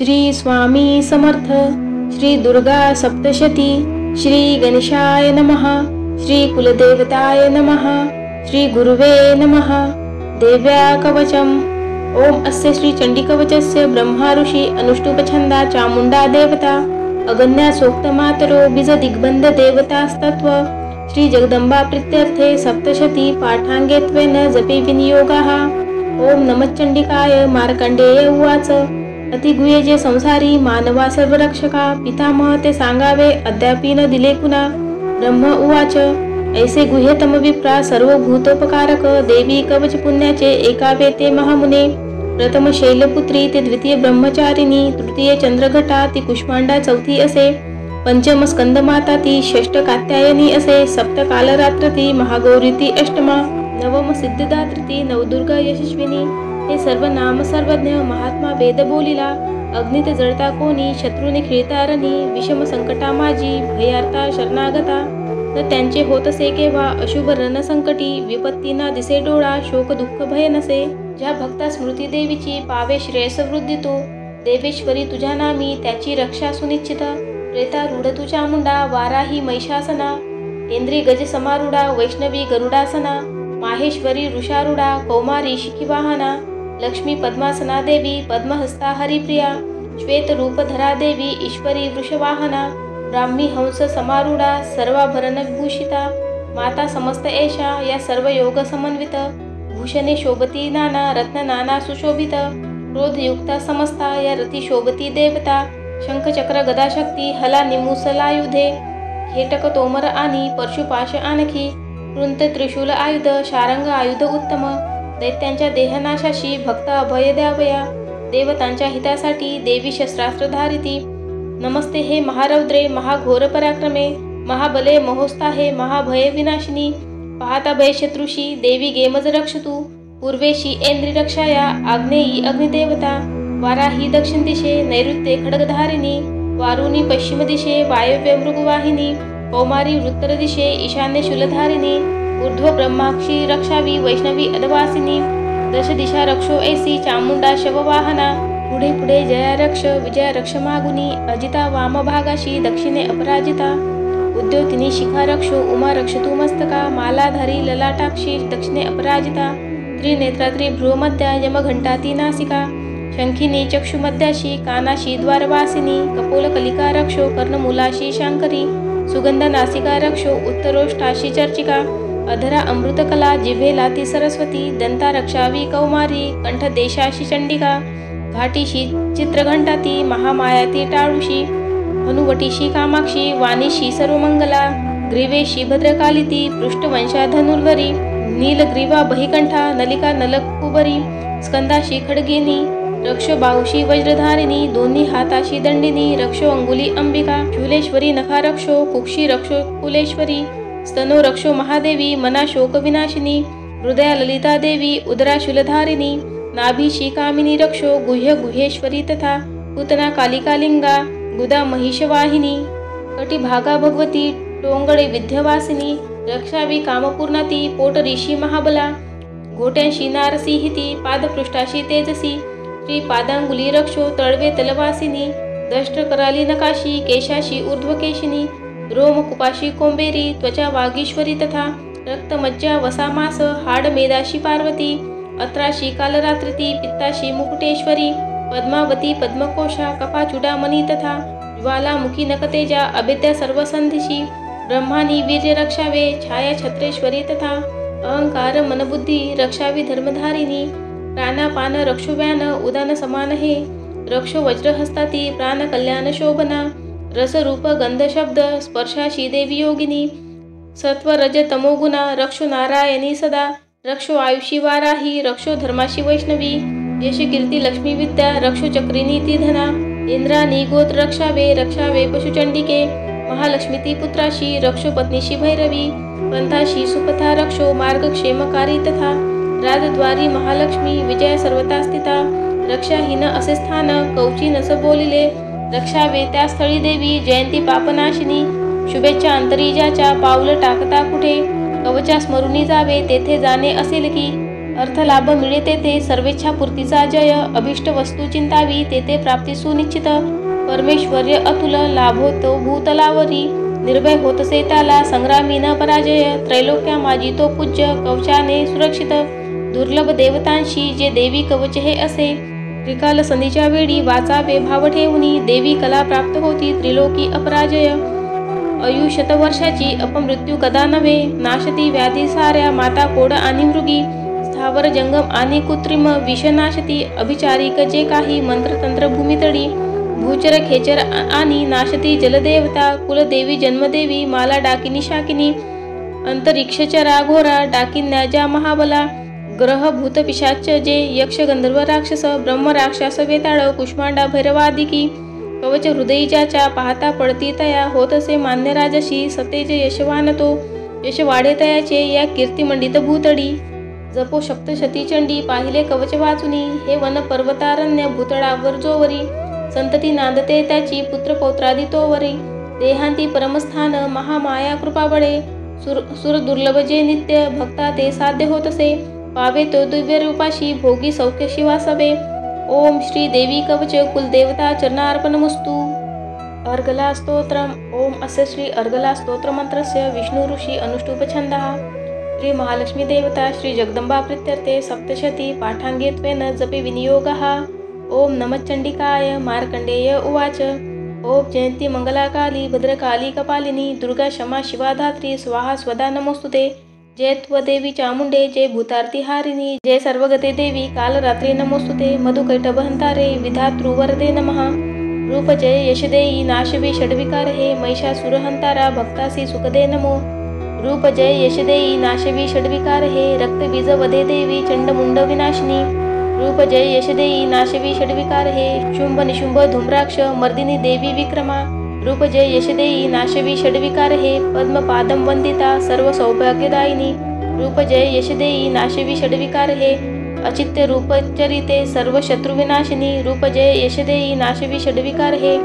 श्री स्वामी समर्थ. श्री दुर्गा सप्तशती. श्री गणेशाय नमः. श्री कुलदेवताय नमः. श्री गुरुवे नमः. देव्या कवचम. ओम अस्य श्री चंडीकवचस्य ब्रह्मा ऋषि अनुष्टुपछंदा चामुंडा देवता अगन्या सोक्तमातरो बीज दिग्बंध देवतास्तत्व श्री जगदंबा प्रीत्यर्थे सप्तशती पाठांगेत्वेन जपे विनियोगाः. ओम नमः चंडिकाय. मार्कंडेय उवाच. अतिगुह्य जे संसारी मानवा सर्वरक्षका पितामह ते सांगावे अद्यापि न दिले कुणा. ब्रह्म उवाच. ऐसे गुह्यतम विप्रा सर्वभूतोपकारक देवी कवच पुण्याचे एकावे ते महामुने. प्रथम शैलपुत्री ते द्वितीय ब्रह्मचारिणी तृतीय चंद्रघटा ती कुष्मांडा चौथी असे. पंचम स्कंदमाता ती षष्ठ कात्यायनी असे. सप्त कालरात्र ती महागौरी ती अष्टमा. नवम सिद्धदात्री ती नवदुर्गा यशस्विनी. हे सर्व नाम सर्वज्ञ महात्मा वेद बोलिला. अग्नीत जळता कोणी शत्रूने खिळता रणी. विषम संकटा माझी भयार्ता शरणागता. न त्यांचे होत असे केव्हा अशुभ रण संकटी. विपत्तीना दिसे डोळा शोक दुःख भय नसे. ज्या भक्ता स्मृती देवीची पावे श्रेयस वृद्धी तू. देवेश्वरी तुझ्या नामी त्याची रक्षा सुनिश्चित. प्रेता रूढ तुझ्या मुंडा वाराही महिषासना. इंद्री गज समारूढा वैष्णवी गरुडासना. माहेश्वरी ऋषारूढा कौमारी शिखिवाहना. लक्ष्मी पद्मासना देवी पद्महस्ता हरिप्रिया. श्वेत रूपधरा देवी ईश्वरी वृषवाहना. ब्राह्मी हंस समारूढा सर्वाभरण विभूषिता. माता समस्त एषा या सर्व योग समन्वित. भूषणे शोभती नाना रत्न नाना सुशोभित. क्रोधयुक्ता समस्ता या रती शोभती देवता. शंख चक्र गदा शक्ती हला निमुसलायुधे. खेटक तोमर आणि परशुपाश आणखी. कृंत त्रिशूल आयुध शारंग आयुध उत्तम. दैत्यांच्या देहनाशाशी भक्त अभय द्यावया. देवतांच्या हितासाठी देवी शस्त्रास्त्र धारिती. नमस्ते हे महारौद्रे महाघोर पराक्रमे. महाबले महोत्साहे महाभय विनाशिनी. पाहता भय शत्रुषी देवी गेमज रक्षतु. पूर्वेशी ऐन्द्री रक्षाया आग्नेयी अग्निदेवता. वाराही दक्षिण दिशे नैऋत्ये खड्गधारिणी. वारुणी पश्चिम दिशे वायव्य मृगवाहिनी. कौमारी उत्तर दिशे ईशान्य शूलधारिणी. ऊर्ध्व ब्रह्माक्षी रक्षावी वैष्णवी अधवासिनी. दश दिशा रक्षो ऐसी चामुंडा शववाहना. पुढे पुढे जया रक्ष विजया रक्ष मागुनी. अजिता वामभागाशी दक्षिणे अपराजिता. उद्योतिनी शिखा रक्षो उमा रक्षतु मस्तका. मालाधारी ललाटाक्षी दक्षिणे अपराजिता. त्रिनेत्रात्री भ्रूमध्या यमघंटाती नासिका. शंखिनी चक्षुमध्याशी कानाशी द्वारवासिनी. कपोल कलिका रक्षो कर्णमूलाशी शांकरी. सुगंध नासिका रक्षो उत्तरोष्टाशी चर्चिका. अधरा अमृतकला जिव्हेला ती सरस्वती. दंता रक्षावी कौमारी कंठ देशाशी चंडिका. घाटीशी चित्रघंटाती महामायाती टाळुशी. हनुवटीशी कामाक्षी वाणीशी सर्वमंगला. ग्रीवेशी भद्रकालिती पृष्ठवंशा धनुर्धरी. नीलग्रीवा बहिकंठा नलिका नलकुबरी. स्कंदाशी खडगिनी रक्षो बाहुशी वज्रधारिणी. दोन्ही हाताशी दंडिनी रक्षो अंगुली अंबिका. शूलेश्वरी नखा रक्षो कुक्षी रक्षो कुलेश्वरी. स्तनो रक्षो महादेवी मना शोक विनाशिनी. हृदया ललिता देवी उदरा शूलधारिणी. नाभीशी कामिनी रक्षो गुह्य गुहेश्वरी तथा. पूतना कालिकालिंगा गुदा महिषवाहिनी. कटिभागा भगवती टोंगडे विद्यवासिनी. रक्षावी कामपूर्णाती पोट ऋषी महाबला. घोट्यांशी नारसिंहिती पादपृष्ठाशी तेजसी. श्री पादांगुली रक्षो तळवे तलवासिनी. दष्ट कराली नकाशी केशाशी ऊर्ध्वकेशिनी. रोम कुपाशी कोंबेरी त्वचा वागीश्वरी तथा. रक्तमज्जा वसामास हाड मेदाशी पार्वती. अत्राशी कालरात्रिती पित्ताशी मुकुटेश्वरी. पद्मावती पद्मकोशा कपाचूडामणी तथा. ज्वालामुखी नकतेजा अभेद्या सर्वसंधिशी. ब्रह्मानी वीर्य रक्षावे छाया छत्रेश्वरी तथा. अहंकार मनबुद्धी रक्षावी धर्मधारिणी. प्राणापान रक्षोव्यान उदान समान हे. रक्षो वज्रहस्ताती प्राण कल्याण शोभना. रसरूप गंध शब्द स्पर्शाशी देवी योगिनी. सत्व रज तमोगुणा रक्षो नारायणी सदा. रक्षो आयुषी वाराही रक्षो धर्माशी वैष्णवी. यश कीर्ती लक्ष्मी विद्या रक्षो चक्रिणी ती धना. इंद्रानी गोत्र रक्षावे पशुचंडिके. महालक्ष्मी ती पुत्राशी रक्षो पत्नीशी भैरवी. पंथाशी सुपथा रक्षो मार्गक्षेमकारी तथा. राजद्वारी महालक्ष्मी विजय सर्वता स्थिता. रक्षाहीन असे स्थान कवची नस बोलिले. रक्षावे त्या स्थळी देवी जयंती पापनाशिनी. शुभेच्छा अंतरिजाच्या पाऊल टाकता कुठे. कवचा स्मरुनी जावे तेथे जाणे असेल की. अर्थ लाभ मिळे तेथे सर्वेच्छा पूर्तीचा जय. अभिष्ट वस्तू चिंतावी तेथे प्राप्ती सुनिश्चित. परमेश्वर्य अतुल लाभोतो भूतलावरी. निर्भय होतसे त्याला संग्रामी न पराजय. त्रैलोक्या माझी तो पूज्य कवचाने सुरक्षित. दुर्लभ देवतांशी जे देवी कवच हे असे. त्रिकाल संधीच्या वेळी वाचावे भाव ठेवूनी. देवी कला प्राप्त होती त्रिलोकी अपराजय. आयुष्यतवर्षाची अपमृत्यू कदा नव्हे. नाशती व्याधी साऱ्या माता कोड आणि मृगी. स्थावर जंगम आणि कृत्रिम विषनाशती. अभिचारिक जे काही मंत्रतंत्र भूमितडी. भूचर खेचर आणि नाशती जलदेवता. कुलदेवी जन्मदेवी माला डाकिनी शाकिनी. अंतरिक्षचरा घोरा डाकिन्या ज्या महाबला. ग्रह भूत पिशाच जे यक्ष गंधर्व राक्षस. ब्रह्म राक्षस वेताळ कुष्मांडा भैरवादिकी. कवच हृदयी ज्याच्या पाहता पडती तया. होतसे मान्य राजशी सतेज यशवान तो. यश वाढे तयाचे या कीर्तिमंडित भूतडी. जपो सप्तशती चंडी पाहिले कवच वाचुनी. हे वन पर्वतारण्य भूतळावर जोवरी. संतती नांदते त्याची पुत्र पौत्रादी तोवरी. देहांती परमस्थान महामाया कृपा बळे. सुर दुर्लभ जे नित्य भक्ता ते साध्य होतसे. पावे तो दिव्य रूपाशी भोगी सौख्य शिवासवे. ओम श्री देवी कवच कुलदेवता चरणार्पणमस्तु. अर्गला स्तोत्रम. ओम अस्य श्री अर्गला स्तोत्र मंत्रस्य विष्णु ऋषी अनुष्टुप छंदः. श्री महालक्ष्मी देवता श्री जगदंबा प्रीत्यर्थे सप्तशती पाठांगेत्वेन जपे विनियोगः. ओम नमश्चंडिकाय. मार्कंडेय उवाच. ओम जयंती मंगलाकाली भद्रकाली कपालिनी. दुर्गा क्षमा शिवा धात्री स्वाहा स्वदा नमोस्तुते. जय त्वदेवी चामुंडे जय भूतार्ती हारिणी. जय सर्वगते देवी कालरात्री नमोस्तुते. मधुकैटभहंतारे विधातृवरदे नमः. रूप जय यशदेयी नाशवे षड्विकार हे. महिषासुरहंतारा भक्तासी सुखदे नमो. रूप जय यशदेयी नाशवी षड्विकार हे. रक्तबीज वदे देवी चंडमुंड विनाशिनी. रूप जय यशदेयी नाशवी षड्विकार हे. शुंभ निशुंभ धूम्राक्ष मर्दिनी देवी विक्रमा. रूप जय यशदेयी नाशवी षड्विकार हे. पद्मपादम वंदिता सर्व सौभाग्यदायिनी. रूप जय यशदेयी नाशवी षड्विकार हे. अचित्य रूपचरिते सर्व शत्रुविनाशिनी. रूप जय यशदेयी नाशवी षड्विकार हे.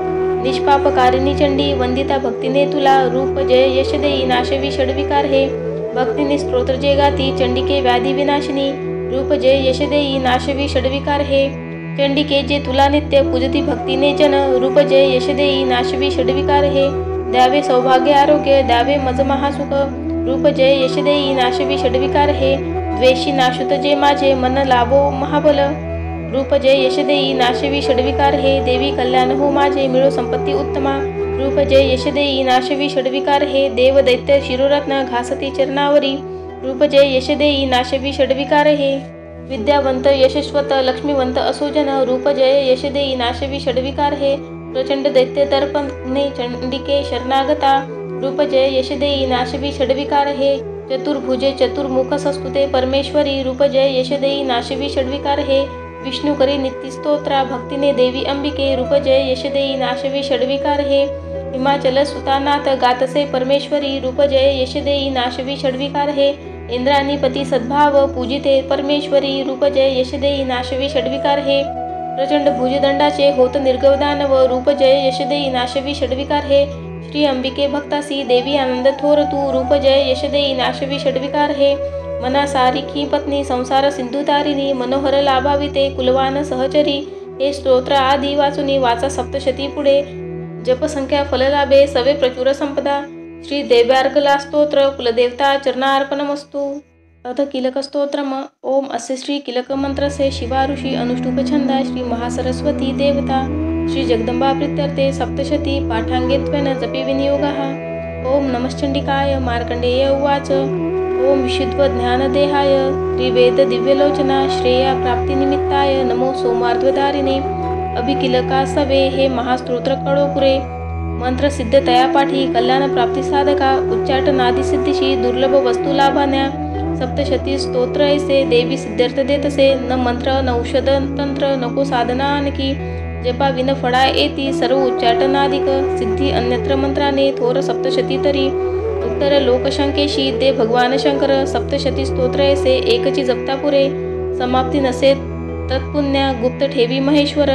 निष्पापकारिणी चंडी वंदिता भक्तीने तुला. रूप जय यशदेयी नाशवी षड्विकार हे. भक्तीने स्तोत्र जे गाती चंडिके व्याधी विनाशिनी. रूप जय यशदेयी नाशवी षड्विकार हे. चंडिके जे तुला नित्य पूजती भक्तीने जन. रूप जय यशदेयी नाशवी षड्विकार हे. द्यावे सौभाग्य आरोग्य द्यावे मज महासुख. रूप जय यशदेयी नाशवी षड्विकार हे. द्वेषी नाशुत जे माझे मन लाभो महाबल. रूप जय यशदेयी नाशवी षड्विकार हे. देवी कल्याण हो माझे मिळो संपत्ती उत्तमा. रूप जय यशदेयी नाशवी षड्विकार हे. देव दैत्य शिरोरत्न घासती चरणावरी. रूप जय यशदेयी नाशवी षड्विकार हे. विद्यावंत यशस्वत लक्ष्मीवंत असोजन. रूप जय यशदेयी नाशवी षड्विकार हे. प्रचंड दैत्य दर्पणे चंडिके शरणागता. रूप जय यशदेयी नाशवी षड्विकार हे. चतुर्भुजे चतुर्मुख संस्तुते परमेश्वरी. रूप जय यशदेयी नाशवी षड्विकार हे. विष्णू करी नित्य स्तोत्रा भक्तीने देवी अंबिके. रूप जय यशदेयी नाशवी षड्विकार हे. हिमाचल सुतानाथ गातसे परमेश्वरी. रूप जय यशदेयी नाशवी षड्विकार हे. इंद्राणी पती सद्भाव पूजिते परमेश्वरी. रूप जय यशदेयी नाशवी षड्विकार हे. प्रचंड भुजदंडाचे होत निर्गवदानव. रूप जय यशदेयी नाशवी षड्विकार हे. श्री अंबिके भक्तासी देवी आनंद थोर तू. रूप जय यशदेयी नाशवी षड्विकार हे. मना सारिखी पत्नी संसार सिंधू तारिणी. मनोहर लाभाविते कुलवान सहचरी. हे स्तोत्र आदी वाचुनी वाचा सप्तशती पुढे. जपसंख्या फललाभे सवे प्रचुर संपदा. श्री देव्यार्गला स्तोत्र कुलदेवता चरणार्पणमस्तु. अथ किलक स्तोत्रम. ओम अस्य श्री किलक मंत्रसे शिवा ऋषी अनुष्टुप छंदा. श्री महासरस्वती देवता श्री जगदंबा प्रीत्यर्थे सप्तशती पाठांगेत्वेन जपे विनियोगः. ओम नमश्चंडिकाय. मार्कंडेय उवाच. ओम विशुद्ध ज्ञानदेहाय त्रिवेद दिव्यलोचना श्रेया प्राप्तिनिमित्ताय नमो सोमार्ध्वधारिणे. अभिकिलका सवे हे महास्तोत्र कळो पुरे. मंत्र सिद्ध तयापाठी कल्याण प्राप्ती साधका. उच्चाटनादी सिद्धीशी दुर्लभ वस्तू लाभान्या. सप्तशती स्तोत्र ऐसे देवी सिद्ध्यर्थ देतसे. न मंत्र न औषध तंत्र नको साधना आणखी. जपा विन फळा येती सर्व उच्चाटनादिक. सिद्धी अन्यत्र मंत्राने थोर सप्तशती तरी. उत्तर लोकशंकेशी दे भगवान शंकर. सप्तशती स्तोत्र ऐसे एकची जपता पुरे. समाप्ती नसे तत्पुण्या गुप्त ठेवी महेश्वर.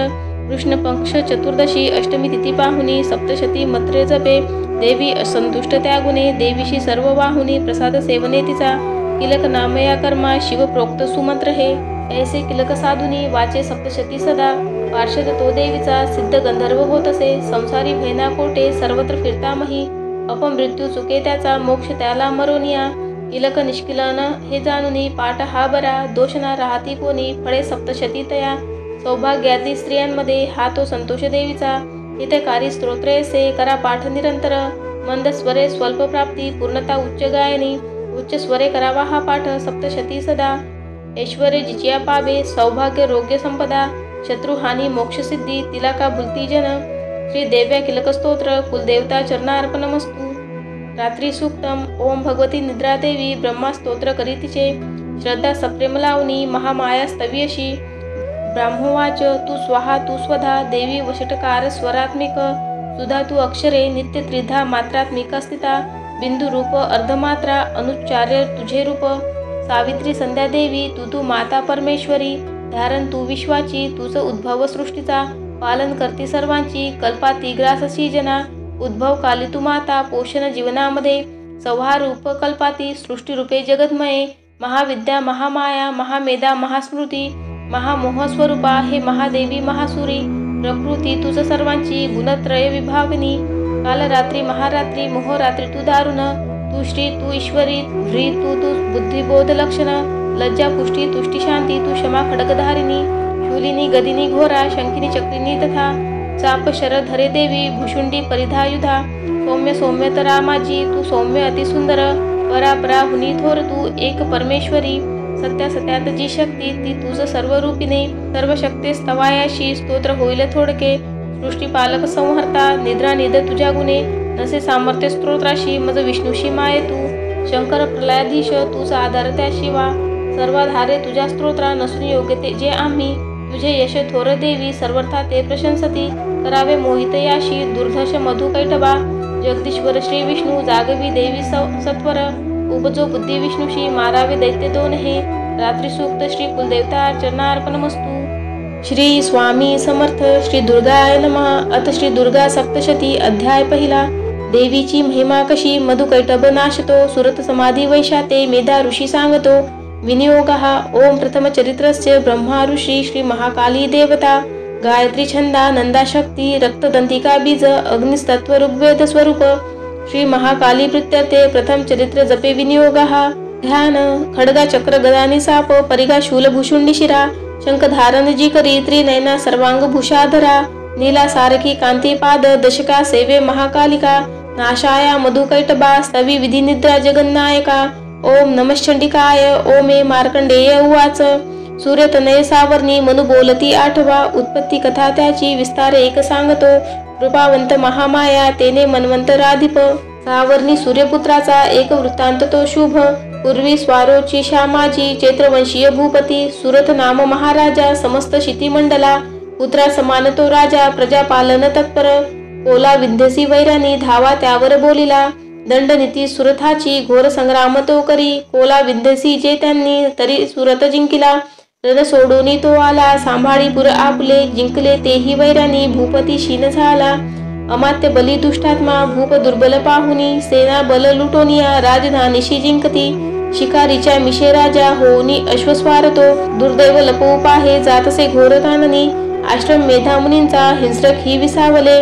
कृष्ण पक्ष चतुर्दशी अष्टमी तिथी पाहुनी. सप्तशती मंत्रे जपे देवी असंतुष्ट त्यागुणे. देवीशी सर्व वाहुनी प्रसाद सेवने तिचा. किलक नामया कर्मा शिव प्रोक्त सुमंत्र हे ऐसे किलक साधुनी वाचे सप्तशती सदा पार्षद तो देवीचा सिद्ध गंधर्व होत असे संसारी भैना कोटे सर्वत्र फिरतामही अपमृत्यू चुके त्याचा मोक्ष त्याला मरोनिया किलक निष्किलन हे जाणुनी पाठ हा बरा दोषना राहती कोणी फळे सप्तशती तया सौभाग्यादी स्त्रियांमध्ये हा तो संतोष देवीचा हितकारी स्तोत्र ऐसे करा पाठ निरंतर मंद स्वरे स्वल्प प्राप्ती पूर्णता उच्च गायनी उच्च स्वरे करावा हा पाठ सप्तशती सदा ऐश्वर्य जिचिया पावे सौभाग्य रोग्य संपदा शत्रुहानी मोक्ष सिद्धी तिला का भुलती जन श्री देव्या किलक स्तोत्र कुलदेवता चरणार्पणमस्तु रात्री सूक्तम ओम भगवती निद्रा देवी ब्रह्मा स्तोत्र करीतिचे श्रद्धा सप्रेम लावणी महामाया स्तव्यशी ब्राह्मवाच तू स्वाहा तू स्वधा देवी वषटकार स्वरात्मिक सुधा तू अक्षरे नित्य त्रिधा मात्रात्मिक स्थिता बिंदु रूप अर्धमात्रा अनुच्चार्य तुझे रूप सावित्री संध्या देवी तू माता परमेश्वरी धारण तू विश्वाची तुझ उद्भव सृष्टीचा पालन करती सर्वांची कल्पाती ग्रासशी जना उद्भव काली तू माता पोषण जीवनामध्ये संहार रूप कल्पाती सृष्टी रूपे जगतमये महाविद्या महामाया महामेधा महास्मृती महामोह स्वरूपा हे महादेवी महासुरी प्रकृती तुझ सर्वांची गुणत्रय विभावनी काल रात्री महारात्री मोहरात्री तू दारुण तू श्री तू ईश्वरी ह्री तू बुद्धिबोध लक्षण लज्जा पुष्टी तुष्टी शांती तू क्षमा खडगधारिणी शूलिनी गदिनी घोरा शंकिनी चक्रिनी तथा चाप शरधरे देवी भुषुंडी परिधायुधा सौम्य सौम्यतरा माझी तू सौम्य अतिसुंदर परापरा हुनी थोर तू एक परमेश्वरी सत्या सत्यात जी शक्ती ती तुझ सर्व रूपिणे सर्व शक्ती स्तवायाशी स्तोत्र होईल थोडके सृष्टीपालक संहर्ता निद्रा निद तुझ्या गुणे नसे सामर्थ्य स्तोत्राशी मज विष्णूशी माये तू शंकर प्रलयाधीश तुझा आधार त्या शिवा सर्वाधारे तुझ्या स्तोत्रा नसून योग्य जे आम्ही तुझे यश थोर देवी सर्वथा ते प्रशंसती करावे मोहित याशी दुर्धश मधु कैटबा जगदीश्वर श्री विष्णू जागवी देवी सत्वर उपजो बुद्धी विष्णूशी मारावे दैत्य दोन हे रात्री सूक्त श्री कुलदेवता चरणार्पणमस्तु श्री स्वामी समर्थ श्री दुर्गाय नमः अथ श्री दुर्गा सप्तशती अध्याय पहिला देवीची महिमा कशी मधुकैटभ नाशतो सुरत समाधी वैशाते मेधा ऋषी सांगतो विनियोगः ओम प्रथम चरित्रस्य ब्रह्मा ऋषी श्री महाकाली देवता गायत्री छंदा नंदा शक्ती रक्तदंतिका बीज अग्निस्तत्व ऋग्वेद स्वरूप श्री महाकाली प्रीत्यर्थे प्रथम चरित्र जपे विनियोगः ध्यान खडगा चक्र गदानी साप परिगा शूल भूषुंडी शिरा शंख धारण जी करी त्रिनयना सर्वांग भूषाधरा नीला सारखी कांती पाद दशका सेवे महाकालिका नाशाया मधुकैटभा स्तवी विधी निद्रा जगन्नायका ओम नमश्चंडिकाय ओमे मार्कंडेय उवाच सूर्यतनय सावर्णी मनु बोलती आठवा उत्पत्ती कथा त्याची विस्तार एक सांगतो कृपावंत महामाया तेने मन्वंतराधिप सावर्णी सूर्यपुत्राचा एक वृत्तांत तो शुभ पूर्वी स्वारोची श्यामाजी चैत्रवंशीय भूपती सुरथ नाम महाराजा समस्त शितिमंडला पुत्रा समान तो राजा प्रजापालन तत्पर कोला विंध्यसी वैरानी धावा त्यावर बोलिला दंडनीती सुरथाची घोर संग्राम तो करी कोला विंध्यसी जे त्यांनी तरी सुरत जिंकिला रण सोडून तो आला सांभाळी पुर आपले जिंकले तेही वैरानी भूपती शीन झाला अमात्य बली दुष्टात्मा भूप दुर्बल पाहुनी सेना बल लुटोनिया राजधानीशी जिंकती शिकारीच्या मिशे राजा होऊनी अश्वस्वार तो दुर्दैव लपवू पाहे जातसे घोर काननी आश्रम मेधा मुनींचा हिंस्रक ही विसावले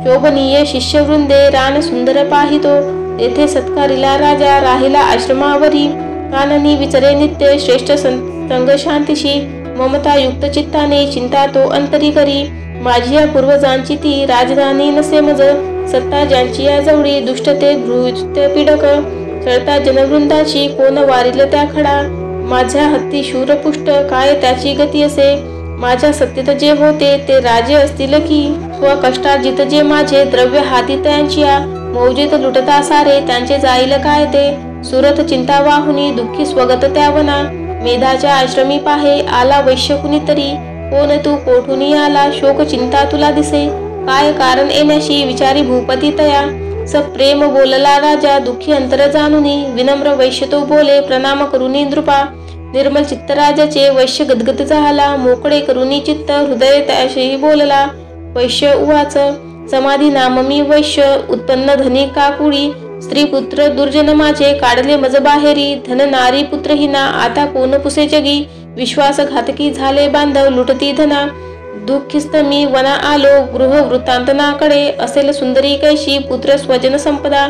शोभनीय शिष्यवृंदे रान सुंदर पाहितो तेथे सत्कारिला राजा राहिला आश्रमावरी काननी विचरे नित्य श्रेष्ठ संग शांतीशी ममता युक्त चित्ताने चिंता तो अंतरी करी माझी या पूर्वजांची ती राजधानी नसे मज सत्ता ज्यांची या जवळी दुष्टते भृत्य पीडक चळता जनवृंदाची कोण वारिल त्या खडा माझ्या हत्ती शूरपुष्ट काय त्याची गती असे माझ्या सत्तेत जे होते ते राजे असतील की स्वकष्टार्जित जे माझे द्रव्य हाती त्यांची मौजेत लुटता सारे त्यांचे जाईल काय ते सुरत चिंता वाहुनी दुःखी स्वगत त्यावना मेधाच्या आश्रमी पाहे आला वैश्य कुणीतरी कोण तू कोठून आला शोक चिंता तुला दिसे काय कारण येण्याशी विचारी भूपती तया सप्रेम बोलला राजा दुःखी अंतर जाणुनी विनम्र वैश्य तो बोले प्रणाम करुनी नृपा निर्मल चित्त राजाचे वैश्य गदगद झाला मोकळे करुनी चित्त हृदय त्याशी बोलला वैश्य उवाच समाधी नाम मी वैश्य उत्पन्न धनी काकुळी स्त्री पुत्र दुर्जन माझे काढले मज बाहेरी धन नारी पुत्रहीना आता कोण पुसे जगी विश्वासघातकी झाले बांधव लुटती धना दुःखिस्त मी वना आलो गृह वृत्तांतनाकडे असेल सुंदरी कैशी पुत्र स्वजन संपदा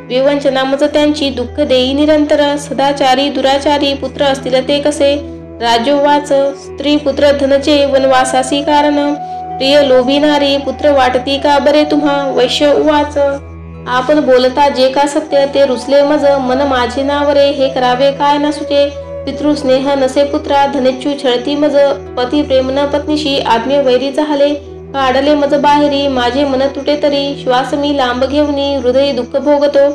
विवंचना मज त्यांची दुःख देई निरंतर सदाचारी दुराचारी पुत्र असतील ते कसे राजोवाच स्त्री पुत्र धनचे वनवासासी कारण प्रिय लोभी नारी पुत्र वाटती का बरे तुम्हा वैश्य उवाच आपण बोलता जे का सत्य ते रुचले मज मन माझे नावरे हे करावे काय न सुचे पितृस्नेह नसे पुत्रा धनेच्छु छळती मज पती प्रेम न पत्नीशी आत्मीय वैरी झाले काढले मज बाहेरी माझे मन तुटे तरी श्वास मी लांब घेऊनी हृदय दुःख भोगतो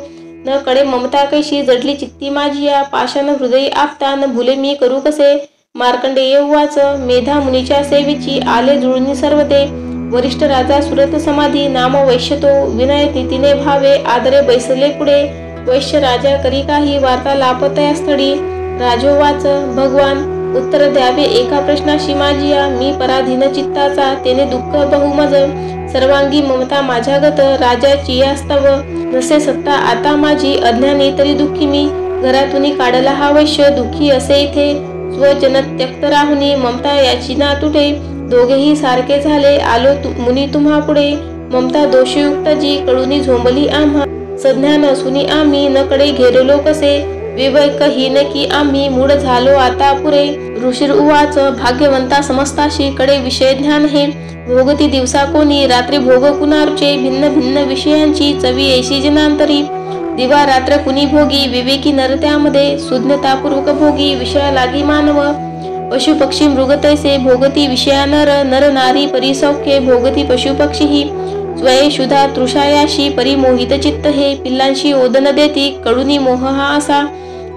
न कडे ममता कैशी जडली चित्ती माझी या पाषाण हृदय आपता न भुले मी करू कसे मार्कंडेय उवाच मेधा मुनीच्या सेवेची आले जुळणी सर्व ते वरिष्ठ राजा सुरत समाधी नाम वैश्यतो विनय नीतीने भावे आदरे बैसले पुढे वैश्य राजा करी काही वार्ता लापतया स्थळी राजोवाच भगवान उत्तर द्यावे एका प्रश्नाशी माझिया मी पराधीन चित्ताचा तेने दुःख बहुमज सर्वांगी ममता माझ्यागत राजाची यास्तव नसे सत्ता आता माझी अज्ञानी तरी दुःखी मी घरातून काढला हा वैश्य दुःखी असे इथे स्वजन त्यक्त राहुनी ममता याची ना तुटे दोघेही सारखे झाले आलो मुनी तुम्हा पुढे ममता दोषयुक्त जी कळूनी झोंबली आम्हा सज्ञान असूनी आम्ही न कडे घेरलो कसे विवेकहीन की आम्ही मूढ झालो आता पुरे ऋषीर उवाच भाग्यवंता समस्ताशी कडे विषय ज्ञान हे भोगती दिवसा कोणी रात्री भोग कुणारचे भिन्न भिन्न विषयांची चवी ऐशी जनांतरी दिवा रात्र कुणी भोगी विवेकी नर त्यामध्ये सुज्ञतापूर्वक भोगी विषया लागी मानव पशु पक्षी मृग तैसे भोगती विषया नर नर नारी परिसौख्ये भोगती पशु पक्षी ही स्वये शुद्धा तृषायाशी परिमोहित चित्त हे पिल्लांशी ओदन देती कडुनी मोह हा असा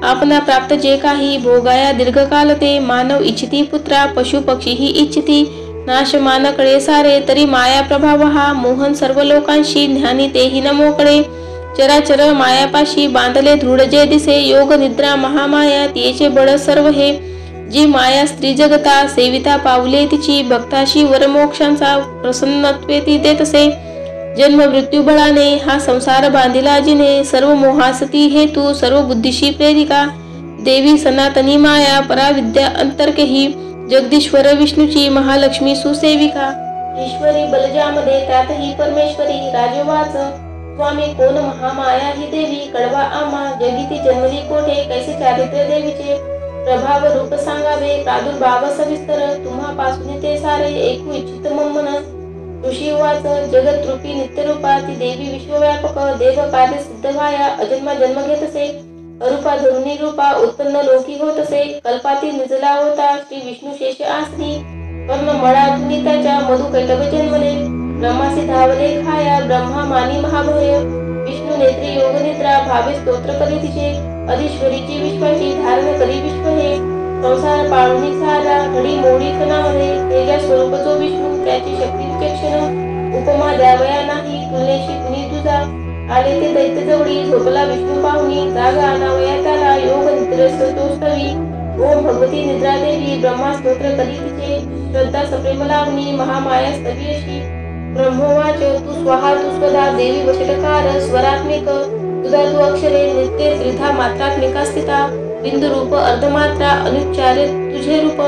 आपणा प्राप्त जे काही भोगाया दीर्घकाल ते मानव इच्छिती पुत्रा पशु पक्षी ही इच्छिती नाश मानकडे सारे तरी माया प्रभाव हा मोहन सर्व लोकांशी ज्ञानी तेही न मोकळे चराचर मायापाशी बांधले दृढ जे दिसे योग निद्रा महामाया तिचे बळ सर्व हे जी माया स्त्री जगता सेविता पावले तिची भक्ताशी वरमोक्षांचा प्रसन्नत्वे ती देतसे जन्म मृत्यू बळाने हा संसार बांधिला जिने सर्व मोहासती हेतू सर्व बुद्धीशी प्रेरिका देवी सनातनी माया पराविद्या अंतर्केही जगदीश्वर विष्णूची महालक्ष्मी सुसेविका ईश्वरी बलजामध्ये त्यातही परमेश्वरी राजवाच स्वामी कोण महामाया ही देवी कडवा आम्हा जगिती जन्मली कोठे कैसे चारित्र्य देवीचे प्रभाव रूप सांगावे प्रादुर्भाव सविस्तर तुम्हापासून ते सारे ऐकू इच्छित मन ऋषी वाच जगत रूपी नित्यरूपा ती देवी विश्वव्यापक देव कार्य सिद्ध व्हाया अजन्मा जन्म घेतसे अरूपा धरुणी रूपा उत्पन्न लोकी होतसे कल्पाती निजला होता श्री विष्णू शेष आसनी वर्ण मळातून त्याच्या मधु कैटभ जन्मले ब्रह्मासी धावले खाया ब्रह्मा मानी महाभय विष्णू नेत्री योग निद्रा भावे स्तोत्र करी तिचे अधीश्वरीची विश्वाची धारण करी विश्व हे संसार पाळुनी सारा घडी मोडी कणामध्ये तेजा स्वरूप जो विष्णू त्याची शक्ती विचक्षण उपमा द्यावया नाही तुलनेशी कुणी तुझा आले ते दैत्य जवळी झोपला विष्णू पाहुनी जागा आणावया त्याला योग निद्रेस्तोस्तवी ओम भगवती निद्रा देवी ब्रह्मा स्तोत्र करी तिचे श्रद्धा सप्रेम लावणी महामाया स्तवी अशी ब्रह्मवाच तू स्वाहा तू स्वदा देवी वचटकार स्वरात्मिक तुझा तू अक्षरे नित्य त्रिधा मात्रात्मिका स्थिता बिंदु रूप अर्धमात्रा अनुच्चारे तुझे रूप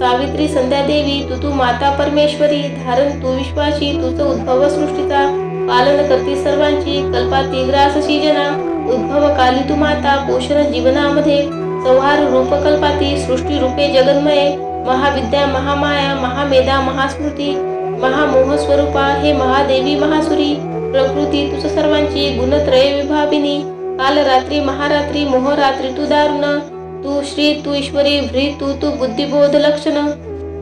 सावित्री संध्या देवी तू माता परमेश्वरी धारण तू विश्वाची तुझं उद्भव सृष्टीचा पालन करती सर्वांची कल्पाती ग्रासशी जना उद्भव काली तू माता पोषण जीवनामध्ये संहार रूप कल्पाती सृष्टी रूपे जगन्मये महाविद्या महामाया महामेधा महास्मृती महामोह स्वरूपा हे महादेवी महासुरी प्रकृती तुझ सर्वांची गुणत्रय विभाविनी काल रात्री महारात्री मोहरात्री तू दारुण तू श्री तू ईश्वरी व्री तू बुद्धिबोध लक्षण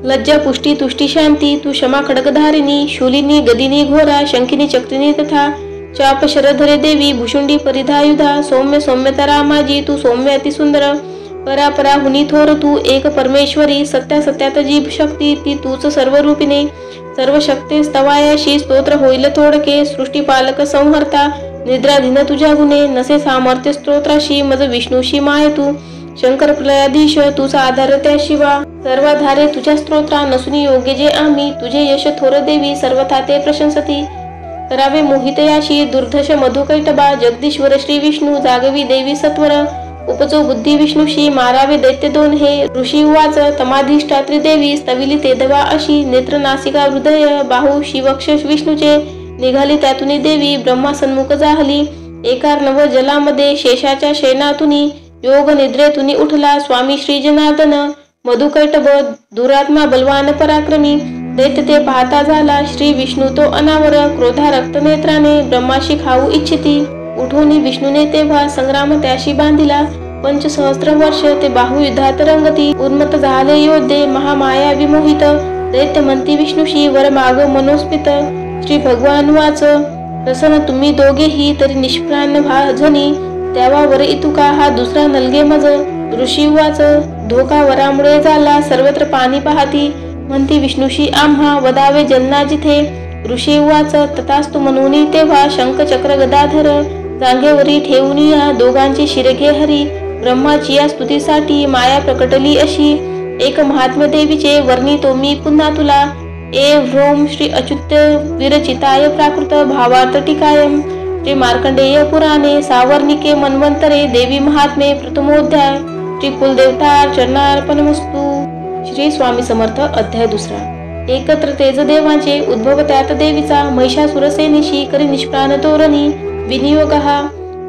लज्जा पुष्टी तुष्टी शांती तू क्षमा खडगधारिणी शूलिनी गदिनी घोरा शंखिनी चक्रिनी तथा चाप शरधरे देवी भुषुंडी परिधायुधा सौम्य सौम्यतरा माझी तू सौम्य अतिसुंदर परापरा हुनी थोर तू एक परमेश्वरी सत्या सत्यात जीभ शक्ती ती तूच सर्व रूपिणे सर्व शक्ती स्तवायाशी स्तोत्र होईल थोडके सृष्टी पालक संहर्ता निद्राधीन तुझ्या गुणे नसे सामर्थ्य स्तोत्राशी मज विष्णूशी माय तू शंकर प्रलयाधीश तुझा आधार त्या शिवा सर्वाधारे तुझ्या स्तोत्रा नसुनी योग्य जे आम्ही तुझे यश थोर देवी सर्वथा ते प्रशंसती करावे मोहितयाशी दुर्धश मधुकैटबा जगदीश्वर श्री विष्णू जागवी देवी सत्वर उपजो बुद्धी विष्णूशी मारावे दैत्य दोन हे ऋषी उवाच तमाधिष्ठात्री देवी स्तविली तेधवा अशी नेत्र नासिका हृदय बाहू शिवक्ष विष्णूचे निघाली त्यातुनी देवी ब्रह्मा सन्मुख जाहली एकारनव जलामध्ये शेषाच्या शयनातुनी योग निद्रेतुनी उठला स्वामी श्री जनार्दन मधुकैटभ दुरात्मा बलवान पराक्रमी दैत्य ते पाहता झाला श्री विष्णू तो अनावर क्रोधा रक्त नेत्राने ब्रह्माशी खाऊ इच्छिती उठोनी विष्णूने तेव्हा संग्राम त्याशी बांधिला 500 वर्ष ते बाहुयुद्धात रंगती उन्मत्त झाले योद्धे महामाया विमोहित दैत्य म्हणती विष्णूशी वर माग मनोस्मित श्री भगवान वाच प्रसन्न तुम्ही दोघेही तरी निष्प्राण भाजनी त्यावा वर इतुका हा दुसरा नलगे मज ऋषी वाच धोका वरामुळे झाला सर्वत्र पाणी पाहती म्हणती विष्णूशी आम्हा वदावे जलना जिथे ऋषी वाच तथास्तु म्हणून तेव्हा शंख चक्र गदाधर जांघेवरी ठेवून या दोघांची शिरघे हरी ब्रह्माची या स्तुतीसाठी माया प्रकटली अशी एक महात्म्य देवीचे वर्णितो मी पुन्हा तुला ए व्रोम श्री अच्युत विरचिताय प्राकृत भावार्थ टीकायम श्री मार्कंडेय पुराणे सावर्णिके मन्वंतरे देवी महात्मे प्रथमोध्याय श्री कुलदेवता चरणार्पणमस्तु श्री स्वामी समर्थ अध्याय 2 एकत्र तेज देवांचे उद्भव त्यात देवीचा महिषासुरसेनीशी करी निष्प्राण तोरणी विनियोगः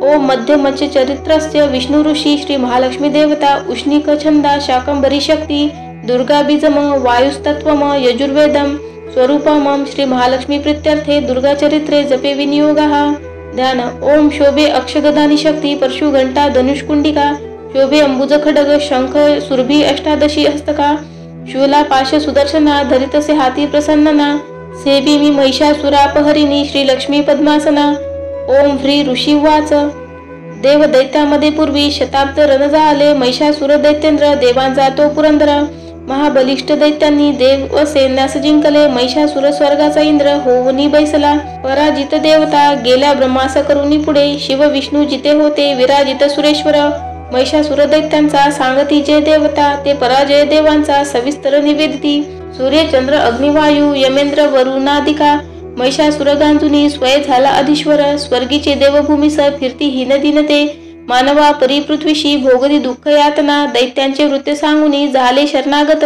ओ मध्यमच चरित्रस्य विष्णु ऋषी श्री महालक्ष्मी देवता उष्णिक छंदा शाकंभरी शक्ती दुर्गा बीजम वायुस्तत्वम यजुर्वेदम स्वरूपम श्री महालक्ष्मी प्रीत्यर्थे दुर्गा चरित्रे जपे विनियोगः ध्यान ओम शोभे अक्षगदानी शक्ती परशु घंटा धनुष्कुंडिका शोभे अंबुज खडग शंख सुरभी अष्टादशी हस्तका शूला पाश सुदर्शना धरितसे हाती प्रसन्नना सेबी मी महिषासुरापहरिणी श्री लक्ष्मी पद्मासना ओम ह्री ऋषी वाच देव दैत्यामध्ये पूर्वी शताब्द रण झाले महिषासुर दैत्येंद्र देवांचा तो पुरंदर महाबलिष्ठ दैत्यांनी देव व सैन्यास जिंकले महिषासुर स्वर्गाचा इंद्र होऊनी बैसला पराजित देवता गेल्या ब्रह्मास करुनी पुढे शिव विष्णू जिते होते विराजित सुरेश्वर महिषासुर दैत्यांचा सांगती जय देवता ते पराजय देवांचा सविस्तर निवेदिती सूर्य चंद्र अग्निवायू यमेंद्र वरुणादिका महिषासुर गांजुनी स्वय झाला अधीश्वर स्वर्गीचे देवभूमीस फिरती हीन दिनते मानवा परी पृथ्वीशी भोगती दुःख यातना दैत्यांचे वृत्त सांगुनी झाले शरणागत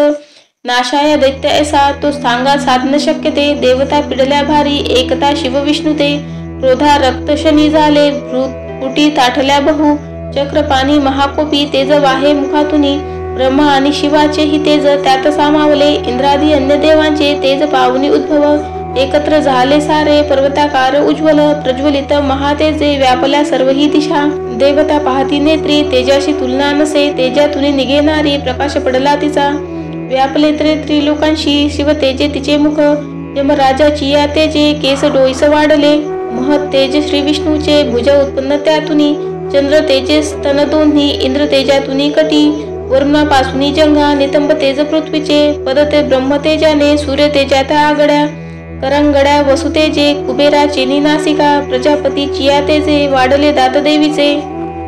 नाशाया दैत्य ऐसा तो सांगा साधन शक्य ते देवता पिडल्या भारी एकता शिव विष्णू ते क्रोधा रक्त शनी झाले कुटी ताठल्या बहु चक्र पाणी महाकोपी तेज वाहे मुखातुनी ब्रह्मा आणि शिवाचेही तेज त्यात सामावले इंद्रादी अन्य देवांचे तेज पावनी उद्भव एकत्र झाले सारे पर्वताकार उज्ज्वल प्रज्वलित महातेजे व्यापल्या सर्वही दिशा देवता पाहती नेत्री तेजाशी तुलना नसे तेजातुनी निघेनारी प्रकाश पडला तिचा व्यापले त्रिलोकांशी शिव तेजे तिचे मुख यमराजाची या तेजे केस डोईस वाढले महत तेज श्री विष्णूचे भुज उत्पन्न त्यातुनी चंद्र तेजे स्तन दोन्ही इंद्र तेजातुनी कटी वरुणापासूनी जंगा नितंब तेज पृथ्वीचे पद ते ब्रह्म तेजाने सूर्य तेजात आगड्या करंगड्या वसुतेजे कुबेराचे नासिका प्रजापती चिया तेजे वाढले दात देवीचे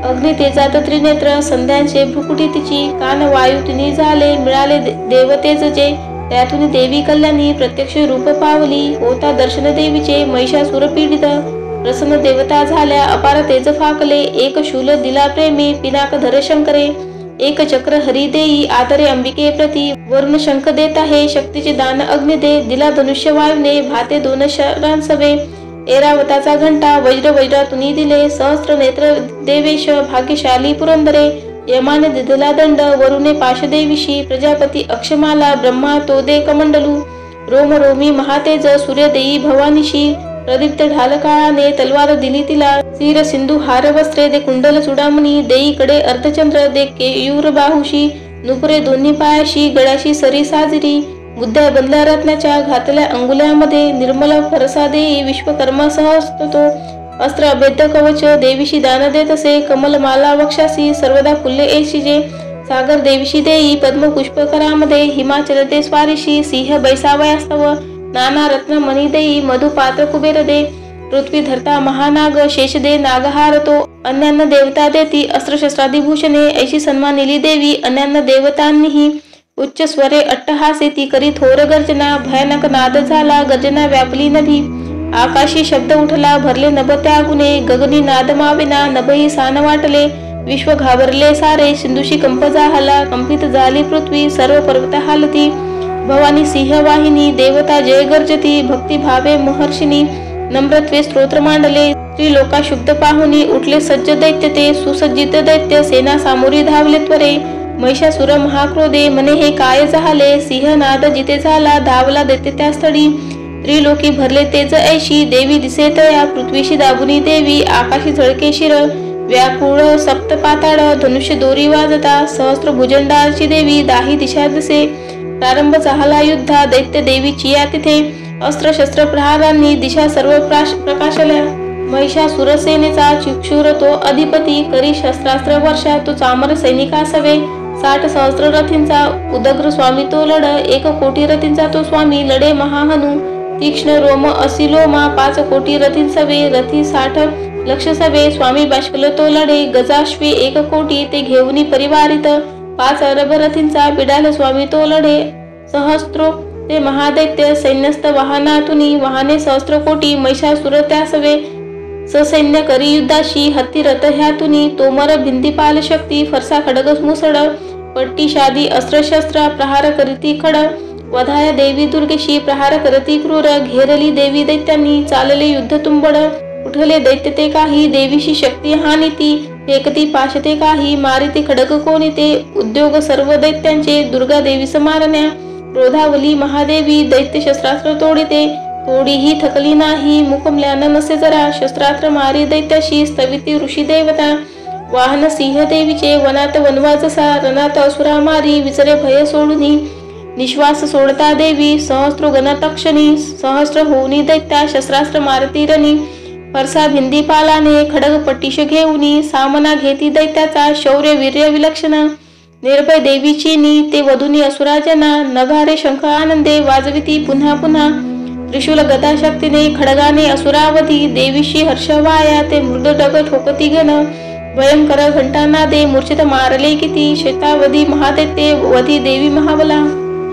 अग्नि तेजात त्रिनेत्र संध्यांचे भ्रुकुटी तिची कान वायू तिनी झाले मिळाले देवतेजचे त्यातून देवी कल्याणी प्रत्यक्ष रूप पावली होता दर्शन देवीचे महिषासुर पीडित प्रसन्न देवता झाल्या अपार तेज फाकले एक शूल दिला प्रेमी पिनाक धर शंकरे एक चक्र हरी देई आदरे अंबिके प्रती वरुण शंख देत आहे शक्तीचे दान अग्नि दे दिला धनुष्य वायुने भाते दोन शरांसवे ऐरावताचा घंटा वज्र वज्रातुनी दिले सहस्त्र नेत्र देवेश भाग्यशाली पुरंदरे यमाने दिदला दंड वरुणे पाशदेवीशी प्रजापती अक्षमाला ब्रह्मा तो दे कमंडलू रोम रोमी महातेज सूर्य देई भवानीशी प्रदीप्त ढालकाळाने तलवार दिली तिला सिर सिंधू हार वस्त्रे दे कुंडल चुडामणी देई कडे अर्धचंद्र दे केयूर बाहुशी नुपुरे दोन्ही पायाशी गळ्याशी सरी साजरी बुद्ध्या बंदल्या रत्नाच्या घातल्या अंगुल्यामध्ये निर्मल फरसा देई विश्वकर्मा सहस्तो अस्त्र अभेद्य कवच देवीशी दान देत असे कमल माला वक्षासी सर्वदा फुल्ले ऐशिजे सागर देवीशी देई पद्म पुष्पकरामध्ये हिमाचल दे स्वारीशी सिंह बैसावयास्तव नाना रत्न मणी देई मधुपात्र कुबेर दे पृथ्वी धरता महानाग शेष दे नागहार तो अन्यांना देवता देती अस्त्रशस्त्रादिभूषणे ऐशी सन्मानिली देवी अन्यांना देवतांनीही उच्च स्वरे अट्टहासे ती करी थोर गर्जना भयानक नाद झाला गर्जना व्यापली नभी आकाशी शब्द उठला भरले नभ त्या गुणे, गगनी नाद मावेना नभही सान वाटले. विश्व घाबरले सारे, सिंधुशी कंप झाला, कंपित झाली पृथ्वी, सर्व पर्वत हालती. भवानी सिंह वाहिनी, देवता जय गर्जती, भक्ती भावे महर्षिनी, नम्रत्वे स्तोत्र मांडले. त्रिलोका शुद्ध पाहुनी, उठले सज्ज दैत्य ते, सुसज्जित दैत्य सेना सामोरी धावले त्वरे. महिषासुर महाक्रोधे, म्हणे हे काय झाले, सिंहनाद जिथे झाला, धावला दैत्य त्या स्थळी. त्रिलोकी भरले तेज ऐशी, देवी दिसे तया, पृथ्वीशी दाबुनी देवी, आकाशी झळके शिर. व्याकुळ सप्त पाताळ, धनुष्य दोरी वाजता, सहस्त्र भुजंडाची देवी, दाही दिशा दिसे. प्रारंभ झाला युद्धा, दैत्य देवीची या तिथे, अस्त्र शस्त्र प्रहारांनी दिशा सर्व प्रकाशल्या. महिषासुर सेनेचा चिक्षुर तो अधिपती, करी शस्त्रास्त्र वर्षा तो चामर सैनिका सवे. 60 सहस्त्र रथींचा उदग्र स्वामी तो लढ, 1 कोटी रथींचा तो स्वामी लढे महाहनु. तीक्ष्ण रोम असिलोमा, 5 कोटी रथीं सवे, रथी 60 लक्ष सवे. स्वामी बाष्कल तो लढे, गजाश्वी 1 कोटी ते घेऊनी परिवारित. 5 अरब रथींचा बिडाल स्वामी तो लढे, सहस्त्रो ते महादैत्य सैन्यस्थ वाहनातुनी, वाहने सहस्त्र कोटी. महिषासुर त्या सवे, ससैन्य करी युद्धाशी, हत्ती रथ ह्यातुनी, तोमर भिंतीपाल शक्ती, फरसा खडग मुसड, पट्टी शादी अस्त्रशस्त्र, प्रहार करीती खड. वधाया देवी दुर्गेशी, प्रहार करती क्रूर, घेरली देवी दैत्यांनी, चालले युद्ध तुंबड. उठले दैत्य ते काही, देवीशी शक्ती हानिती, फेकती पाशते काही, मारिती खडग कोणीते. उद्योग सर्व दैत्यांचे, दुर्गा देवी समारण्या. क्रोधावली महादेवी, दैत्य शस्त्रास्त्र तोडिते, थोडीही थकली नाही, मुकमल्यानं नसे जरा. शस्त्रास्त्र मारी दैत्याशी, स्तविती ऋषी देवता. वाहन सिंह देवीचे, वनात वनवा जसा, रणात असुरा मारी, विचरे भय सोडुनी. निश्वास सोडता देवी, सहस्रो गण तक्षणी, सहस्र होऊनी दैत्या, शस्त्रास्त्र मारती रणी. फरसा भिंदी पालाने, खडग पट्टीश घेऊनी, सामना घेती दैत्याचा, शौर्य वीर्य विलक्षण. निर्भय देवीची नी, ते वधुनी असुराजना, नगारे शंख आनंदे वाजविती पुन्हा पुन्हा. त्रिशूल गदा शक्तीने, खडगाने असुरावधी, देवीशी हर्ष वाया, ते मृद डग ठोकती गण. भयंकर घंटानादे, मूर्छित मारले किती, शेतावधी महादैत्ये वधी देवी महाबला.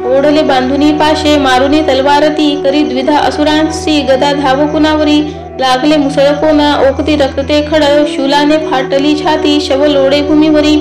ओढले बांधुनी पाशे, मारुनी तलवारती, करी द्विधा असुरांशी, गदा धाव कुणावरी. लागले मुसळ कोना, ओकती रक्त ते खड, शूलाने फाटली छाती, शव लोडे भूमीवरी.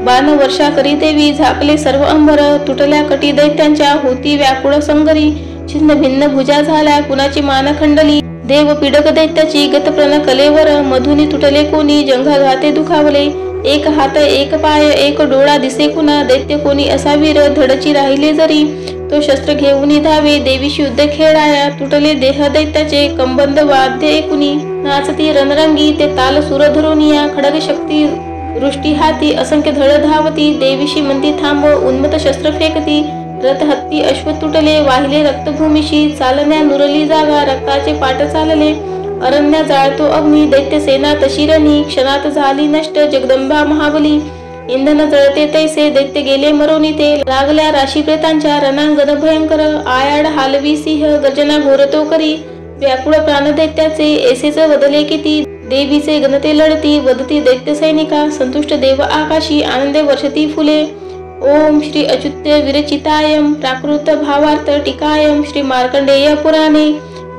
बाण वर्षा करी देवी, झाकले सर्व अंबर, तुटल्या कटी दैत्यांच्या, होती व्याकुळ संगरी. छिन्न भिन्न भुजा झाल्या, कुणाची मान खंडली, देव पीडक दैत्याची गतप्रण कलेवर. मधुनी तुटले कोणी, जंघाघाते दुखावले, 1 हात 1 पाय 1 डोळा दिसे कुणा. दैत्य कोणी असा वीर, धडची राहिले जरी, तो शस्त्र घेऊनी धावे, देवीशी युद्ध खेळाया. तुटले देह दैत्याचे, कंबंद वाद्य कुणी, नाचती रणरंगी, ते ताल सुर धरुनिया. खडग शक्ती वृष्टी हाती, असंख्य धड धावती, देवीशी मंदी थांब, उन्मत शस्त्र फेकती. रथ हत्ती अश्व तुटले, वाहिले रक्तभूमीशी, चालण्या नुरली जागा, रक्ताचे पाट चालले. अरण्य जाळतो अग्नी, दैत्य सेना तशी रणी, क्षणात झाली नष्ट जगदंबा महाबली. इंधन जळते तैसे, दैत्य गेले मरोनी ते, लागल्या राशी प्रेतांच्या रणांगण भयंकर. आयाड हालवी सिंह, गर्जना घोरतो करी, व्याकुळ प्राण दैत्याचे, ऐसेच वदले किती. देवीचे गणते लढती, वदती दैत्य सैनिका, संतुष्ट देव आकाशी, आनंदे वर्षती फुले. ओम श्री अच्युत्य विरचितायम, प्राकृत भावार्थ टीकायम, श्री मार्कंडेय पुराणे,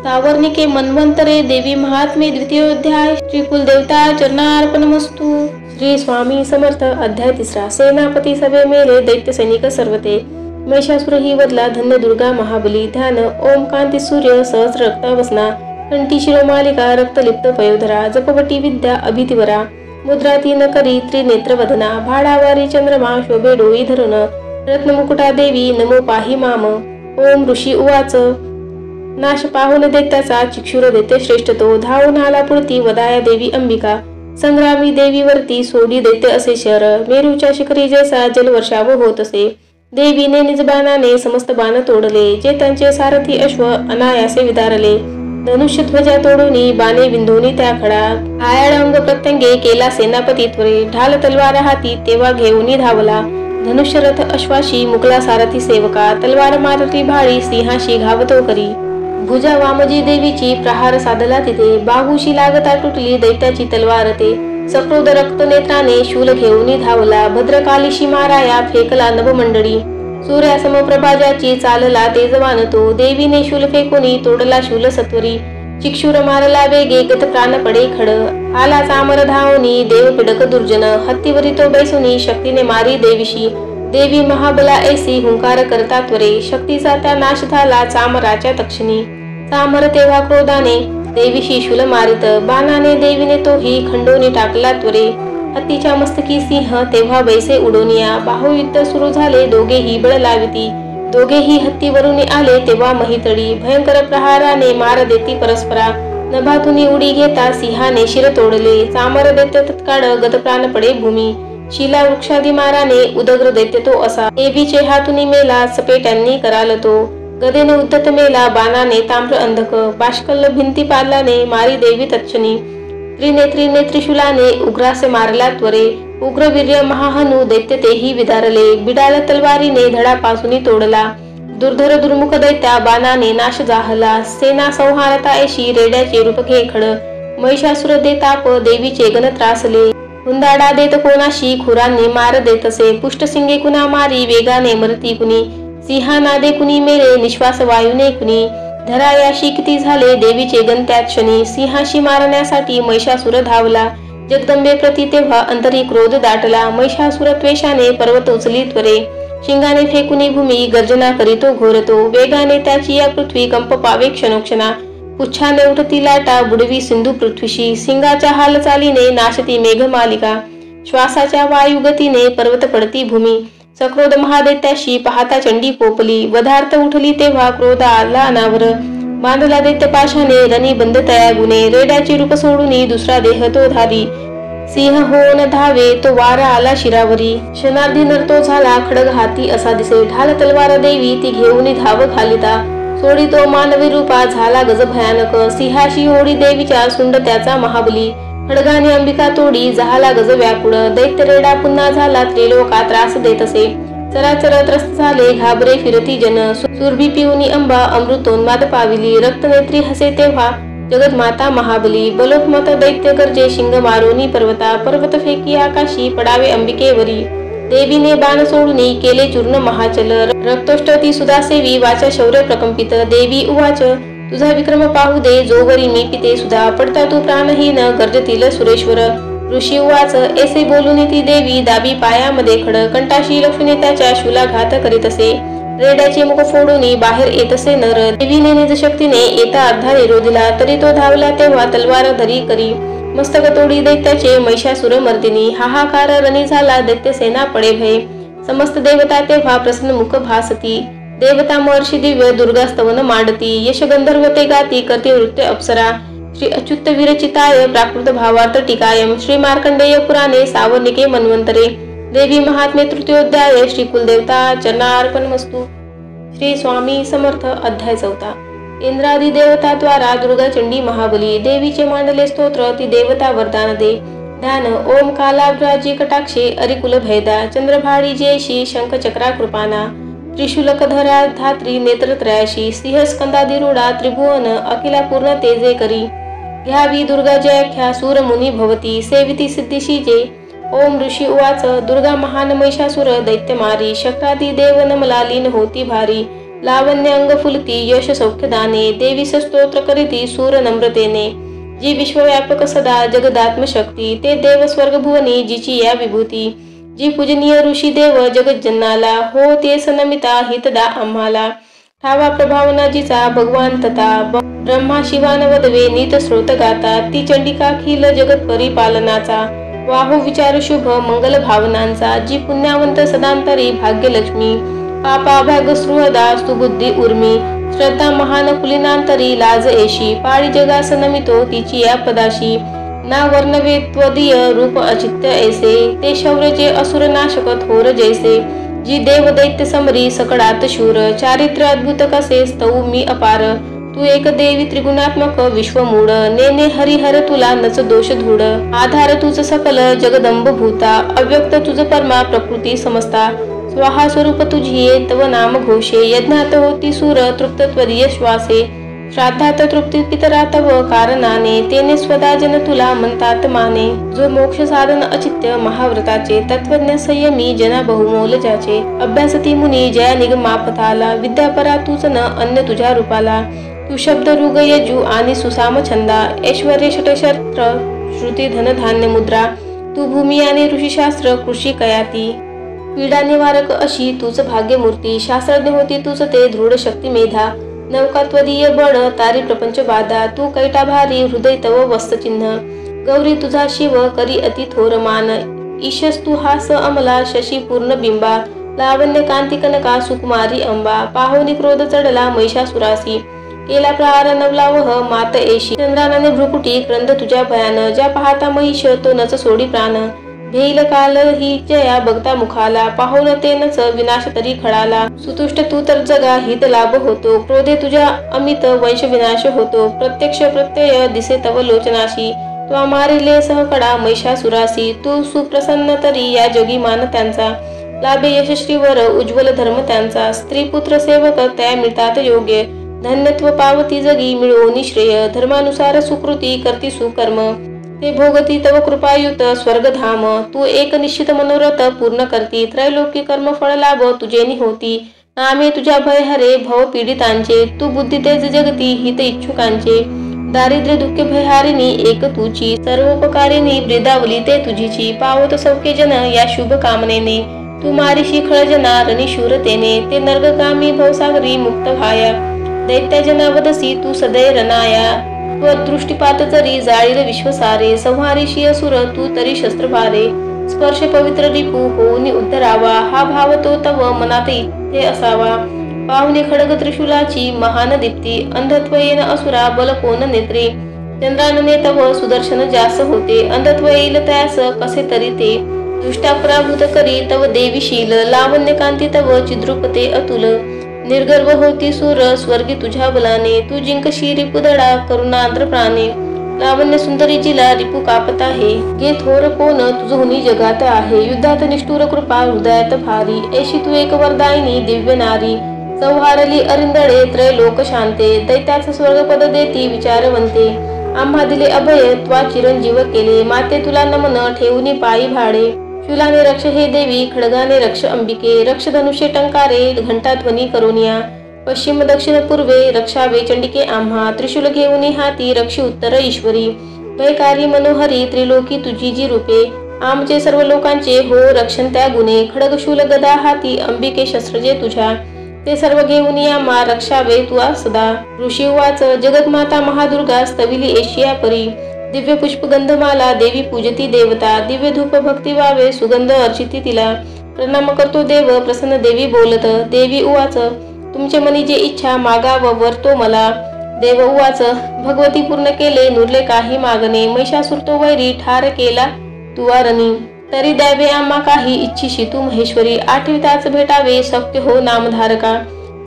सावर्णिके मन्वंतरे, देवी महात्मे द्वितीयोध्याय, श्री कुलदेवता चरणार्पणमस्तु. श्री स्वामी समर्थ. अध्याय 3. सेनापती सभे मेले, दैत्य सैनिक सर्वते. महिषासुर ही वदला, धन्य दुर्गा महाबली. ध्यान. ओम कांती सूर्य, सहस्र रक्तावसना, कंठी शिरोमालिका, रक्तलिप्त पयोधरा, जपवटी विद्या अभितिवरा. मुद्रा 3 करी, त्रिनेत्र वदना, भाडावारी चंद्रमा, शोभे डोई धरुन. रत्नमुकुटा देवी, नमो पाहि माम. ओम ऋषी उवाच, नाश पाहुन दैत्याचा, चिक्षुर दैत्य श्रेष्ठ तो, धावून आला पुढती, वदाया देवी अंबिका. संग्रामी देवीवरती, सोडी दैत्य असे शर, मेरूच्या शिखरी जैसा जलवर्षाव होत असे. देवीने निजबाणाने समस्त बाण तोडले, जे त्यांचे सारथी अश्व अनायासे विदारले. धनुष्य ध्वजा तोडूनी, बाणे विंधोनी त्या खडा. आयाळ अंग प्रत्यंगे, केला सेनापती त्वरे. ढाल तलवार हाती, तेव्हा घेऊनी धावला. धनुष्य रथ अश्वाशी, मुकला सारथी सेवका. तलवार मारती भाळी, सिंहाशी घावतो करी. भुजा वामजी देवीची, प्रहार साधला तिथे. बाहूशी लागता तुटली दैत्याची तलवार ते. सक्रोध रक्त नेत्राने, शूल घेऊनी धावला. भद्रकालीशी माराया, फेकला नभमंडळी. सूर्यासम प्रभाजाची, चालला तेजवान तो. देवीने शूल फेकुनी, तोडला शूल सत्वरी. चिक्षुर मारला वेगे गत प्राण पडे खड, आला चामर धावनी देव पिडक दुर्जन, हत्तीवरी तो बैसुनी शक्तीने मारी देवीशी, देवी महाबला ऐसी हुंकार करता त्वरे, शक्तीचा त्या नाश झाला चामराच्या तक्षणी, चामर तेव्हा क्रोधाने देवीशी शूल मारित, बाणाने देवीने तोही खंडोनी टाकला त्वरे, हत्तीच्या मस्तकी सिंह तेव्हा बैसे उडोनिया, बाहुयुद्ध सुरू झाले दोघेही बळ लाविती, दोघेही हत्तीवरून आले तेव्हा महितडी, भयंकर प्रहाराने मार देती परस्परा, नभातुनी उडी घेता सिंहाने शिर तोडले, चामर दैत्य तत्काळ गत प्राण पडे भूमी, शिला वृक्षादी माराने उदग्र दैत्य तो असा, देवीचे हातुनी मेला सपेट्यांनी कराल तो, गदेने उद्धत मेला बाणाने ताम्र अंधक, बाष्कल भिंती पालाने मारी देवी तत्क्षणी, त्रिनेत्रीने त्रिशूलाने उग्रासे मारला त्वरे, उग्रवीर्य महाहनु दैत्य तेही विदारले, बिडाल तलवारीने धडापासून तोडला, दुर्धर दुर्मुख दैत्या बाणाने नाश जाहला, सेना संहारता ऐशी रेड्याचे रूप घे खड, महिषासुर देताप देवीचे गण त्रासले, हुंदाडा देत कोणाशी खुरांनी मार देतसे, पुष्टसिंगे कुणा मारी वेगाने मरती कुणी, सिंहानादे कुणी मेले निश्वास वायूने कुणी, धरायाशी किती झाले देवीचे गण त्यात क्षणी, सिंहाशी मारण्यासाठी महिषासुर धावला, जगदंबे प्रती तेव्हा अंतरी क्रोध दाटला, महिषासुर त्वेषाने पर्वत उचली त्वरे, शिंगाने फेकुनी भूमी गर्जना करीतो घोरतो, वेगाने त्याची या पृथ्वी कंप पावे क्षणोक्षणा, पुच्छाने उठती लाटा बुडवी सिंधू पृथ्वीशी, सिंगाच्या हालचालीने नाशती मेघमालिका, श्वासाच्या वायुगतीने पर्वत पडती भूमी, सक्रोध महादैत्याशी पाहता चंडी पोपली, वधार्थ उठली तेव्हा क्रोध आला अनावर, बांधला दैत्य पाशाने रणी बंद तया गुणे, रेड्याचे रूप सोडूनी दुसरा देह तो धारी, सिंह होऊन धावे तो वारा आला शिरावरी, क्षणार्धी नरतो झाला खडग हाती असा दिसे, ढाल तलवार देवी ती घेऊन धाव घालिता, सोडी तो मानवी रूपा झाला गज भयानक, सिंहाशी ओढी देवीच्या सुंड त्याचा महाबली, खडगाने अंबिका तोडी झाला गज व्याकुळ, दैत्य रेडा पुन्हा झाला त्रिलोका त्रास देतसे, चराचर त्रस्त झाले घाबरे फिरती जन, सुरभी पिऊनी अंबा अमृतोन्माद पाविली, रक्तनेत्री हसे तेव्हा जगत माता महाबली, बलोत्मत दैत्य गर्जे शिंग मारोनी पर्वता, पर्वत फेकी आकाशी पडावे अंबिकेवरी, देवीने बाण सोडूनी केले चूर्ण महाचल, रक्तोष्टती सुधासेवी वाचा शौर्य प्रकंपित, देवी उवाच तुझा विक्रम पाहू दे जोवरी मी पिते सुधा, पडता तू प्राणहीन गर्जतील सुरेश्वर, ऋषी उवाच ऐसे बोलून ती देवी दाबी पायामध्ये खड, कंठाशी लक्ष्मी त्याच्या शूलाघात करीत असे, रेड्याचे मुख फोडून बाहेर येतसे नर, देवीने निज शक्तीने येता अर्धा निरोधिला, तरी तो धावला तेव्हा तलवार धरी करी, मस्तक तोडी दैत्याचे महिषासुर मर्दिनी, हाहाकार रणी झाला दैत्य सेना पडे भय, समस्त देवता तेव्हा प्रसन्न मुख भासती, देवता महर्षी दिव्य दुर्गा स्तवन मांडती, यश गंधर्व ते गाती करते नृत्य अप्सरा, श्री अच्युत विरचिताय प्राकृत भावार्थ टीकायम, श्री मार्कंडेय पुराणे सावर्णिके मन्वंतरे, देवी महात्म्य तृतीयोध्याय, श्री कुलदेवता चरणार्पणमस्तु. श्री स्वामी समर्थ. अध्याय 4. इंद्रादी देवता द्वारा दुर्गा चंडी महाबली, देवीचे मांडले स्तोत्र ती देवता वरदान दे. ध्यान. ओम कालाभ्राजी कटाक्षे अरिकुल भैदा, चंद्रभाडी जयशी शंख चक्रा कृपाना, त्रिशूलकधरा धात्री नेत्रत्रयाशी, सिंहस्कंदाधिरूढा त्रिभुवन अखिला पूर्ण तेजे करी, घ्यावी दुर्गा जयाख्या सूरमुनी भवती, सेविती सिद्धीशी जे. ओम ऋषी उवाच. दुर्गा महान महिषासुर दैत्य मारी, शक्रादी देव नमलालीन होती भारी, लावण्य अंग फुलती यश सौख्य दाने, देवी स्तोत्र करीती सूर नम्रतेने, जी विश्वव्यापक सदा जगदात्म शक्ती, ते देव स्वर्ग भुवनी जिची या विभूती, जी पूजनीय ऋषी देव जगत जन्नाला, हो ते सनमिता हितदा आम्हाला, ठावा प्रभावना जिचा भगवान तथा, ब्रह्मा शिवान वदवे नीत स्रोत गाता, ती चंडिका खिल जगत परिपालनाचा, वाहू विचार शुभ मंगल भावनांचा, जी पुण्यावंत सदांतरी भाग्यलक्ष्मी, पापाभाग सुहृदा सुबुद्धी उर्मी, श्रद्धा महान कुलीनांतरी लाज येशी, पाळी जगास नमितो तिची या पदाशी, ना वर्णवे त्वदीय रूप अचित्य ऐसे, ते शौर्य जे असुर नाशक थोर जैसे, जी देव दैत्य समरी सकळात शूर, चारित्र्य अद्भुत कसे स्तवू मी अपार, तू एक देवी त्रिगुणात्मक विश्वमूळ, नेने हरिहर तुला नच दोष धूड, आधार तुझ सकल जगदंब भूता, अव्यक्त तुझ परमा प्रकृती समस्ता, स्वाहा स्वरूप तुझी तव नाम घोषे, यज्ञात होती सूर तृप्त त्वदीय श्वासे, श्राद्धात तृप्ती पितरा तव कारणाने, तेने स्वदा जन तुला म्हणतात माने, जो मोक्ष साधन अचित्य महाव्रताचे, तत्वज्ञ संयमी जना बहुमोल ज्याचे, अभ्यासती मुनी जया निगमा पथाला, विद्यापरा तूच न अन्य तुझ्या रूपाला, तू शब्द ऋग यजु आणि सुसाम छंदा, ऐश्वर्य षटशस्त्र श्रुती धन धान्य मुद्रा, तू भूमी आणि ऋषीशास्त्र कृषी कयाती. पीडा निवारक अशी तूच भाग्यमूर्ती, शास्त्रज्ञ होती तूच ते दृढ शक्ती मेधा. नौकात्वदीय बळ तारी प्रपंच बाधा, तू कैटा भारी हृदय तव वस्तचिन्ह. गौरी तुझा शिव करी अति थोर मान, ईशस तू हास अमला शशी पूर्ण बिंबा. लावण्य कांती कनका सुकुमारी अंबा, पाहुनी क्रोध चढला महिषासुरासी. केला प्रहार नवलावह मात एशी, चंद्रानाने भ्रुकुटी क्रंद तुझ्या भयान. ज्या पाहता महिष तो नच सोडी प्राण, भेईल काल ही जया बघता मुखाला. पाहुन ते नच विनाश तरी खळाला. सुतुष्ट तू तर जगा हित लाभ होतो, क्रोधे तुझ्या अमित वंश विनाश होतो. प्रत्यक्ष प्रत्यय दिसे तव लोचनाशी, तो मारिले सहकडा महिषासुरासी. तू सुप्रसन्न तरी या जगी मान त्यांचा, लाभे यशस्वीवर उज्ज्वल धर्म त्यांचा. स्त्री पुत्र सेवक त्या मिळतात योग्य, धन्यत्व पावती जगी मिळवून श्रेय. धर्मानुसार सुकृती करती सुकर्म, ते भोगती तव कृपायुत स्वर्गधाम. तू एक निश्चित मनोरथ पूर्ण करती, त्रैलोकी कर्म फळ लाभ तुझेनी होती. नामे तुझ्या भय हरे भव पीडितांचे, तू बुद्धी तेज जगती हित इच्छुकांचे. दारिद्र्य दुःख भयहारिणी एक तुझी, सर्वोपकारिणी ब्रिदावली ते तुझीची. पावत सौख्य जन या शुभ कामनेने, तू मारिशी खळजना रणिशूरतेने. ते नर्गगामी भवसागरी मुक्त व्हाया, दैत्याजना वदसी तू सदै रणाया. तू दृष्टीपात जरी जाळील विश्वसारे, संहारिशी असुर तू तरी शस्त्रभारे. स्पर्श पवित्र रिपू होऊन उद्धरावा, हा भाव तो तव मनात इथे असावा. पाहुणे खडग त्रिशूलाची महान दीप्ती, अंधत्व येन असुरा बल कोण नेत्रे. चंद्रानने तव सुदर्शन जास होते, अंधत्व येईल त्यास कसे तरी ते. दुष्टा पराभूत करी तव देवीशील, लावण्य कांती तव चिद्रुपते अतुल. निर्गर्व होती सूर स्वर्गी तुझ्या बलाने, तू जिंकशी रिपुदडा करुणांध्र प्राणे. लावण्य सुंदरी जिला रिपू कापत आहे, घे थोर कोण तुझहुनी जगात आहे. युद्धात निष्ठुर कृपा हृदयात भारी, ऐशी तू एक वरदायिनी दिव्य नारी. संहारली अरिंदळे त्रैलोक शांते, दैत्याच स्वर्गपद देती विचारवंते. आम्हा दिले अभय त्वा चिरंजीव केले, माते तुला नमन ठेवूनी पायी भाडे. शूलाने रक्ष हे देवी खडगाने रक्ष अंबिके, रक्ष धनुष्य टंकारे घंटा ध्वनी करोनिया. पश्चिम दक्षिण पूर्वे रक्षावे चंडिके आम्हा, त्रिशूल घेऊनी हाती रक्षी उत्तर ईश्वरी. भयकारी मनोहरी त्रिलोकी तुझी जी रूपे, आमचे सर्व लोकांचे हो रक्षण त्या गुणे. खडग शूल गदा हाती अंबिके शस्त्रजे तुझ्या, ते सर्व घेऊन आम्हा रक्षावे तुआ सदा. ऋषी उवाच जगतमाता महादुर्गा स्तविली एशिया परी. दिव्य पुष्प गंधमाला देवी पूजती देवता, दिव्य धूप भक्ती वावे सुगंध अर्चिती तिला. प्रणाम करतो देव प्रसन्न देवी बोलत, देवी उवाच तुमचे मनी जे इच्छा मागाव वर तो मला. देव उवाच भगवती पूर्ण केले नुरले काही मागणे. महिषासुर तो वैरी ठार केला तुवारणी, तरी द्यावे आम्हा काही इच्छिशी तू महेश्वरी. आठविताच भेटावे सत्य हो नामधारका,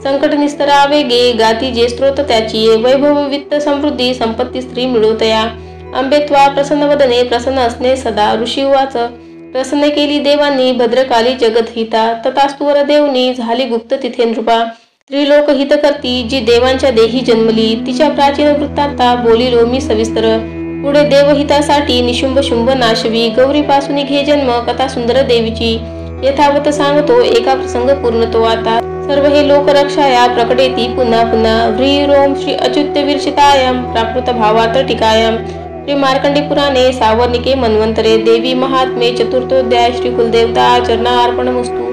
संकट निस्तरावे गे गाती जे स्तोत्र त्याची. वैभव वित्त समृद्धी संपत्ती स्त्री मिळवतया, अंबे त्वा प्रसन्न वदने प्रसन्न असणे सदा. ऋषी उवाच प्रसन्न केली देवांनी भद्रकाली जगत हिता, तथास्तुवर देवनी झाली गुप्त तिथे नृपा. त्रिलोक हित करती जी देवांच्या देही जन्मली, तिच्या प्राचीन वृत्तांता बोलिलो मी सविस्तर. पुढे देवहितासाठी निशुंभ शुंभ नाशवी, गौरी पासून घे जन्म कथा सुंदर देवीची. यथावत सांगतो एका प्रसंग पूर्णतो आता, सर्व हे लोक रक्षाया प्रकटेती पुन्हा पुन्हा. व्री रोम श्री अच्युत विरचितायाम प्राकृत भावात टिकायाम. श्री मार्कंडी पुराणे सावर्णिके मन्वंतरे. देवी महात्मे चतुर्थोध्याय. श्री कुलदेवता चरणार्पणमस्तु.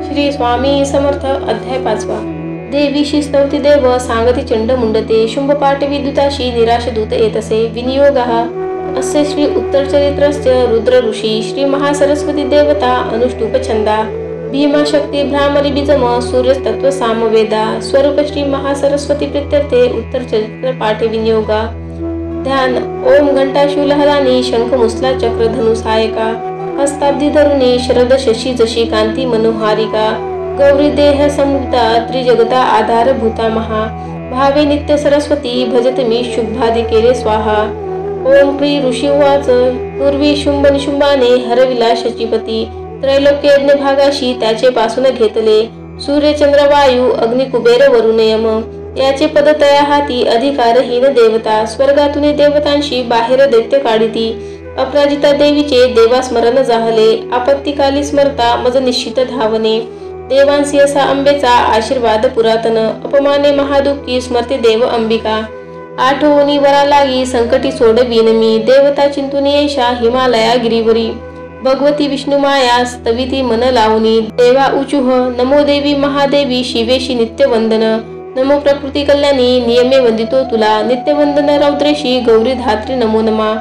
श्री स्वामी समर्थ. अध्याय 5. देवीशी स्तवती देव सांगती चंड मुंडते, शुंभपाठ विद्युताशी निराश दूत येतसे. विनियोगः अस्य श्री उत्तर चरित्रस्य रुद्र ऋषी श्री महासरस्वती देवता अनुष्टुप छंदा. भीमा शक्ती भ्रामरी बीजम सूर्यतत्व सामवेदा. स्वरूप श्री महासरस्वती प्रीत्यर्थे उत्तर चरित्र पाठे विनियोगा. ध्यान. ओम घंटा शूलहलानी शंख मुसला चक्र धनु सहायका. हस्ताब्दी धरुणी शरद शशी जशी कांती मनोहारिका. गौरी देह समुद्धा त्रिजगता आधार भूता महा. भावे नित्य सरस्वती भजत मी शुभादि केले स्वाहा. ओम प्री ऋषी उवाच पूर्वी शुंभ निशुंभाने हरविला शचीपती. त्रैलोक्यज्ञ भागाशी त्याचे पासून घेतले. सूर्य चंद्र वायू अग्नि कुबेर वरुण यम. याचे पद तया हाती अधिकारहीन देवता. स्वर्गातून देवतांशी बाहेर दैत्य काढिती. अपराजिता देवीचे देवा स्मरण जाहले. आपत्तिकाली स्मरता मज निश्चित धावणे. देवांसी असा अंबेचा आशीर्वाद पुरातन, अपमाने महादुःखी स्मरते देव अंबिका. आठवणी वरा लागी संकटी सोडवीन मी, देवता चिंतून येशा हिमालया गिरीवरी. भगवती विष्णू माया स्तविती मन लावणी, देवा उचुह नमो देवी महादेवी शिवेशी नित्य वंदन. नमो प्रकृती कल्याणी नियमे वंदितो तुला, नित्य वंदन रौद्रेशी गौरी धात्री नमो नमा.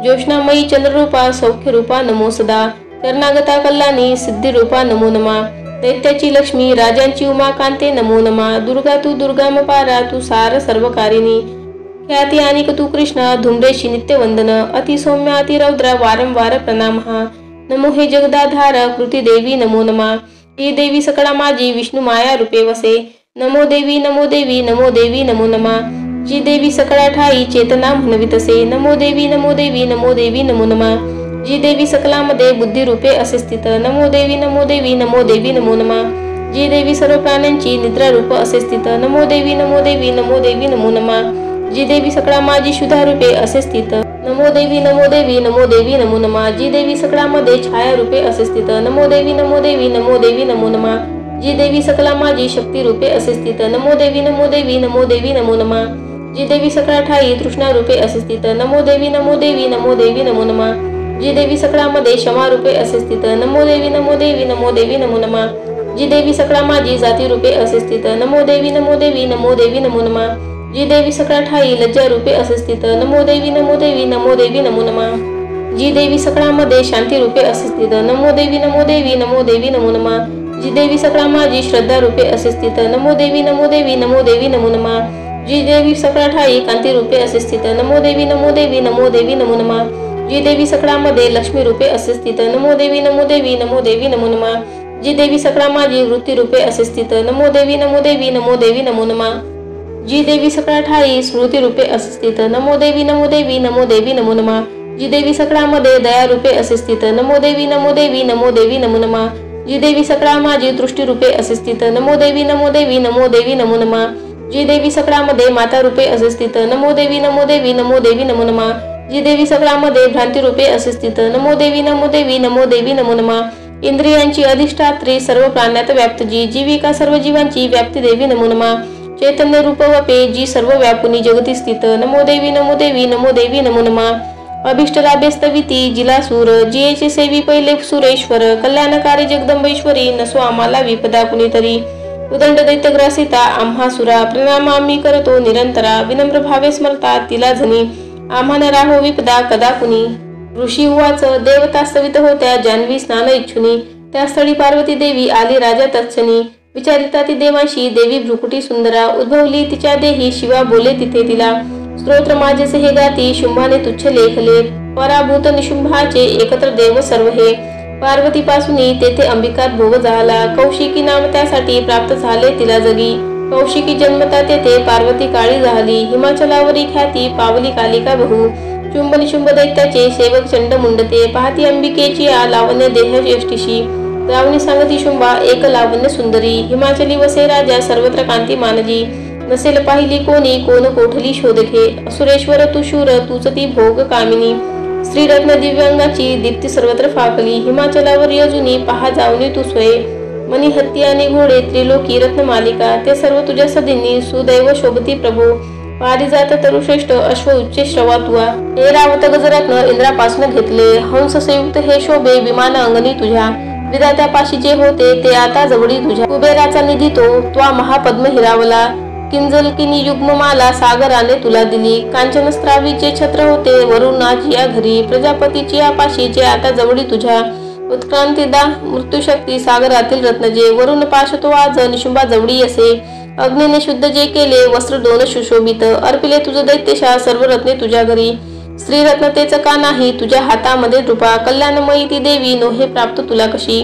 ज्योत्स्नामयी चंद्ररूपा सौख्य रूपा नमो सदा, शरणागता कल्याणी सिद्धी रूपा नमो नमा. दैत्याची लक्ष्मी राजांची उमाकांते नमो नमा. दुर्गा तू दुर्गाम पारा तू सार सर्वकारिणी, ख्याती आणिक तू कृष्णा धुंडेशी नित्य वंदन. अति सौम्य अति रौद्र वारंवार प्रणाम. नमो हे जगदाधार कृती देवी नमो नमा. ही देवी सकळा माझी विष्णू माया रूपे वसे, नमो देवी नमो देवी नमो देवी नमो नमा. जी देवी सकळा ठाई चेतना म्हणवितसे, नमो देवी नमो देवी नमो देवी नमो नमा. जी देवी सकलामध्ये बुद्धी रूपे असे स्थित, नमो देवी नमो देवी नमो देवी नमो नमा. जी देवी सर्व प्राण्यांची निद्रा रूप असे स्थित, नमो देवी नमो देवी नमो देवी नमो नमा. जी देवी सकळा माझी शुद्धा रूपे असे स्थित, नमो देवी नमो देवी नमो देवी नमो नमा. जी देवी सकळामध्ये छाया रूपे असे स्थित, नमो देवी नमो देवी नमो देवी नमो नमा. जी देवी सकला माझी शक्ती रूपे असे स्थित, नमो देवी नमो देवी नमो देवी नमो नमा. जी देवी सकळा ठाई तृष्णा रूपे असे स्थित, नमो देवी नमो देवी नमो देवी नमो नमा. जी देवी सकळामध्ये क्षमा रूपे असे स्थित, नमो देवी नमो देवी नमो देवी नमो नमा. जी देवी सकळा माझी जाती रूपे असे स्थित, नमो देवी नमो देवी नमो देवी नमो नमा. जी देवी सकळा ठाई लज्जा रूपे असे स्थित, नमो देवी नमो देवी नमो देवी नमो नमा. जी देवी सकळामध्ये शांती रूपे असे स्थित, नमो देवी नमो देवी नमो देवी नमो नमा. जी देवी सकळा माझी श्रद्धा रूपे असे स्थित, नमो देवी नमो देवी नमो देवी नमो नमा. जी देवी सकळा ठाई कांती रूपे असे स्थित, नमो देवी नमो देवी नमो देवी नमो नमा. जी देवी सकळामध्ये लक्ष्मी रूपे असे स्थित, नमो देवी नमो देवी नमो देवी नमो नमा. जी देवी सकळा माझी वृत्ती रूपे असे स्थित, नमो देवी नमो देवी नमो देवी नमो नमा. जी देवी सकळा ठाई स्मृती रूपे असे स्थित, नमो देवी नमो देवी नमो देवी नमो नमा. जी देवी सकळामध्ये दया रूपे असे स्थित, नमो देवी नमो देवी नमो देवी नमो नमा. जी देवी सकळा माझी दृष्टी रूपे असे स्थित, नमो देवी नमो देवी नमो देवी नमो नमा. जी देवी सकळामध्ये माता रूपे असे स्थित, नमो देवी नमो देवी नमो देवी नमो नमा. जी देवी सकळामध्ये भ्रांती रूपे असे स्थित, नमो देवी नमो देवी नमो देवी नमो नमा. इंद्रियांची अधिष्ठात्री सर्व प्राण्यात व्याप्त जी, जीविका सर्व जीवांची व्याप्ती देवी नमो नमा. चैतन्य रूप वपे जी सर्व व्यापुनी जगती स्थित, नमो देवी नमो देवी नमो देवी नमो नमा. अभिष्ट लाभे स्तविती जिला सूर, जियेचे सेवी पहिले सुरेश्वर, कल्याणकारी जगदंबेश्वरी नसो आम्हाला विपदा कुणीतरी. उदंड दैत्यग्रासिता आम्हा सुरा, प्रणाम आम्ही करतो निरंतरा, विनम्र भावे स्मरता तिला जनी, आम्हा न राहो विपदा कदा कुणी. ऋषी उवाच, देवता स्तवित होत्या जान्हवी स्नान इच्छुनी, त्या स्थळी पार्वती देवी आली राजा तत्सनी. विचारिता ती देवांशी देवी भ्रुकुटी सुंदरा, उद्भवली तिच्या देही शिवा बोले तिथे तिला. स्तोत्र माझेचे हे गाती शुंभाने तुच्छ लेखले, पराभूत निशुंभाचे एकत्र देव सर्व हे. पार्वती पासूनी तेथे अंबिकात भोग झाला, कौशिकी नाम त्यासाठी प्राप्त झाले तिला जगी. कौशिकी जन्मता तेथे पार्वती काळी झाली, हिमाचलावरी ख्याती पावली कालिका बहु. चुंब निशुंभ दैत्याचे सेवक चंड मुंडते, पाहती अंबिकेची लावण्य देह यष्टीशी. लावणी सांगती शुंभा एक लावण्य सुंदरी, हिमाचली वसे राजा सर्वत्र कांती मानजी. नसेल पाहिली कोणी कोण कोठली शोध घे, असुरेश्वर तू शूर तूच ती भोग कामिनी. श्रीरत्न दिव्यांगाची दीप्ती सर्वत्र फाकली, हिमाचलावर यजुनी पहा जाऊनी तू स्वये. मनी हत्ती आणि घोडे त्रिलोकी रत्न मालिका, ते सर्व तुझ्या सदींनी सुदैव शोभती प्रभो. पारिजात तरुश्रेष्ठ अश्व उच्च श्रवा तुआ, हे रावत गजरत्न इंद्रापासून घेतले. हंस संयुक्त हे शोभे विमान अंगणी तुझ्या, विधात्यापाशी जे होते ते आता जवळी तुझ्या. कुबेराचा निधी तो त्वा महापद्म हिरावला, किंजलकिनी युग्ममाला सागराने तुला दिली. कांचनस्त्रावीचे छत्र होते वरुणाची या घरी, प्रजापतीची या पाशी जे आता जवळी तुझ्या. उत्क्रांतीदा मृत्यूशक्ती सागरातील रत्न जे, वरुण पाश तो आज निशुंभा जवळी असे. अग्नीने शुद्ध जे केले वस्त्र दोन सुशोभित, अर्पिले तुझ दैत्यशा सर्व रत्ने तुझ्या घरी. श्रीरत्न तेच का नाही तुझ्या हातामध्ये कृपा, कल्याणमयी ती देवी नोहे प्राप्त तुला कशी.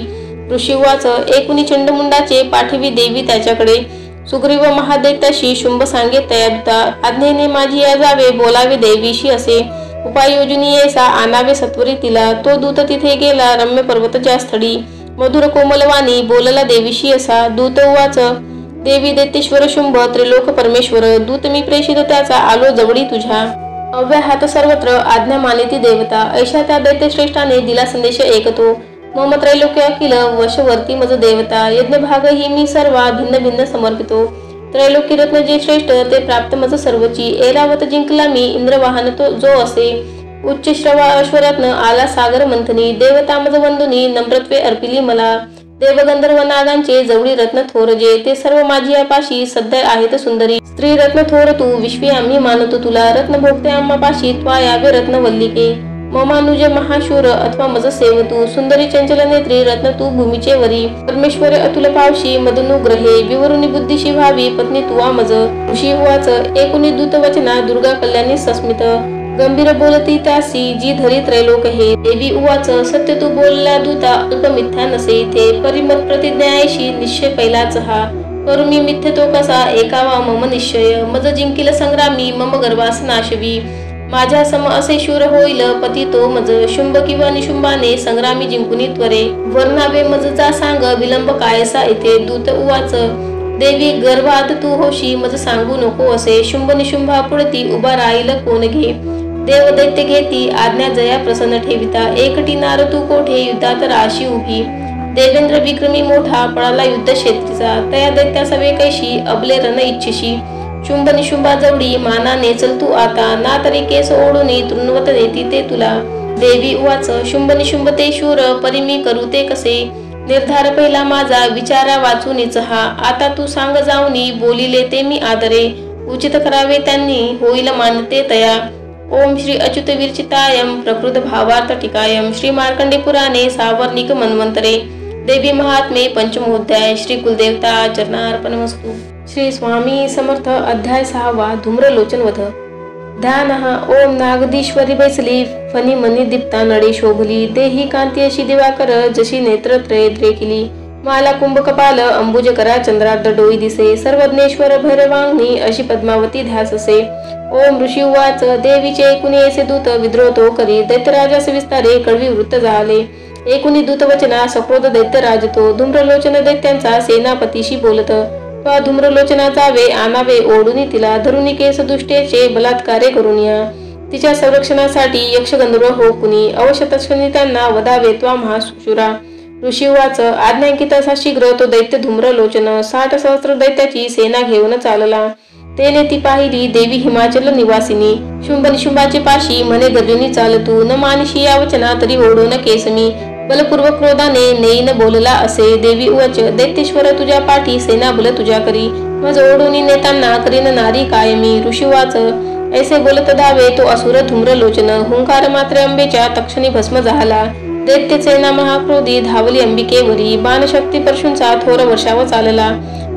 ऋषी उवाच, एकूणी चंडमुंडाचे पाठवी देवी त्याच्याकडे, सुग्रीव महादैत्याशी शुंभ सांगे तयादुता. आज्ञेने माझी या जावे बोलावे देवीशी असे, उपाययोजनी येसा आणावे सत्वरी तिला. तो दूत तिथे गेला रम्य पर्वत ज्या स्थळी, मधुर कोमलवाणी बोलला देवीशी असा. दूत उवाच, देवी दैत्येश्वर शुंभ त्रिलोक परमेश्वर, दूत मी प्रेषित त्याचा आलो जवळी तुझ्या. अव्याहात सर्वत्र आज्ञा मानेती देवता, ऐशा त्या दैत्यश्रेष्ठाने दिला संदेश ऐकतो. मम त्रैलोक्य अखिल वशवर्ती मज देवता यज्ञभाग ही मी सर्वा भिन्न भिन्न समर्पितो त्रैलोकी रत्न जे श्रेष्ठ ते प्राप्त मज सर्वची ऐरावत जिंकला मी इंद्रवाहन तो जो असे उच्च श्रवा अश्वरत्न आला सागर मंथनी देवता मज वंदुनी नम्रत्वे अर्पिली मला देवगंधर्व नागांचे जवळी रत्न थोर जे ते सर्व माझी पाशी सध्या आहेत सुंदरी स्त्री रत्न थोर तू विश्वे आम्ही मानतो तुला रत्न भोगते आम्हा पाशी त्वा यावे रत्न वल्लिके ममानुजे महाशूर अथवा मज सेव तू सुंदरी चंचल नेत्री रत्न तू भूमीचे वरी परमेश्वर अतुल पावशी मदनुग्रहे विवरुनी बुद्धीशी व्हावी पत्नी तुवा मज ऋषी हुवाच एकुणी दूत वचना दुर्गा कल्याणी सस्मित गंभीर बोलती त्यासी जी धरी त्रैलोक हे देवी उवाच सत्य तू बोलला दूता अल्प मिथ्या नसे इथे परिमत प्रतिज्ञायशी निश्चय पहिलाच हा करू मी मिथ्य तो कसा एकावा मम निश्चय मज जिंकिल संग्रामी मम गर्भास नाशवी माझ्या सम असे शूर होईल पती तो मज शुंभ किंवा निशुंभाने संग्रामी जिंकुनी त्वरे वर्णावे मजचा सांग विलंब कायसा इथे दूत उवाच देवी गर्भात तू होशी मज सांगू नको असे शुंभ निशुंभा पुढती उभा राहील कोण घे देव दैत्य घेती आज्ञा जया प्रसन्न ठेविता एकटी नार तू कोठे युद्धात राशी उभी देवेंद्र विक्रमी मोठा पळाला युद्ध क्षेत्रीचा तया दैत्या सवे कैशी अबले रण इच्छिशी शुंभ निशुंभा जवळी माना नेचल तू आता ना तरी केस ओढुनी तृणवत नेती ते तुला देवी उवाच शुंभ निशुंभ ते शूर परी मी करू ते कसे निर्धार पहिला माझा विचारा वाचूनीच हा आता तू सांग जाऊनी बोलिले ते मी आदरे उचित करावे त्यांनी होईल मानते तया ओम श्री अच्युत विरचितायम प्रकृत भावार्थ टिकायम श्री मार्कंडे पुराणे सावर्णिक मन्वंतरे देवी महात्मे पंचमोध्याय श्री कुलदेवता चरणार्पणमस्तु श्री स्वामी समर्थ अध्याय 6 धूम्रलोचन वध ध्यान ओम नागदीश्वरी बैसली फणी मनी दीप्ता नडे शोभली देही कांती अशी दिवाकर जशी नेत्रत्रय द्रेकिली माला कुंभ कपाल अंबुज करा चंद्रार्ध डोई दिसे सर्वज्ञेश्वर भैरवांगणी अशी पद्मावती ध्यास असे ओम ऋषी उवाच देवीचे एकुणी ऐसे दूत विद्रोह करी दैत्यराजास विस्तारे कळवी वृत्त झाले एकुणी दूत वचना सक्रोध दैत्यराज तो धूम्रलोचन दैत्यांचा सेनापतीशी बोलत वा धूम्रलोचना जावे आणावे ओढुनी तिला धरुनी केस दुष्टेचे बलात्कारे करून या तिच्या संरक्षणासाठी यक्षगंधर्व हो कुणी अवश्य तत्क्षणी त्यांना वधावे त्वा महाशुरा ऋषी उवाच आज्ञांकित असा शीघ्र तो दैत्य धूम्रलोचन 60 सहस्र दैत्याची सेना घेऊन चालला तेने ती पाहिली देवी हिमाचल निवासिनी शुंभ निशुंभाचे पाशी म्हणे गर्जुनी चालतू न मानशी या वचना तरी ओढो न केसमी बलपूर्वक क्रोधाने नेईन बोलला असे देवी उवाच दैत्येश्वर तुझ्या पाठी सेना बल तुझ्या करी मज ओढोनी नेतांना करीन नारी कायमी ऋषी उवाच ऐसे बोलत धावे तो असुर धूम्रलोचन हुंकार मात्र अंबेच्या तक्षणी भस्म झाला दैत्य सेना महाक्रोधी धावली अंबिकेवरी बाणशक्ती परशूंचा थोर वर्षाव चालला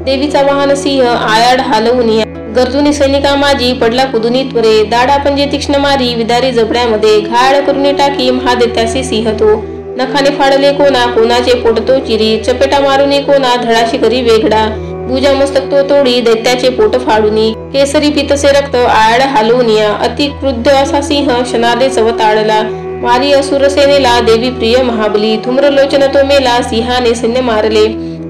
देवीचा वाहन सिंह आयाड हालवून गर्जुनी सैनिका माझी पडला कुदुनी त्वरे दाडा पंजे तीक्ष्ण मारी विदारी जबड्यामध्ये घाळ करून टाकी महादैत्यासी सिंह तो नखाने फाडले कोणा कोणाचे पोट तो चिरी चपेटा मारुनी कोणा धडाशी करी वेगडा भुजा मस्तक तो तोडी दैत्याचे पोट फाडुनी केसरी पितसे रक्त आड हालवूनिया अति क्रुद्ध असा सिंह शनादे चवताळला मारी असुर सेनेला देवी प्रिय महाबली धूम्रलोचन तो मेला सिंहाने सैन्य मारले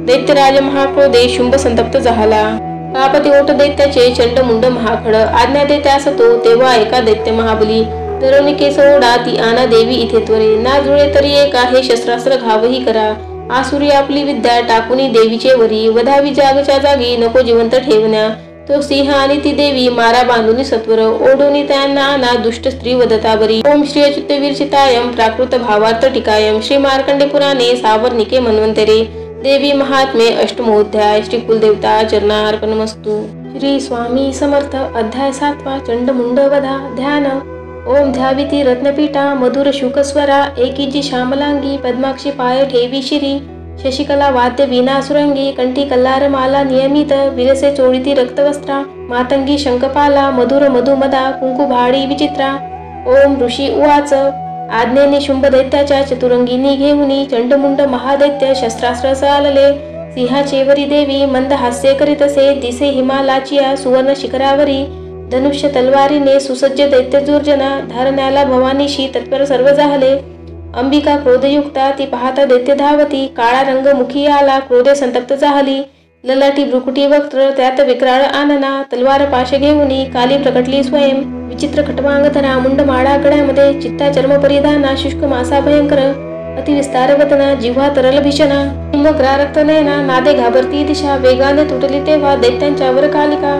दैत्यराज महाक्रोधे शुंभ संतप्त झाला कापती ओट दैत्याचे चंड मुंड महाखड आज्ञा दे त्यास तो तेव्हा एका दैत्य महाबली तरुणी केस ओढा ती आना देवी इथे त्वरे ना जुळे तरी एका हे शस्त्रास्त्र घावही करा आसुरी आपली विद्या टाकुनी देवीचे वरी वधावी जागच्या जागी नको जिवंत ठेवण्या तो सिंह आणि ती देवी मारा बांधुनी सत्वर ओढोनी त्यांना आना दुष्ट स्त्री वदतावरी ओम श्री अच्युत विरचितायम प्राकृत भावार्थ टिकायम श्री मार्कंडे पुराणे सावर्णिके मन्वंतरे देवी महात्मे अष्टमोध्याय श्री कुलदेवता चरणार्पणमस्तु श्री स्वामी समर्थ अध्याय 7 चंडमुंड वधा ध्यान ओम ध्याविती रत्नपीठा मधुर शुकस्वरा एकीजी श्यामलांगी पद्माक्षी पाय ठेवी शिरी शशिकला वाद्य वीणा सुरंगी कंठी कल्लार माला नियमित विरसे चोळीती रक्तवस्त्रा मातंगी शंखपाला मधुर मधुमदा कुंकू भाडी विचित्रा ओम ऋषी उवाच आज्ञेने शुंभ दैत्याच्या चतुरंगिनी घेऊनी चंडमुंड महादैत्य शस्त्रास्त्र चालले सिंहाचेवरी देवी मंद हास्य करीतसे दिसे हिमालाचिया सुवर्ण शिखरावरी धनुष्य तलवारीने सुसज्ज दैत्य दुर्जना धारण्याला भवानीशी तत्पर सर्व झाले अंबिका क्रोधयुक्ता ती पाहता दैत्य धावती काळा रंग मुखी आला क्रोधे संतप्त झाली ललाटी भ्रुकुटी वक्त्र त्यात विक्राळ आनना तलवार पाश घेऊनी काली प्रकटली स्वयं विचित्र खटवांगधरा मुंड माळा गळ्यामध्ये चित्ता चर्म परिधाना शुष्क मासा भयंकर अतिविस्तार वदना जिव्हा तरल भीषणा रक्त नयना नादे घाबरती दिशा वेगाने तुटली तेव्हा दैत्यांच्या वर कालिका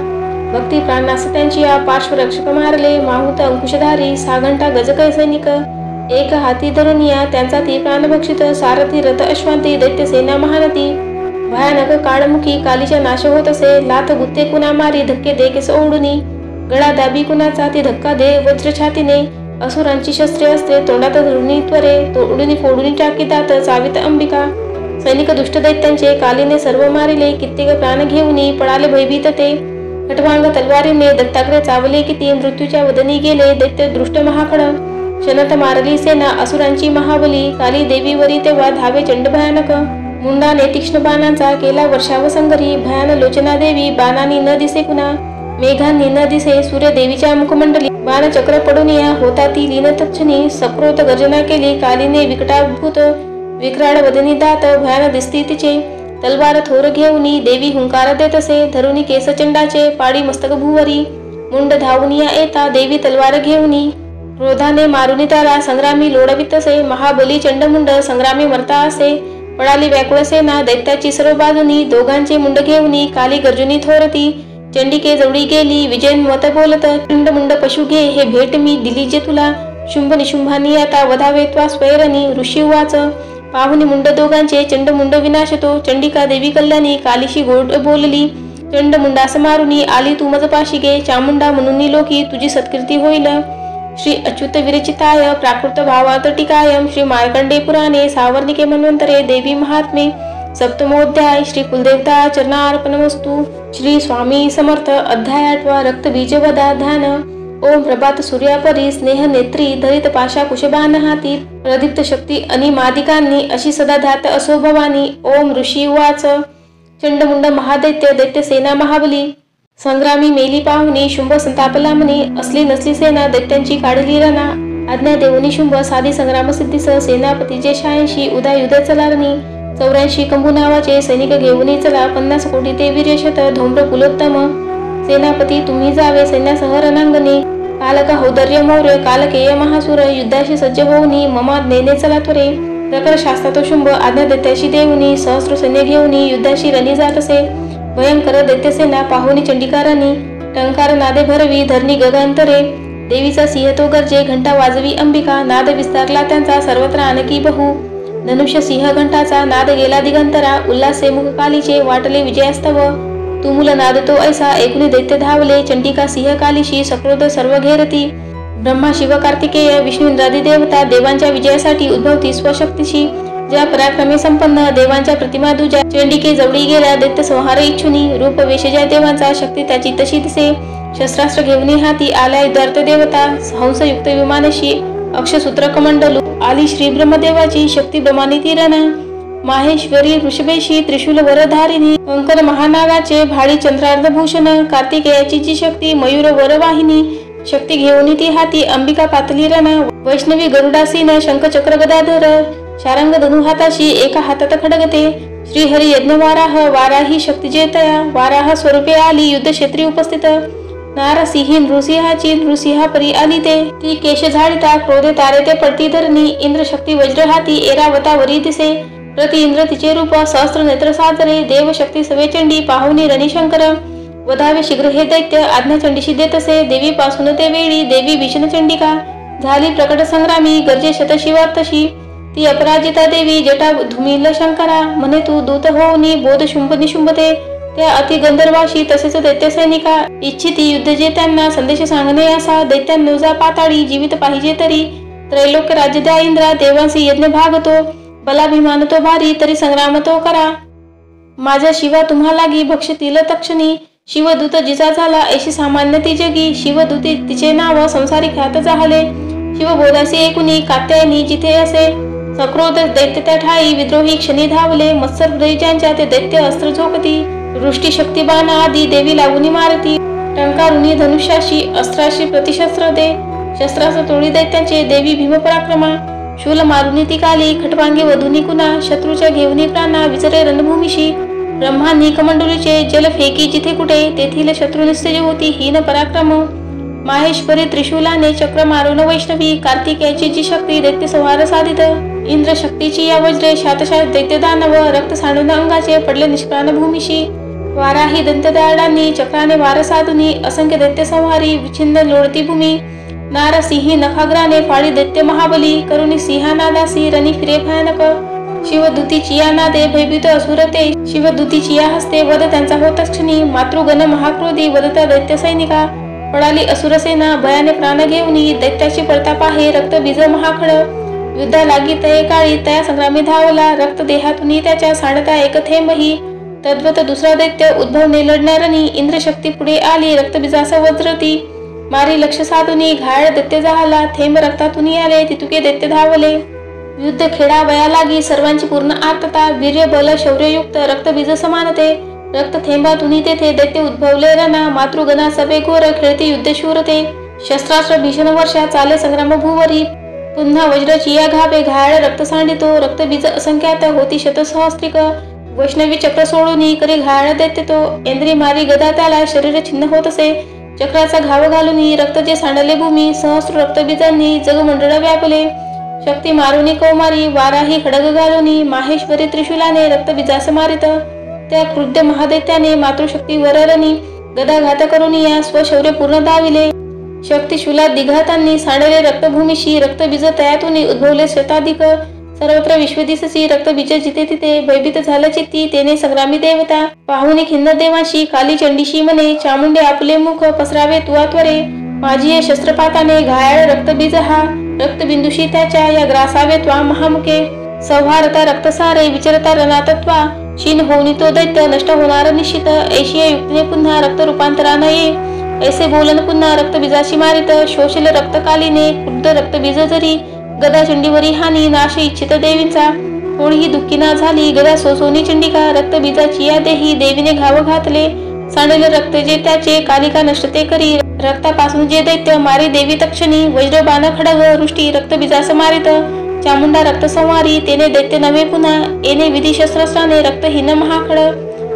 भक्ती प्राणनास त्यांची या पार्श्वरक्षक मारले माहुत अंकुशधारी साघंटा गजकै सैनिक एक हाती धरुनिया त्यांचा ती प्राणभक्षित सारथी रथ अश्वांती दैत्य सेना महानती भयानक काळमुखी कालीच्या नाश होत असे लाथ गुत्ते कुणा मारी धक्के दे केस ओढुनी गळा दाबी कुणाचा ती धक्का दे वज्र छातीने असुरांची शस्त्रे असते तोंडात धरुनी त्वरे तोडुनी फोडुनी टाकीतात चावित अंबिका सैनिक दुष्ट दैत्यांचे कालीने सर्व मारिले कित्येक प्राण घेऊनी पळाले भयभीत ते खटवांग तलवारीने दत्ताग्रे चावले किती मृत्यूच्या वदनी गेले दैत्य दृष्ट महाखड क्षणत मारली सेना असुरांची महाबली काली देवीवरी तेव्हा धावे चंड भयानक मुंडाने तीक्ष्ण बाणांचा केला वर्षाव संगरी भयान लोचना देवी बाणांनी न दिसे कुणा मेघांनी न दिसे सूर्य देवीच्या मुखमंडली बाण चक्र पडून या होता ती लीन तत्क्षणी सप्रोत गर्जना केली कालीने विकटाभूत विक्राळ वदनी दात भयान दिसती तिचे तलवार थोर घेऊनी देवी हुंकार देत असे धरुनी केस चंडाचे पाडी मस्तक भुवरी मुंड धावूनिया येता देवी तलवार घेऊनी क्रोधाने मारुनी त्याला संग्रामी लोढवित असे महाबली चंडमुंड संग्रामी मरता असे पळाली व्याकुळ सेना दैत्याची सर्व बाजूनी दोघांचे मुंड घेऊनी काली गर्जुनी थोरती चंडिके जवळी गेली विजयन मत बोलत चंडमुंड पशु घे हे भेट मी दिली जे तुला शुंभ निशुंभानी आता वधावे त्वा स्वैरणी ऋषी वाच पाहुनी मुंड दोघांचे चंडमुंड विनाशतो चंडिका देवी कल्याणी कालीशी गोड बोलली चंडमुंडास मारुनी आली तू मज पाशी गे चामुंडा म्हणून लोकी तुझी सत्कीर्ती होईल श्री अच्युत विरचिताय प्राकृत भावात टीकायम श्री मार्कंडे पुराणे सावर्णिके मन्वंतरे देवी महात्मे सप्तमोध्याय श्री कुलदेवता चरणार्पणमस्तु श्री स्वामी समर्थ अध्याय 8 रक्तबीज वदा ध्यान ओम प्रभात सूर्यापरी स्नेह नेत्री धरित पाशा कुशबान हाती प्रदीप्त शक्ती अनिमादिकांनी अशी सदा ध्यात असो भवानी ओम ऋषी उवाच चंडमुंड महादैत्य दैत्य सेना महाबली संग्रामी मेली पाहुनी शुंभ संतापला म्हणे असली नसली सेना दैत्यांची काढली रणा आज्ञा देऊनी शुंभ साधी संग्राम सिद्धीस सेनापतीचे 86 उदा युध चलारणी 84 कंभू नावाचे सैनिक घेऊनी चला 50 कोटी ते वीर्यशत धौम्र कुलोत्तम सेनापती तुम्ही जावे सैन्यासह रणांगणी कालक हौदर्य मौर्य कालकेय महासुर युद्धाशी सज्ज होऊनी ममाद नेने चला त्वरे प्रकर शास्त्र तो शुंभ आज्ञा दैत्याशी देऊनी सहस्र सैन्य घेऊनी युद्धाशी रणी जात असे भयंकर दैत्यसेना पाहुनी चंडिकारानी टंकार नादे भरवी धरणी गगंतरे देवीचा सिंह तो गर्जे घंटा वाजवी अंबिका नाद विस्तारला त्यांचा सर्वत्र आणकी बहु धनुष्य सिंह घंटाचा नाद गेला दिगंतरा उल्हासे मुख कालीचे वाटले विजयास्तव तुमुल नाद तो ऐसा ऐकुनी दैत्य धावले चंडिका सिंह कालीशी सक्रोध सर्व घेरती ब्रह्मा शिव कार्तिकेय विष्णू इंद्रादी देवता देवांच्या विजयासाठी उद्भवती स्वशक्तीशी ज्या पराक्रमी संपन्न देवांच्या प्रतिमा दुजा चंडिके जवळी गेल्या दैत्य संहार इच्छुनी रूप वेशजा देवांचा शक्ती त्याची तशी दिसे शस्त्रास्त्र घेऊनी हाती आल्या युद्धार्थ देवता हंसयुक्त विमानशी अक्षसूत्र कमंडलू आली श्री ब्रह्मदेवाची शक्ती ब्रह्मानी तीरणा माहेश्वरी वृषभेशी त्रिशूल वरधारिणी कंकर महानागाचे भाडी चंद्रार्धभूषण कार्तिकेयाची जी शक्ती मयूर वरवाहिनी शक्ती घेऊनी ती हाती अंबिका पातली रणा वैष्णवी गरुडासीन शंखचक्र गदाधर शारंग धनु हाताशी एका हातात खडगते श्रीहरी यज्ञ वाराही शक्ती जेतया वाराह स्वरूपे आली युद्ध क्षेत्री उपस्थित नारसिंही नृसिंहाची नृसिंहा परी आली ते ती केश झाडिता क्रोधे तारे ते पडती धरणी इंद्र शक्ती वज्र हाती एरावतावरी दिसे प्रति इंद्र तिचे रूप सहस्त्र नेत्र साजरे देव शक्ती सवे चंडी पाहुनी रणीशंकर वधावे शीघ्र हे दैत्य आज्ञा चंडीशी देत असे देवी पासून ते वेळी देवी भीषण चंडिका झाली प्रकट संग्रामी गर्जे शतशिवार्तशी ती अपराजिता देवी जटा धुमिल शंकरा म्हणे तू दूत होऊनी बोध शुंभ निशुंभते त्या अति गंधर्वाशी तसेच दैत्य सैनिका इच्छिती युद्ध जे त्यांना संदेश सांगणे असा दैत्यांनो जा पाताळी जीवित पाहिजे तरी त्रैलोक्य राज्य द्या इंद्रा देवांसी यज्ञ भागतो बलाभिमान तो भारी तरी संग्राम तो करा माझ्या शिवा तुम्हा लागी भक्षतील तक्षणी शिवदूत जिचा झाला ऐशी सामान्य ती जगी शिवदूती तिचे नाव संसारी ख्यात झाले शिवबोधासी ऐकुनी कात्यायनी जिथे असे सक्रोध दैत्य त्या ठाई विद्रोही क्षणी धावले मत्सर हृदयच्या ते दैत्य अस्त्र झोकती वृष्टी शक्तिबाण आदी देवी लागुनी मारती टंकारुनी धनुष्याशी अस्त्राशी प्रतिशस्त्र दे शस्त्रास्त्र तोडी दैत्याचे देवी भीम पराक्रमा शूल मारुनी ती काली खटवांगे वधुनी कुणा शत्रूच्या घेऊनी प्राणा विचरे रणभूमीशी ब्रह्मांनी कमंडलूचे जल फेकी जिथे कुठे तेथील शत्रू निस्तेज होती हीन पराक्रम माहेश्वरी त्रिशूलाने चक्र मारून वैष्णवी, कार्तिकेयाची जी शक्ती दैत्य संहार साधित, इंद्र शक्तीची या वज्रे शातशात दैत्य दानव, रक्त सांडून अंगाचे पडले निष्प्राण भूमीशी, वाराही दंतदाडांनी चक्राने वार साधुनी, असंख्य दैत्य संहारी विच्छिन्न लोळती भूमी, नारसिंही नखाग्राने फाळी दैत्य महाबली, करुणी सिंहानादासी रणी फिरे भयानक, शिवदूतीची या नादे भयभीत असुरते, शिवदूतीची या हस्ते वध त्यांचा होत क्षणी, मातृगण महाक्रोधी वदता दैत्य सैनिका, पडाली असुरसेना भयाने प्राण घेऊनी, दैत्याची प्रताप आहे रक्त बीज महाखड, युद्धा लागी तये काळी तया संग्रामी धावला, रक्त देहातून त्याच्या सांडता एक थेंबही, तद्वत दुसरा दैत्य उद्भवने लढणारनी, इंद्रशक्ती पुढे आली रक्तबीजास वज्रती, मारी लक्ष साधुनी घायल दैत्य झाला, थेंब रक्तातून आले तितुके दैत्य धावले, युद्ध खेळावया लागी सर्वांची पूर्ण आर्तता, वीर्य बल शौर्ययुक्त रक्तबीज समानते, रक्त थेंबातून तेथे दैत्य उद्भवले रणा, मातृगणा सभे घोर खेळते युद्ध शूरते, शस्त्रास्त्र भीषण वर्षा चाले संग्राम भूवरी, पुन्हा वज्रची या घावे घायल रक्त सांडितो, रक्तबीज असंख्यात होती शतसहस्त्रिक, वैष्णवी चक्र सोडून करी घायल दैत्य तो, इंद्री मारी गदा त्याला शरीर छिन्न होत असे, चक्राचा घाव घालून रक्त जे सांडले भूमी, सहस्र रक्तबीजांनी जगमंडळ व्यापले, शक्ती मारुनी कौमारी वाराही खडग घालुनी, माहेश्वरी त्रिशूलाने रक्तबीजास मारित, त्या क्रुद्ध महादैत्याने मातृशक्ती वररणी, गदाघात करून या स्वशौर्य पूर्ण दाविले, शक्तिशूला दिघातांनी सांडले रक्तभूमीशी, रक्तबीज तयातून उद्भवले शताधिक, सर्वत्र विश्वदिससी रक्तबीज जिथे तिथे, भयभीत झालं चित्ती तेने संग्रामी देवता, पाहुनी खिन्न देवाशी काली चंडीशी म्हणे, चामुंडे आपले मुख पसरावे तुवा त्वरे, माझी या शस्त्रपाताने घायाळ रक्तबीज हा, रक्तबिंदुशी त्याच्या या ग्रासावे त्वा महामुखे, संहारता रक्तसारे विचरता रणातत्वा, क्षीण होऊनी तो दैत्य नष्ट होणार निश्चित, ऐशिया युक्तीने पुन्हा रक्त रूपांतरान ये, ऐसे बोलन पुन्हा रक्तबीजाशी मारित, शोषल रक्तकालीने क्रुद्ध रक्तबीज जरी, गदा चंडीवरी हानी नाश इच्छित देवींचा, कोणीही दुःखी ना झाली गदा सोसोनी चंडिका, रक्तबीजाची या देही देवीने घाव घातले, सांडले रक्त जे त्याचे कालिका नष्टते करी, रक्तापासून जे दैत्य मारी देवी तक्षणी, वज्र बाण खडग वृष्टी रक्तबीजास मारित, चामुंडा रक्त संवारी तेने दैत्य नवे पुन्हा, येणे विधी शस्त्रास्त्राने रक्तहीन महाखड,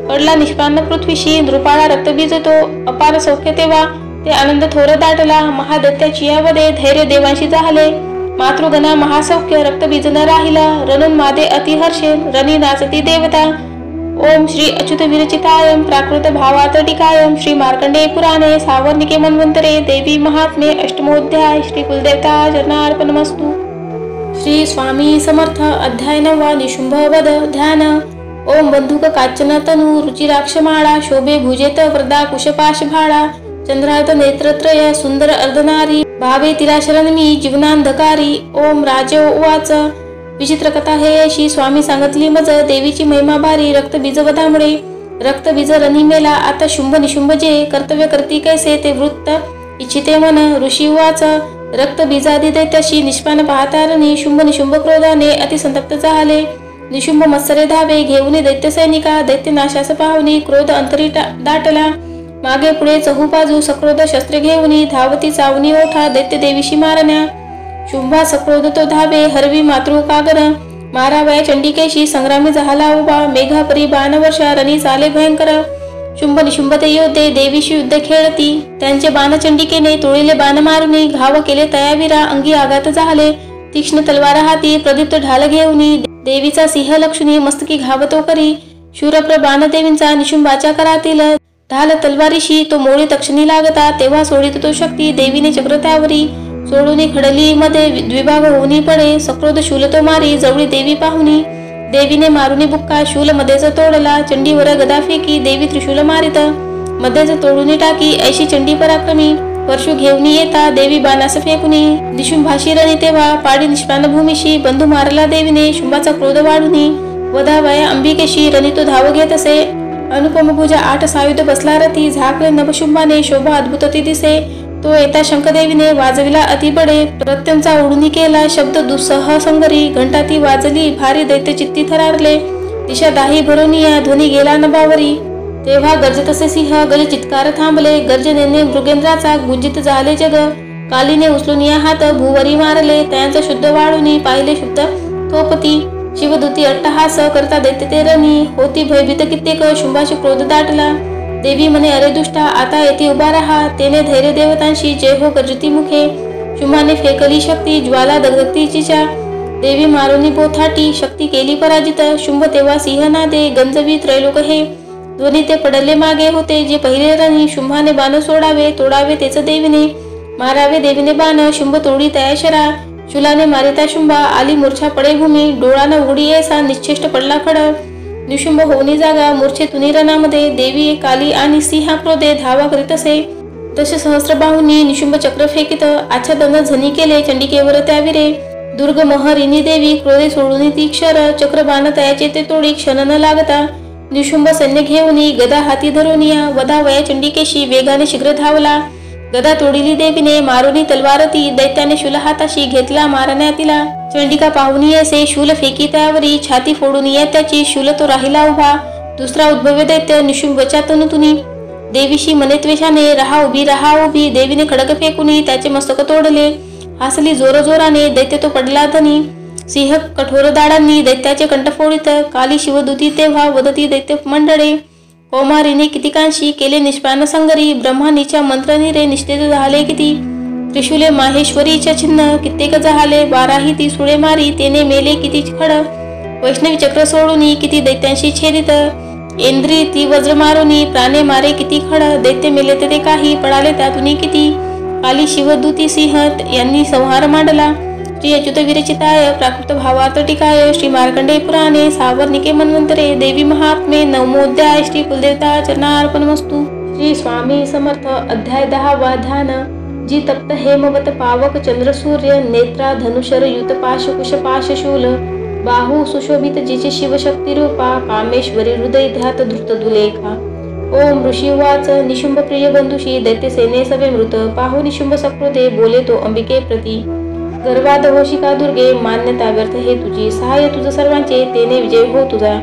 पडला निष्प्राण पृथ्वीशी नृपाळा रक्तबीज तो, अपार सौख्य तेव्हा ते आनंद थोर दाटला, महादैत्याची या वदे धैर्य देवांशी झाले, मातृगणा महासौख्य रक्तबीज न राहिला, रणून मादे अतिहर्षे रणी नाचती देवता, ओम श्री अच्युत विरचितायम प्राकृत भावातटिकायम, श्री मार्कंडेय पुराणे सावर्णिके मन्वंतरे, देवी महात्मे अष्टमोध्याय, श्री कुलदेवता चरणार्पणमस्तु. श्री स्वामी समर्थ. अध्याय 9. निशुंभ वध. ध्यान. ओम बंधुक काचन तनु रुचिराक्षमाळा, शोभे भुजेत वरदा कुशपाश भाळा, चंद्रार्थ नेत्रत्रय सुंदर अर्धनारी, भावे तिला शरण मी जीवनांधकारी. ओम राजे उवाच. विचित्र कथा हे अशी स्वामी सांगितली मज, देवीची महिमा भारी रक्तबीज वधामुळे. रक्तबीज रणी मेला आता शुंभ निशुंभ जे, कर्तव्य करती कैसे ते वृत्त इच्छिते मन. ऋषी उवाच. रक्तबीजादी दैत्याशी निष्पान पाहता रणी, शुंभ निशुंभ क्रोधाने अतिसंतप्त झाले. निशुंभ मत्सरे धावे घेऊन दैत्य सैनिका, दैत्य नाशास पाहुनी क्रोध अंतरी दाटला. मागे पुढे चहू बाजू सक्रोध शस्त्रे घेऊनी, धावती चावनी ओठा दैत्य देवीशी मारण्या. शुंभा सक्रोध तो धावे हरवी मातृ कागर, मारावया चंडिकेशी संग्रामी झाला उभा. मेघापरी बाणवर्षा रणी चाले भयंकर, शुंभ निशुंभ ते योद्धे देवीशी युद्ध खेळती. त्यांचे बाण चंडिकेने तोळीले बाण मारुनी, घाव केले तयावीरा अंगी आघात झाले. तीक्ष्ण तलवार हाती प्रदीप्त ढाल घेऊनी, देवीचा सिंह लक्ष्मी मस्तकी घावतो करी. शूरप्र बाण देवींचा निशुंभाच्या करातील, ढाल तलवारीशी तो मोळी तक्षणी लागता. तेव्हा सोडित तो शक्ती देवीने चक्र त्यावरी, सोडून खडली मध्ये द्विभाग होऊनी पडे. सक्रोध शूल तो मारी जवळी देवी पाहुनी, देवीने मारुनी बुक्का शूल मध्येच तोडला. चंडीवर गदा फेकी देवी त्रिशूल मारित, मध्येच तोडून टाकी ऐशी चंडी पराक्रमी. परशु घेऊनी येता देवी बाणास फेकुनी, निशुंभाशी रणी तेव्हा पाडी निष्पान भूमीशी. बंधू मारला देवीने शुंभाचा क्रोध वाढुनी, वधावया अंबिकेशी रणी तो धाव घेत असे. अनुपम भुजा 8 सायुध बसला रती, झाकले नभशुंभाने शोभा अद्भुत ती दिसे. तो येता शंखदेवीने वाजविला अतिबडे, प्रत्यंचा ओढुनी केला शब्द दुस्सह संगरी. घंटा ती वाजली भारी दैत्य चित्ती थरारले, दिशा दाही भरोनिया ध्वनी गेला नभावरी. तेव्हा गरजत असे सिंह गज चित्कार थांबले, गर्जनेने मृगेंद्राचा गुंजित झाले जग. कालीने उचलून या हात भूवरी मारले, त्यांचा शुद्ध वाळुनी पाहिले शुद्ध थोपती. शिवदूती अट्टहास करता दैत्य ते रणी, होती भयभीत कित्येक शुंभाशी क्रोध दाटला. देवी म्हणे, अरे दुष्टा, आता येथे उभा राहा. तेने धैर्य देवतांशी जय हो गर्जती मुखे. शुंभाने फेकली शक्ती, ज्वाला दगदगतीच्या. देवी मारुनी बोथाटी, शक्ती केली पराजित. शुंभ तेव्हा सिंहनादे, गंजवी त्रैलोक हे. दोन्ही ते पडले मागे होते, जे पहिले रणी. शुंभाने बाण सोडावे, तोडावे तेच देवीने. मारावे देवीने बाण, शुंभ तोडी तयाशरा. शूलाने मारिता शुंभा, आली मूर्छा पडे भूमी. डोळाना उघडी येसा, निश्चेष्ट पडला खड. निशुंभ होऊनी जागा, मूर्छेतुनी रणामध्ये. देवी काली आणि सिंहा क्रोधे धावा करीत असे. तसे सहस्र बाहुनी निशुंभ चक्र फेकित. आच्छादन झनी केले चंडिकेवर त्याविरे. दुर्ग महरिणी देवी, क्रोधे सोडून ती क्षर. चक्र बाण तयाचे ते तोडी, क्षण न लागता. निशुंभ सैन्य घेऊनी, गदा हाती धरुनिया. वधावया चंडिकेशी, वेगाने शीघ्र धावला. गदा तोडिली देवीने, मारुनी तलवार ती. दैत्याने शूल हाताशी, घेतला मारण्या तिला. चंडिका पाहुनी असे, शूल फेकी त्यावरी. छाती फोडून या त्याची, शूल तो राहिला उभा. दुसरा उद्भव्य दैत्य निशुंभच्या तनुतुनी. देवीशी मने त्वेषाने, रहा उभी. देवीने खडक फेकुनी, त्याचे मस्तक तोडले. हसली जोर जोराने, दैत्य तो पडला धनी. सिंह कठोर दाडांनी, दैत्याचे कंठ फोडित. काली शिवदूती तेव्हा, वदती दैत्य मंडळे. कौमारीने कितीकांशी, केले निष्प्राण संगरी. ब्रह्मानीच्या मंत्रनिरे, निष्ठेत झाले किती. त्रिशूले माहेश्वरीच्या छिन्न, कित्येक जहाले. वाराही ती सुळे मारी, तेने मेले किती खड. वैष्णवी चक्र सोडूनी, किती दैत्यांशी छेदित. इंद्री ती वज्र मारुनी, प्राणे मारे किती खड. दैत्य मेले ते काही, पडाले त्यातून किती. काली शिवदूती सिंह यांनी संहार मांडला. श्री अच्युत विरचिताय, प्राकृत भावार्थ टीकाय. श्री मार्कंडेय पुराणे, सावर्णिके मन्वंतरे. देवी महात्मे, नवमोध्याय. श्री कुलदेवता चरणार्पणमस्तु. श्री स्वामी समर्थ. अध्याय 10वा. ध्यान. जी तप्त हेमवत पावक चंद्र सूर्य. नेत्रा धनुषर युत पाश कुश पाश शूल. बाहू सुशोभित जिचे शिवशक्ती रूपा. कामेश्वरी हृदय ध्यात धृत दुलेखा. ओम ऋषी उवाच. निशुंभ प्रिय बंधुशी, दैत्य सेने सवे मृत. पाहू निशुंभ सकृते, बोले तो अंबिके प्रती. गर्वाद होशी का दुर्गे, मान्यता व्यर्थ हे तुझी. सहाय्य तुझ सर्वांचे, तेने विजय हो तुझा.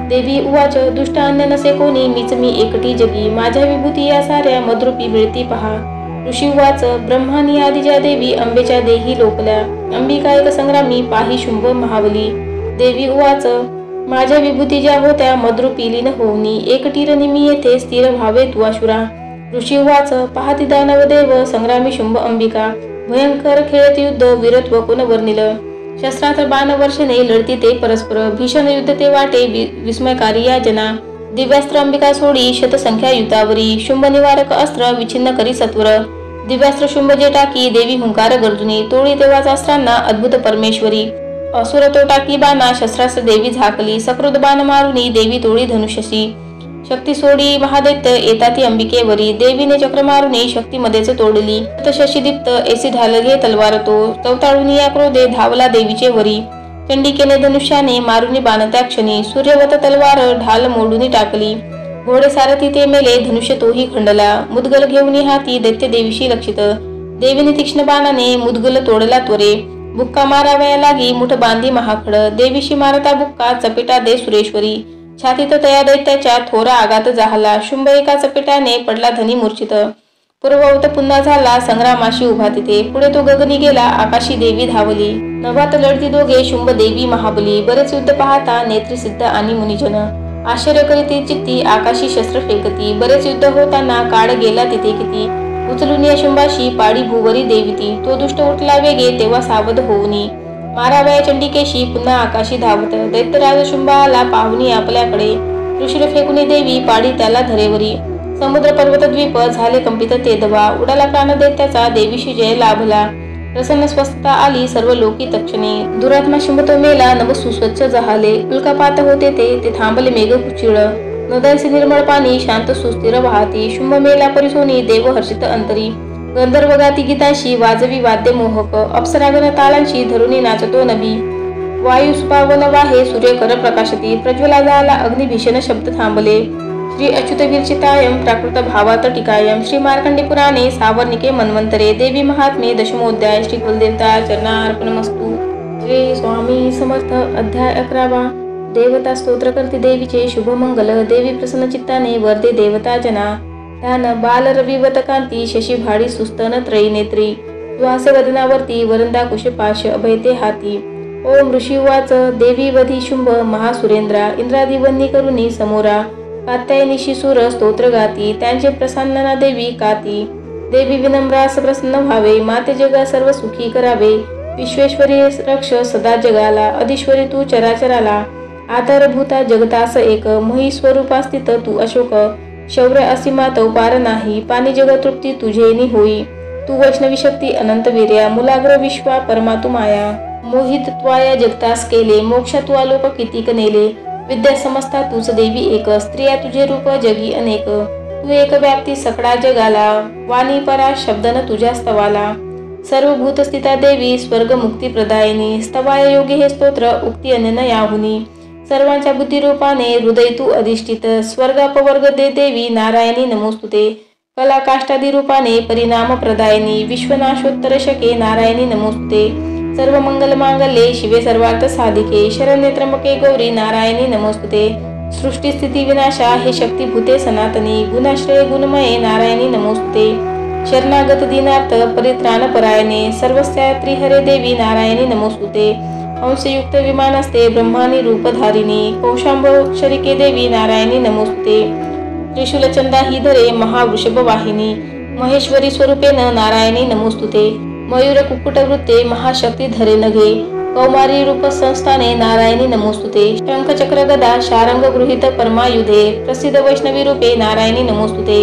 देवी उवाच. दुष्ट अन्य नसे कोणी, मीच मी एकटी जगी. माझ्या विभूती या साऱ्या, मद्रूपी मिळती पहा. ऋषी उवाच. ब्रह्मानी आदिजा देवी, अंबेच्या देही लोकल्या. अंबिका एक संग्रामी, पाही शुंभ महाबली. देवी उवाच. माझ्या विभूती ज्या होत्या, मद्रूपी लीन होऊनी. एकटी रणी मी येथे, स्थिर व्हावे तू आशुरा. ऋषी उवाच. पाहती दानव देव, संग्रामी शुंभ अंबिका. भयंकर खेळत युद्ध, वीरत्व कोण वर्णिल. शस्त्रास्त्र बाण वर्षणे, लढती ते परस्पर. भीषण युद्ध ते वाटे, विस्मयकारी या जना. दिव्यास्त्र अंबिका सोडी, शतसंख्या युतावरी. शुंभ निवारक अस्त्र, विछिन्न करी सत्वर. दिव्यास्त्र शुंभ जे टाकी, देवी हुंकार गर्जुनी. तोडी तेव्हाच अस्त्रांना, अद्भुत परमेश्वरी. असुर तो टाकी बाणा, शस्त्रास्त्र देवी झाकली. सकृत बाण मारुनी, देवी तोडी धनुष्यशी. शक्ती सोडी महादैत्य, येता ती अंबिकेवरी. देवीने चक्र मारुनी, शक्तीमध्येच तोडली. शशी दीप्त, ऐसी ढालगे तलवार तो. चवताळून या क्रोधे, धावला देवीचे वरी. चंडिकेने धनुष्याने, मारुनी बाण त्या क्षणी. सूर्यवत तलवार, ढाल मोडून टाकली. घोडे सारथी ते मेले, धनुष्य तोही खंडला. मुदगल घेऊन हाती, दैत्य देवीशी लक्षित. देवीने तीक्ष्ण बाणाने, मुदगल तोडला त्वरे. बुक्का मारावया लागी, मुठ बांधी महाखड. देवीशी मारता बुक्का, चपेटा दे सुरेश्वरी. छातीत तया दैत्याच्या, थोरा आघात झाला. शुंभ एका चपेटाने, पडला धनी मूर्छित. पूर्ववत पुन्हा झाला, संग्रामाशी उभा तिथे. पुढे तो गगनी गेला, आकाशी देवी धावली. नभात लढती दोघे, शुंभ देवी महाबली. बरेच युद्ध पाहता, नेत्री सिद्ध आणि मुनिजन. आश्चर्य करीती चित्ती, आकाशी शस्त्र फेकती. बरेच युद्ध होताना, काळ गेला तिथे किती. उचलून या शुंभाशी, पाडी भुवरी देविती. तो दुष्ट उठला वेगे, तेव्हा सावध होऊनी. मारावया चंडिकेशी, पुन्हा आकाशी धावत. दैत्यराज शुंभ आला, पाहुनी आपल्याकडे. त्रिशूल फेकुनी देवी, पाडी त्याला धरेवरी. समुद्र पर्वत द्वीप, झाले कंपित ते दबा. उडाला प्राण दैत्याचा, देवीशी जय लाभला. प्रसन्न स्वस्थता आली, सर्व लोकी तक्षणी. दुरात्मा शुंभ तो मेला, नभ सुस्वच्छ जहाले. उल्कापात होते ते थांबले मेघ कुचिळ. नद्यांचे निर्मळ पाणी, शांत सुस्थिर वाहती. शुंभ मेला परिसोनी, देव हर्षित अंतरी. गंधर्व गाती गीताशी, वाजवी वाद्य मोहक. अप्सरागण तालांशी, धरुनी नाचतो नभी. वायू सुपावन वाहे, सूर्य कर प्रकाशती. प्रज्वला झाला अग्नि, भीषण शब्द थांबले. श्री अच्युत विरचितायम, प्राकृत भावार्थ टीकायम. श्री मार्कंडेय पुराणे, सावर्णिके मन्वंतरे. देवी महात्मे, दशमोध्याय. श्री कुलदेवता चरणार्पणमस्तु. श्री स्वामी समर्थ. अध्याय 11वा. देवता स्तोत्र करते देवीचे शुभ मंगल. देवी प्रसन्न चित्ताने, वरदे देवता जना. ध्यान. बाल रविवत कांती, शशी भाडी सुस्तन त्रयी नेत्री. सुहासे वदनावरती, वरंदा कुशपाश, अभयते हाती. ओम ऋषी उवाच. देवी वधी शुंभ महासुरेंद्रा. इंद्रादी वन्नी करुणी समोरा. कात्यायनी शिसूर स्तोत्र गाती, त्यांचे प्रसन्नना देवी काती. देवी विनम्रास प्रसन्न व्हावे, माते जगा सर्व सुखी करावे. विश्वेश्वरी रक्ष सदा जगाला, अधीश्वरी तू चराचराला. आधारभूता जगतास एक, मही स्वरूपा स्थित तू अशोक. शौर्य असीमा तौपार नाही, पाणी जग तृप्ती तुझेनी होई. तू वैष्णवी शक्ती अनंत वीर्या, मुलाग्र विश्वा परमा तू माया. मोहित त्वाया जगतास केले, मोक्षा तू आलोक कितीक नेले. विद्या समजता तूच देवी एक, स्त्रिया तुझे रूप जगी अनेक. तू एक व्याप्ती सकळा जगाला, वाणी परा शब्दन तुझ्या स्तवाला. सर्व भूत स्थिता देवी, स्वर्ग मुक्ती प्रदायिनी. स्तवाय योगी हे स्तोत्र, उक्ती अनन याहुनी. सर्वांच्या बुद्धिरूपाने हृदय तू अधिष्ठित, स्वर्गापवर्ग दे देवी नारायणी नमोस्तुते. कला काष्टादी रूपाने परिणाम प्रदायिनी, विश्वनाशोत्तर शके नारायणी नमोस्तुते. सर्व मंगल मांगल्ये शिवे सर्वार्थ साधिके, शरण्ये त्र्यंबके गौरी नारायणी नमोस्तुते. सृष्टी स्थिती विनाशा हे शक्तिभूते सनातनी, गुणाश्रय गुणमये नारायणी नमोस्तुते. शरणागत दीनार्थ परित्राण परायणे, सर्वस्यात्री हरे देवी नारायणी नमोस्तुते. अंशयुक्त विमानस्ते ब्रह्मानी रूपधारिणी, कौशांबोक्षरिके देवी नारायणी नमोस्तुते. त्रिशूलचंदा ही धरे महावृषभ वाहिनी, महेश्वरी स्वरूपेन नारायणी नमोस्तुते. मयूर कुक्कुट वृत्ते महाशक्ती धरे नघे, कौमारी रूप संस्थाने नारायणी नमोस्तुते. शंख चक्र गदा शारंग गृहीत परमायुधे, प्रसिद्ध वैष्णवी रूपे नारायणी नमोस्तुते.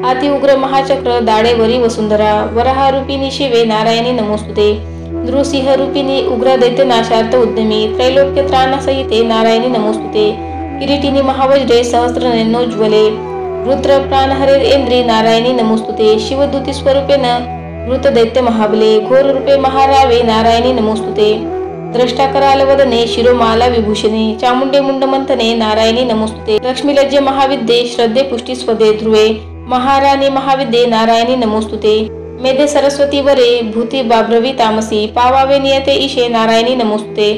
अति उग्र महाचक्र दाडेवरी वसुंधरा, वराहा रूपिणी शिवे नारायणी नमोस्तुते. नृसिंह रूपिणी उग्र दैत्य नाशार्थ उद्यमी, त्रैलोक्य त्राणसहिते नारायणी नमोस्तुते. किरीटिनी महावज्रे सहस्रनयनोज्ज्वले, रुद्र प्राणहरे इंद्री नारायणी नमोस्तुते. शिवदूती स्वरूपेन वृत दैत्य महाबले, घोर रूपे महारावे नारायणी नमोस्तुते. द्रष्टा कराल वदने शिरोमाला विभूषणे, चामुंडे मुंडमंथने नारायणी नमोस्तुते. लक्ष्मी लज्जे महाविद्ये श्रद्धे पुष्टी स्वदे ध्रुवे, महाराणी महाविद्ये नारायणी नमोस्तुते. मेधे सरस्वती वरे भूती बाभ्रवी तामसी, पावावे नियते ईशे नारायणी नमोस्तुते.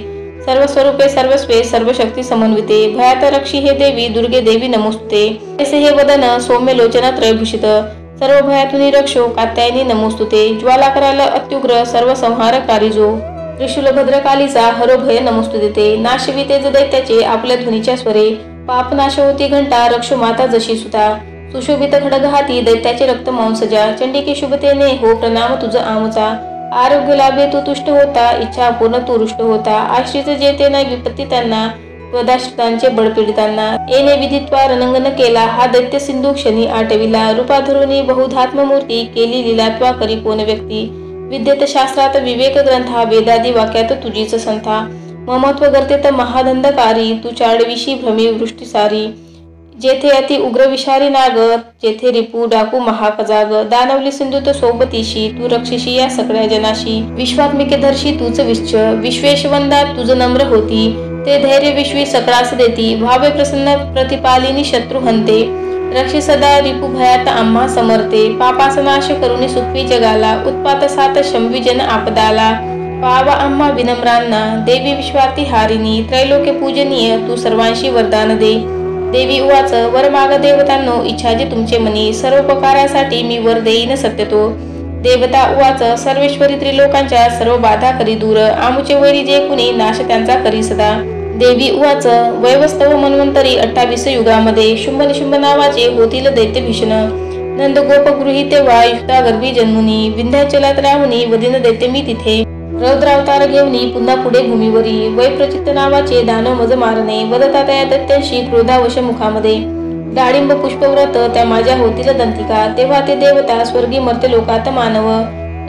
सर्वस्वरूपे सर्वस्वे सर्वशक्ती समन्विते, भयात रक्षी हे देवी दुर्गे देवी नमोस्तुते. ऐसे हे वदन सौम्य लोचन त्रयभूषित, सर्व भयातुनी रक्षो कात्यायनी नमोस्तुते. ज्वाला कराल अत्युग्र सर्व संहारकारी जो, त्रिशूल भद्रकालीचा हरो भय नमोस्तुते. नाशविते ज दैत्याचे आपल्या ध्वनीच्या स्वरे, पाप नाश होती घंटा रक्षो माता जशी सुता. सुशोभित खडग हाती दैत्याचे रक्त मांसजा, चंडिके शुभतेने हो प्रणाम तुझ आमचा. आरोग्य लाभे तू तुष्ट होता, इच्छा पूर्ण तू रुष्ट होता. आश्रित जेते न विपत्ती त्यांना, त्वदाश्रितांचे बळपीडितांना. येणे विधित्वा रणंगन केला, हा दैत्य सिंधू क्षणी आटविला. रूपाधरुनी बहुधात्म मूर्ती, केली लीलात्वा करी कोण व्यक्ती. विद्येत शास्त्रात विवेक ग्रंथा, वेदादी वाक्यात तुझीच संथा. ममत्व गर्तेत महाधंधकारी, तू चाडविशी भ्रमी वृष्टीसारी. जेथे अति उग्र विषारी नाग, जेथे रिपू डाकू महाकजाग. दानवली सिंधुत सोबतीशी, तू रक्षिशी या सगळ्या जनाशी. विश्वात्मिके धर्षी तूच विश्च, विश्वेशवंदा तुझ नम्र होती. ते धैर्य विश्वी सकळास देती, व्हावे प्रसन्न प्रतिपालिनी शत्रु हंते. रक्षी सदा रिपू भयात आम्हा समर्थे, पापास नाश करुणी सुखवी जगाला. उत्पात सात शंभी जन आपदाला, पावा आम्हा विनम्रांना. देवी विश्वाती हारिणी, त्रैलोक्य पूजनीय तू सर्वांशी वरदान दे. देवी उवाच, वर माग देवतांनो इच्छाजी तुमचे मनी, सर्वोपकारासाठी मी वर देईन सत्यतो. देवता उवाच, सर्वेश्वरी त्रिलोकांच्या सर्व बाधा करी दूर, आमुचे वैरी जे कुणी नाश त्यांचा करी सदा. देवी उवाच, वैवस्तव मन्वंतरी 28 युगामध्ये, शुंभ निशुंभ नावाचे होतील दैत्य भीषण. नंद गोप गृही तेव्हा युक्ता गर्भी जन्मुनी, विंध्याचलात राहुनी वदिन दैत्य मी तिथे. रौद्रावतार घेऊनी पुन्हा पुढे भूमीवरी, वैप्रचित्त नावाचे दानव मज मारणे. वदता त्या दैत्यांशी क्रोधावश मुखामध्ये, डाळिंब पुष्पव्रत त्या माझ्या होतील दंतिका. तेव्हा ते देवता स्वर्गी मर्त्य लोकात मानव,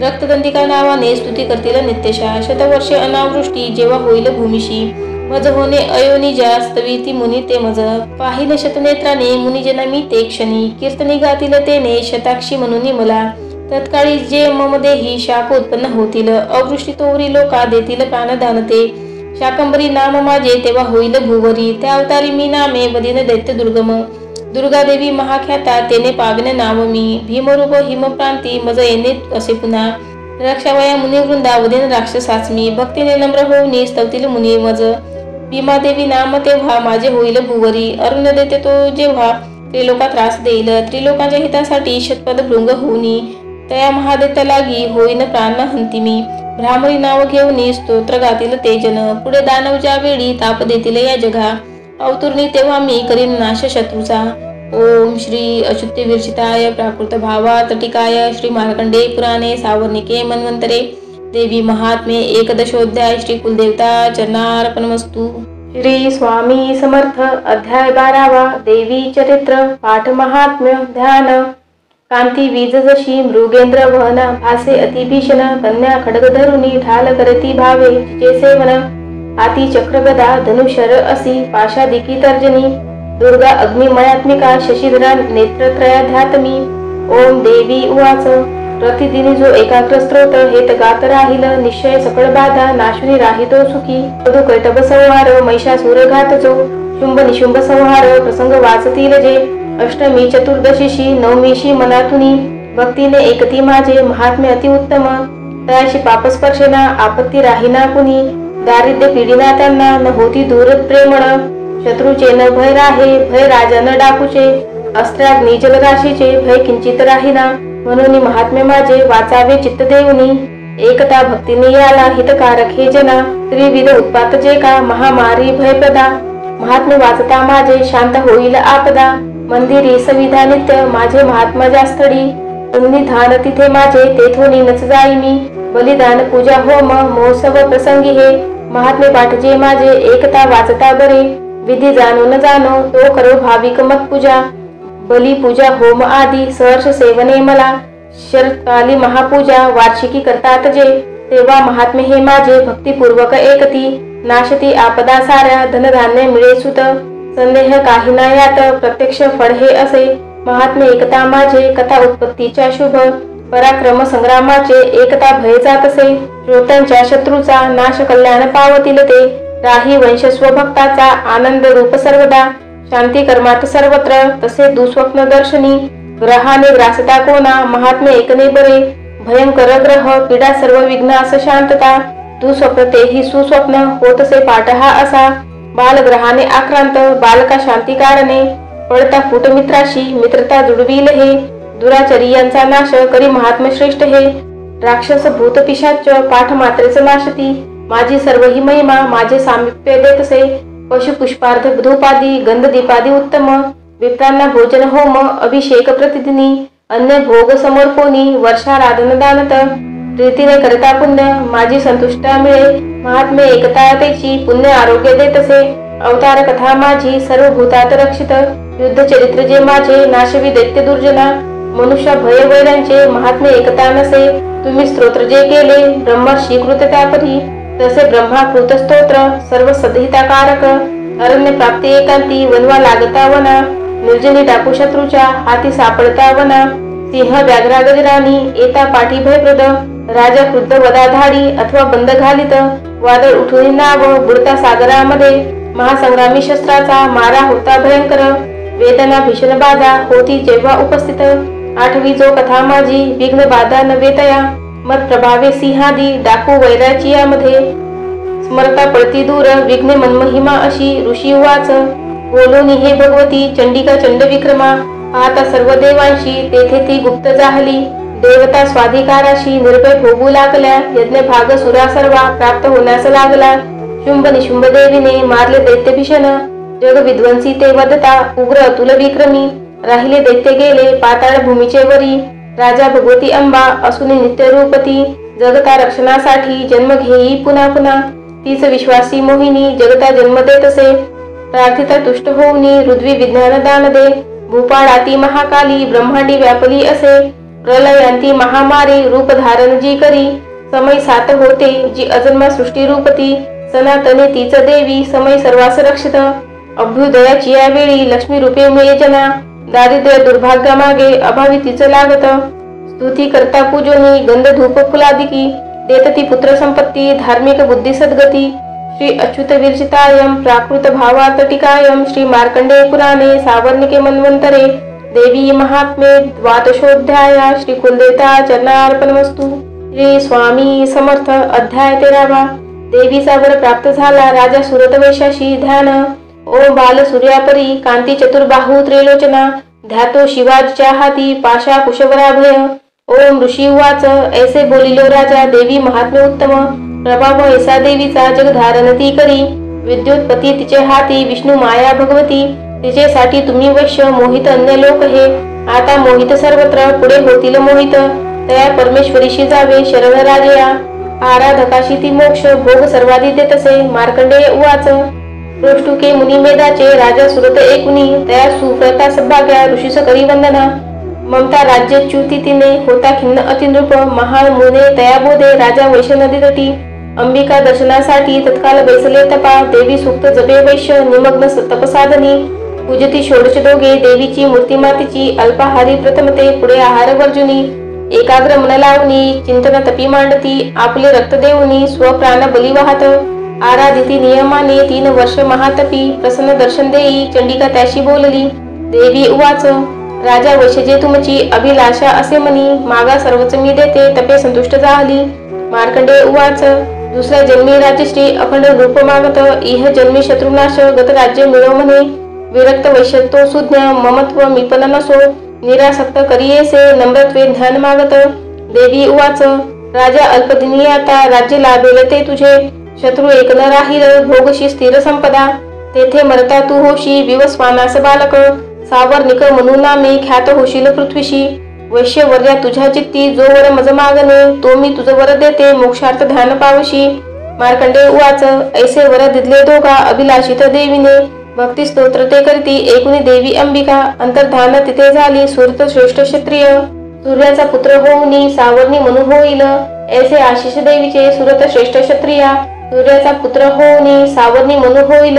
रक्तदंतिका नावाने स्तुती करतील नित्यशा. शतवर्षे अनावृष्टी जेव्हा होईल भूमिशी, मज होणे अयोनिजा स्तविती मुनी ते मज. पाहिन शतनेत्राने मुनिजना मी ते क्षणी, कीर्तनी गातील तेने शताक्षी म्हणून मला. तत्काळी जे मम देही शाप उत्पन्न होतील, अवृष्टी तोवरी लोका देतील प्राणदान ते. शाकंबरी नाम माझे तेव्हा होईल भूवरी, त्या अवतारी मी नामे वदिन दैत्य दुर्गम. दुर्गा देवी महाख्याता तेने पाविन नाव मी, भीमरूप हिमप्रांती मज येणे असे पुन्हा. रक्षावया मुनिवृंदा वदिन राक्षसाच मी, भक्तीने नम्र होऊनी स्तवतील मुनी मज. भीमादेवी नाम तेव्हा माझे होईल भूवरी, अरुण देते तो जेव्हा त्रिलोका त्रास देईल. त्रिलोकांच्या हितासाठी शतपद भृंग होऊनी, तया महादैत्य लागी होईन प्राण हंती मी. ब्राह्मणी नाव घेऊनी स्तोत्र गातील ते जन, पुढे दानव ज्या वेळी ताप देतील या जगा. अवतरणी तेव्हा मी करीन नाश शत्रूचा. ओम श्री अच्युत विरचिताय प्राकृत भावातटिकाय श्री मार्कंडेय पुराणे सावर्णिके मन्वंतरे देवी महात्म्ये एकदशोध्याय श्री कुलदेवता चरणार्पणमस्तु. श्री स्वामी समर्थ. अध्याय 12वा. देवी चरित्र. पाठ. महात्म्य. ध्यान. कांती वीज जशी मृगेंद्र वहन भासे अतिभीषण कन्या खड्ग धरुनी ढाल करती भावे तिचे सेवन आती चक्रगदा धनुशर असी पाशादिकी तर्जनी दुर्गा अग्निमयात्मिका शशिधरा नेत्रत्रयाध्यात्मी. ओम देवी उवाच. प्रतिदिनी जो एकाग्र स्त्रोत हेत गात राहील निश्चय सकळ बाधा नाशुनी राहितो सुखी. मधु कैटभ संहार महिषासुर घात जो शुंभ निशुंभ संहार प्रसंग वाचतील जे. अष्टमी चतुर्दशीशी नवमीशी मनातुनी भक्तीने एकती माझे महात्म्य अतिउत्तम. तयाशी पापस्पर्शेना आपत्ती राहीना कुणी दारिद्र्य पीडिना त्यांना न होती दूर प्रेमळ. शत्रूचे न भय राहे भय राजा न डाकूचे अस्त्राग्नी जलराशीचे भय किंचित राहीना. म्हणून महात्म्य माझे वाचावे चित्त देऊनी एकता भक्तीने याला हितकारक हे जना. त्रिविध उत्पात जे का महामारी भयप्रदा महात्म्य वाचता माझे शांत होईल आपदा. मंदिरी सविधा नित्य माझे महात्मा जास्तडी सन्निधान तिथे माझे तेथोनी नच जाई मी. बलिदान पूजा होम महोत्सव प्रसंगी हे महात्म्य पाठ जे माझे एकता वाचता बरे. विधी जाणो न जाणो तो करो भाविक मत पूजा. बली पूजा होम आदी सहर्ष सेवने मला. शरत्काली महापूजा वार्षिकी करतात जे तेव्हा महात्म्य हे माझे भक्तिपूर्वक एकती. नाशती आपदा साऱ्या धनधान्य मिळे सुत संदेह काही ना यात प्रत्यक्ष फळ हे असे. महात्म्य एकता माझे कथा उत्पत्तीच्या शुभ पराक्रम संग्रामाचे एकता भय जातसे. श्रोत्यांच्या शत्रूचा नाश कल्याण पावतील ते राही वंश स्वभक्ताचा आनंद रूप सर्वदा. शांती कर्मात सर्वत्र तसे दुस्वप्न दर्शनी ग्रहाने ग्रासता कोणा महात्म्य एकने बरे. भयंकर ग्रह पीडा सर्व विघ्नास शांतता दुस्वप्न तेही सुस्वप्न होतसे पाठ हा असा. बालग्रहाने आक्रांत बालका शांती कारणे पळता फूट मित्राशी मित्रता जुडविल हे. दुराचरियांचा नाश करी महात्म्य श्रेष्ठ हे. राक्षस भूत पिशाच पाठ मात्रेच नाशती माझी सर्व ही महिमा माझे सामिप्य देतसे. पशु पुष्पार्ध धूपादी गंध दीपादी उत्तम विप्रांना भोजन होम अभिषेक प्रतिदिनी अन्य भोग समर्पोनी वर्षाराधन दानत प्रीतीने करता पुण्य माझी संतुष्टा मिळे. महात्म्य एकता त्याची पुण्य आरोग्य देतसे. अवतार कथा माझी सर्व भूतात रक्षित युद्ध चरित्र जे माझे नाशवी दैत्य दुर्जना. मनुष्य भय वैरांचे महात्म्य एकता नसे. तुम्ही स्तोत्र जे केले ब्रह्मर्षी कृत त्यापरी तसे ब्रह्माकृत स्तोत्र सर्व सदहिताकारक. अरण्य प्राप्ती एकांती वनवा लागता वना निर्जनी डाकू शत्रूच्या हाती सापडता वना. सिंह व्याघ्रा गजरानी येता पाठी भयप्रद राजा क्रुद्ध वदाधाडी अथवा बंद घालित वादळ उठून नाव बुडता सागरामध्ये. महासंग्रामी शस्त्राचा मारा होता भयंकर वेदना भीषण बाधा होती जेव्हा उपस्थित. आठवी जो कथा माझी विघ्न बाधा नव्हे तया मत प्रभावे सिंहादी डाकू वैराची यामध्ये. स्मरता पळती दूर विघ्ने मनमहिमा अशी ऋषी उवाच. बोलोनी हे भगवती चंडिका चंड विक्रमा आता सर्व देवांशी तेथे ती गुप्त जाहली. देवता स्वाधिकाराशी निर्भय भोगू लागल्या यज्ञ भाग सुरा सर्वा प्राप्त होण्यास लागला. शुंभ निशुंभ देवीने मारले दैत्य भीषण जग विध्वंसी ते वदता उग्र अतुल विक्रमी. राहिले दैत्य गेले पाताळ भूमीचे वरी. राजा भगवती अंबा असुनी नित्य रूपती जगता रक्षणासाठी जन्म घेई पुन्हा पुन्हा. तीच विश्वासी मोहिनी जगता जन्म देतसे. प्रार्थिता तुष्ट होऊनी रुद्वी विज्ञान दान दे. भूपाळाती महाकाली ब्रह्मांडी व्यापली असे. प्रलयांती महामारी रूप धारण जी करी. समय सात होते जी अजन्मा सृष्टी रूपती. सनातने तीच देवी समय सर्वास रक्षित. अभ्युदयाची या वेळी लक्ष्मी रूपे मिळे जना. दारिद्र्य दुर्भाग्यामागे अभावी तिच लागत. स्तुती करता पूजोनी गंध धूप फुलादिकी. देतती पुत्र संपत्ती धार्मिक बुद्धी सद्गती. श्री अच्युत विरचितायम प्राकृत भावातटिकायम श्री मार्कंडेय पुराणे सावर्णिके मन्वंतरे देवी महात्म्ये द्वादशोध्याया श्री कुलदेवता चरणार्पणमस्तु. श्री स्वामी समर्थ. अध्याय 13वा. देवीचा वर प्राप्त झाला राजा सुरतवेशाशी ध्यान. ओम बाल सूर्यापरी कांती चतुर्बाहू त्रिलोचना ध्यातो शिवाजीच्या हाती पाशा कुशवराभय. ओम ऋषी उवाच. ऐसे बोलिलो राजा देवी महात्म्य उत्तम प्रभाव ऐसा देवीचा जगधारण ती करी. विद्युतपती तिचे हाती, विष्णू माया भगवती तिचेसाठी तुम्ही वैश्य, मोहित अन्य लोक हे. आता मोहित सर्वत्र, पुढे होतील मोहित. तया परमेश्वरीशी जावे शरण राजया, आराधकाशी ती मोक्ष भोग सर्वाधी देतसे. मार्कंडेय उवाच. रोष्टुके मुनी मेधाचे, राजा सुरत एकुनी. तया सुव्रता सद्भाग्या, ऋषीस करी वंदना. ममता राज्यच्युती तिने, होता खिन्न अतिनृप. महान मुने तया बोधे, राजा वैश नदी तटी. अंबिका दर्शनासाठी तत्काल बैसले तपा. देवी सूक्त जपे वैश्य, निमग्न तपसाधनी. पूजती षोडश दोघे, देवीची मूर्ती मातीची. अल्पाहारी प्रथमते, पुढे आहार वर्जुनी. एकाग्र मन लावणी, चिंतन तपी मांडती. आपले रक्त देऊनी, स्वप्राण बली वाहत. आराधिती नियमाने, 3 वर्ष महातपी. प्रसन्न दर्शन देई, चंडिका त्याशी बोलली. देवी उवाच. राजा वैश्य तुमची अभिलाषा असे मनी. मागा सर्वच मी देते, तपे संतुष्ट झाली. मार्कंडेय उवाच. दुसऱ्या जन्मी राजश्री अखंड रूप मागत. इह जन्मी शत्रुनाश, गत राज्य मिळो म्हणे. विरक्त वैश्य तो सुज्ञ, ममत्व मीपन नसो. निरासक्त करियेसे, नम्रत्वे ध्यान मागत. देवी उवाच. राजा अल्पदिनी आता, राज्य लाभेल ते तुझे. शत्रू एक न राहील, भोगशी स्थिर संपदा. तेथे मरता तू होशी, विवस्वानास बालक. सावर्णिक म्हणून नामे, ख्यात होशील पृथ्वीशी. वैश्य वर्या तुझ्या चित्ती, जो वर मज मागणे. तो मी तुझ वर देते, मोक्षार्थ ध्यान पावशी. मार्कंडेय उवाच. ऐसे वर दिदले दोघा, अभिलाषित देवीने. भक्ती स्तोत्र ते करती, एकुणी देवी अंबिका. अंतर्धान तिथे झाली, सुरत श्रेष्ठ क्षत्रिय. सूर्याचा पुत्र होऊनी, सावर्णी म्हणून होईल. ऐसे आशिष देवीचे, सुरत श्रेष्ठ क्षत्रिया. सूर्याचा पुत्र होऊनी, सावर्णी म्हणून होईल.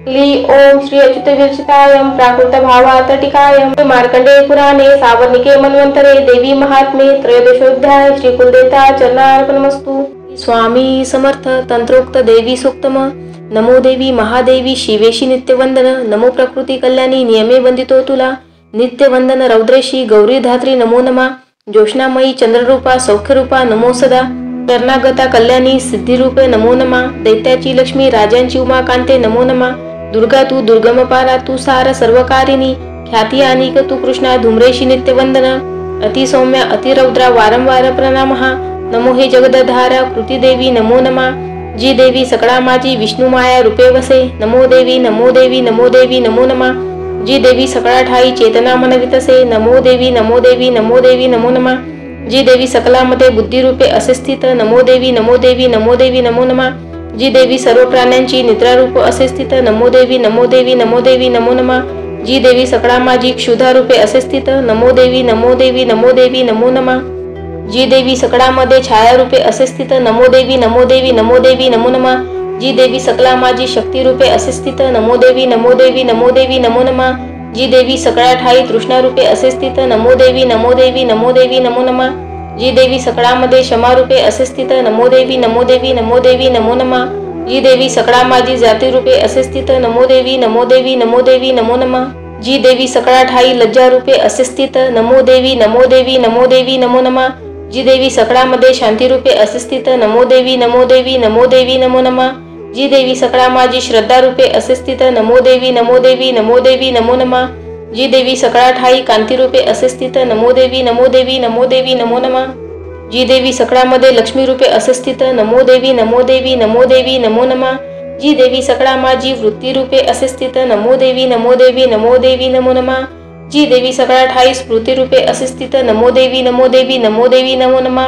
क्ली ओम श्री अच्युत विरचितायम, प्राकृत भावात टिकायम. मार्कंडेय पुराणे, सावर्णिके मन्वंतरे, देवी महात्मे. त्रयोदशोध्याय. श्री कुलदेवता चरणार्पणमस्तु. स्वामी समर्थ. तंत्रोक्त देवी सूक्तम. नमो देवी महादेवी, शिवेशी नित्यवंदन. नमो प्रकृती कल्याणी, नियमे वंदितो तुला. नित्यवंदन रौद्रेशी, गौरी धात्री नमो नमा. ज्योत्स्नामयी चंद्ररूपा, सौख्यरूपा नमो सदा. शरणागता कल्याणी, सिद्धिरूपे नमो नमा. दैत्याची लक्ष्मी, राजांची उमाकांते नमो नमा. दुर्गा तू दुर्गम पारा, तू सार सर्वकारिणी. ख्याती अनिक तू कृष्णा, धूम्रेशी नित्यवंदन. अति सौम्या अतिरौद्रा, वारंवार प्रणामहा. नमो हे जगदधारा, कृती देवी नमो नमा. जी देवी सकळा माझी, विष्णू माया रूपे वसे. नमो देवी नमो देवी नमो देवी नमो नमा. जी देवी सकळा ठाई, चेतना मन वितसे. नमो देवी नमो देवी नमो देवी नमो नमा. जी देवी सकलामध्ये बुद्धी रूपे असे स्थित. नमो देवी नमो देवी नमो देवी नमो नमा. जी देवी सर्व प्राण्यांची निद्रा रूप असे स्थित. नमो देवी नमो देवी नमो देवी नमो नमा. जी देवी सकळा माझी, क्षुधा रूपे असे स्थित. नमो देवी नमो देवी नमो देवी नमो नमा. जी देवी सकळामध्ये छाया रूपे असे स्थित. नमो देवी नमो देवी नमो देवी नमो नमा. जी देवी सकला माझी, शक्ती रूपे असे स्थित. नमो देवी नमो देवी नमो देवी नमो नमा. जी देवी सकळा ठाई, तृष्णा रूपे असे स्थित. नमो देवी नमो देवी नमो देवी नमो नमा. जी देवी सकळामध्ये क्षमा रूपे असे स्थित. नमो देवी नमो देवी नमो देवी नमो नमा. जी देवी सकळा माझी, जाती रूपे असे स्थित. नमो देवी नमो देवी नमो देवी नमो नमा. जी देवी सकळा ठाई, लज्जा रूपे असे स्थित. नमो देवी नमो देवी नमो देवी नमो नमा. जी देवी सकळामध्ये शांती रूपे असे स्थित. नमो देवी नमो देवी नमो देवी नमो नमा. जी देवी सकळा माझी, श्रद्धा रूपे असे स्थित. नमो देवी नमो देवी नमो देवी नमो नमा. जी देवी सकळा ठाई, कांती रूपे असे स्थित. नमो देवी नमो देवी नमो देवी नमो नमा. जी देवी सकळामध्ये लक्ष्मी रूपे असे स्थित. नमो देवी नमो देवी नमो देवी नमो नमा. जी देवी सकळा माझी, वृत्ती रूपे असे स्थित. नमो देवी नमो देवी नमो देवी नमो नमा. जी देवी सकळा ठाई, स्मृती रूपे असे स्थित. नमो देवी नमो देवी नमो देवी नमो नमा.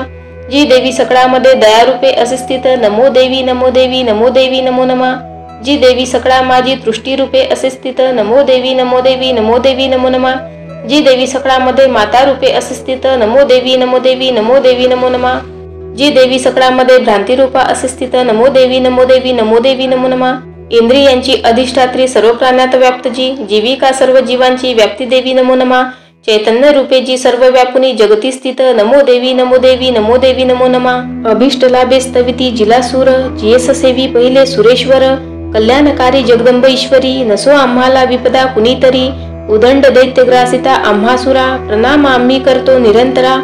जी देवी सकळामध्ये दया रूपे असे स्थित. नमो देवी नमो देवी नमो देवी नमो नमा. जी देवी सकळा माझी, तृष्टी रूपे असे स्थित. नमो देवी नमो देवी नमो देवी नमो नमा. जी देवी सकळामध्ये माता रूपे असे स्थित. नमो देवी नमो देवी नमो देवी नमो नमा. जी देवी सकळामध्ये भ्रांती रूपा असे स्थित. नमो देवी नमो देवी नमो देवी नमो नमा. इंद्रियांची अधिष्ठात्री, सर्व प्राण्यात व्याप्त जी, जीविका सर्व जीवांची व्याप्ती देवी नमो नमा. चैतन्य रूपे जी सर्व व्यापुनी, जगती स्थित. नमो देवी नमो देवी नमो देवी नमो नमा. अभिष्ट लाभे स्तविती जिला सूर, जियस सेवी पहिले सुरेश्वर. कल्याणकारी जगदंब ईश्वरी, नसो आम्हाला विपदा कुणीतरी. उदंड दैत्यग्रासिता आम्हासुरा, प्रणाम आम्ही करतो निरंतरा.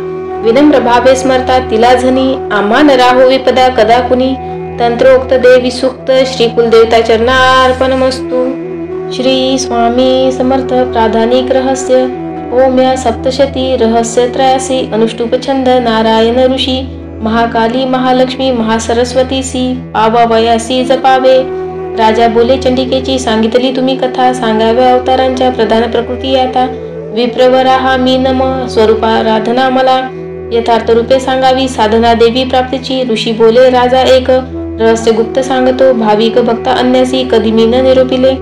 विनम्र भावे स्मरता तिला झनी, आम्हा न राहो विपदा कदा कुणी. तंत्रोक्त देवी सूक्त. श्री कुलदेवता चरणार्पणमस्तु. श्री स्वामी समर्थ. प्राधानिक रहस्य. ओम्या सप्तशती, रहस्य 83. अनुष्टुप छंद. नारायण ऋषी. महाकाली महालक्ष्मी महासरस्वतीसी पावावयासी जपावे. राजा बोले, चंडिकेची सांगितली तुम्ही कथा, सांगाव्या अवतारांच्या प्रधान प्रकृती आता. विप्रवरा हा मी नम स्वरूपाराधना मला, यथार्थ रूपे सांगावी साधना देवी प्राप्तीची. ऋषी बोले, राजा एक रहस्य गुप्त सांगतो, भाविक भक्ता अन्यासी कधी मी न निरोपिले.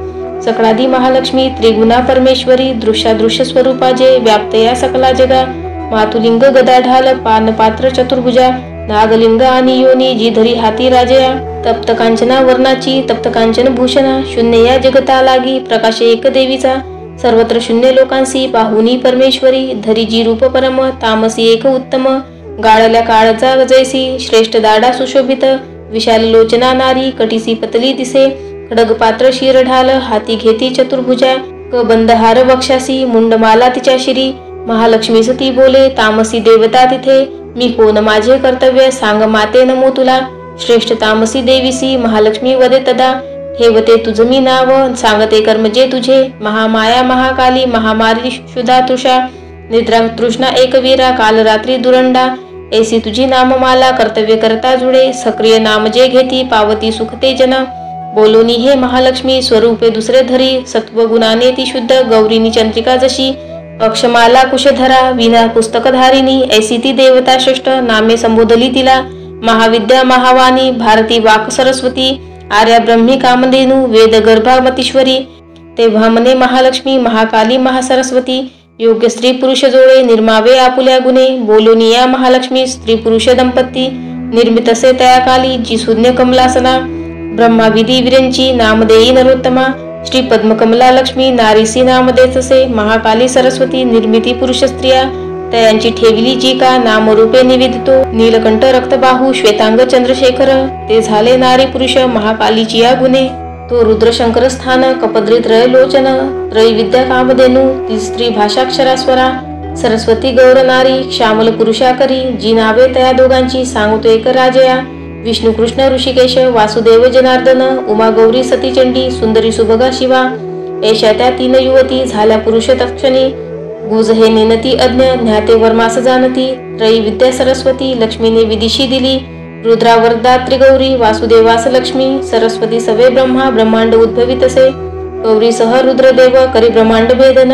सकळादी महालक्ष्मी त्रिगुणा परमेश्वरी, दृश्यादृश्य स्वरूपा जे व्याप्तया सकला जगा. मातुलिंग गदा ढाल पान पात्र चतुर्भुजा, नागलिंग आणि योनी जी धरी हाती राजया. तप्त कांचना वर्णाची तप्त कांचन भूषणा, शून्य या जगता लागी प्रकाश एक देवीचा. सर्वत्र शून्य लोकांसी पाहुनी परमेश्वरी, धरी जी रूप परम तामसी एक उत्तम. गाळल्या काळचा जैसी श्रेष्ठ दाडा सुशोभित, विशाल लोचना नारी कटीसी पतली दिसे. खडग पात्र शिर ढाल हाती घेती चतुर्भुजा, क बंदहार वक्षासी मुंडमाला तिच्या शिरी. महालक्ष्मी सती बोले, तामसी देवता तिथे, मी कोण माझे कर्तव्य सांग माते नमो तुला. श्रेष्ठ तामसी देवीसी महालक्ष्मी वदे तदा, ठेवते तुझ मी नाव सांगते कर्म जे तुझे. महामाया महाकाली महामारी शुदा तृषा, निद्रा तृष्णा एकवीरा काल रात्री दुरंडा. ऐसी तुझी नाममाला कर्तव्य करता जुळे, सक्रिय नाम जे घेती पावती सुखते जन. बोलोनी हे महालक्ष्मी स्वरूपे दुसरे धरी, सत्व गुणाने ती शुद्ध गौरीनी चंद्रिका जशी. अक्षमाला कुशधरा विना पुस्तकधारिणी, ऐसी ती देवता श्रेष्ठ नामे संबोधली तिला. महाविद्या महावाणी भारती वाक सरस्वती, आर्या ब्रह्मी कामधेनु वेद गर्भामतीश्वरी. तेव्हा म्हणे महालक्ष्मी महाकाली महासरस्वती, योग्य स्त्री पुरुष जोडे निर्मावे आपुल्या गुणे. बोलोनी या महालक्ष्मी स्त्री पुरुष दंपती, निर्मित असे त्या काली जी शून्य कमलासना. ब्रह्मा विधी विरंची नाम देई नरोत्तमा, श्री पद्मकमला लक्ष्मी नारीसी नाम देत असे. महाकाली सरस्वती निर्मिती पुरुष स्त्रिया, तयांची ठेविली जी का नाम रूपे निवेदितो. नीलकंठ रक्तबाहू श्वेतांग चंद्रशेखर, ते झाले नारी पुरुष महाकालीची या गुणे. तो रुद्र शंकर स्थान कपद्री त्रयलोचन, त्रैविद्या कामधेनु ती स्त्री भाषाक्षरास्वरा. सरस्वती गौर नारी श्यामल पुरुषा करी, जी नावे तया दोघांची सांगतो एक राजया. विष्णू कृष्ण ऋषिकेश वासुदेव जनार्दन, उमा गौरी सती चंडी सुंदरी सुभगा शिवा. ऐशा त्या तीन युवती झाल्या पुरुष तक्षणी, गुज हे नेनती अज्ञ ज्ञाते वर्मास जाणती. त्रयी विद्या सरस्वती लक्ष्मीने विदिशी दिली, रुद्रा वरदा त्रिगौरी वासुदेवास लक्ष्मी. सरस्वती सवे ब्रह्मा ब्रह्मांड उद्भवित असे, गौरी सह रुद्रदेव करी ब्रह्मांड भेदन.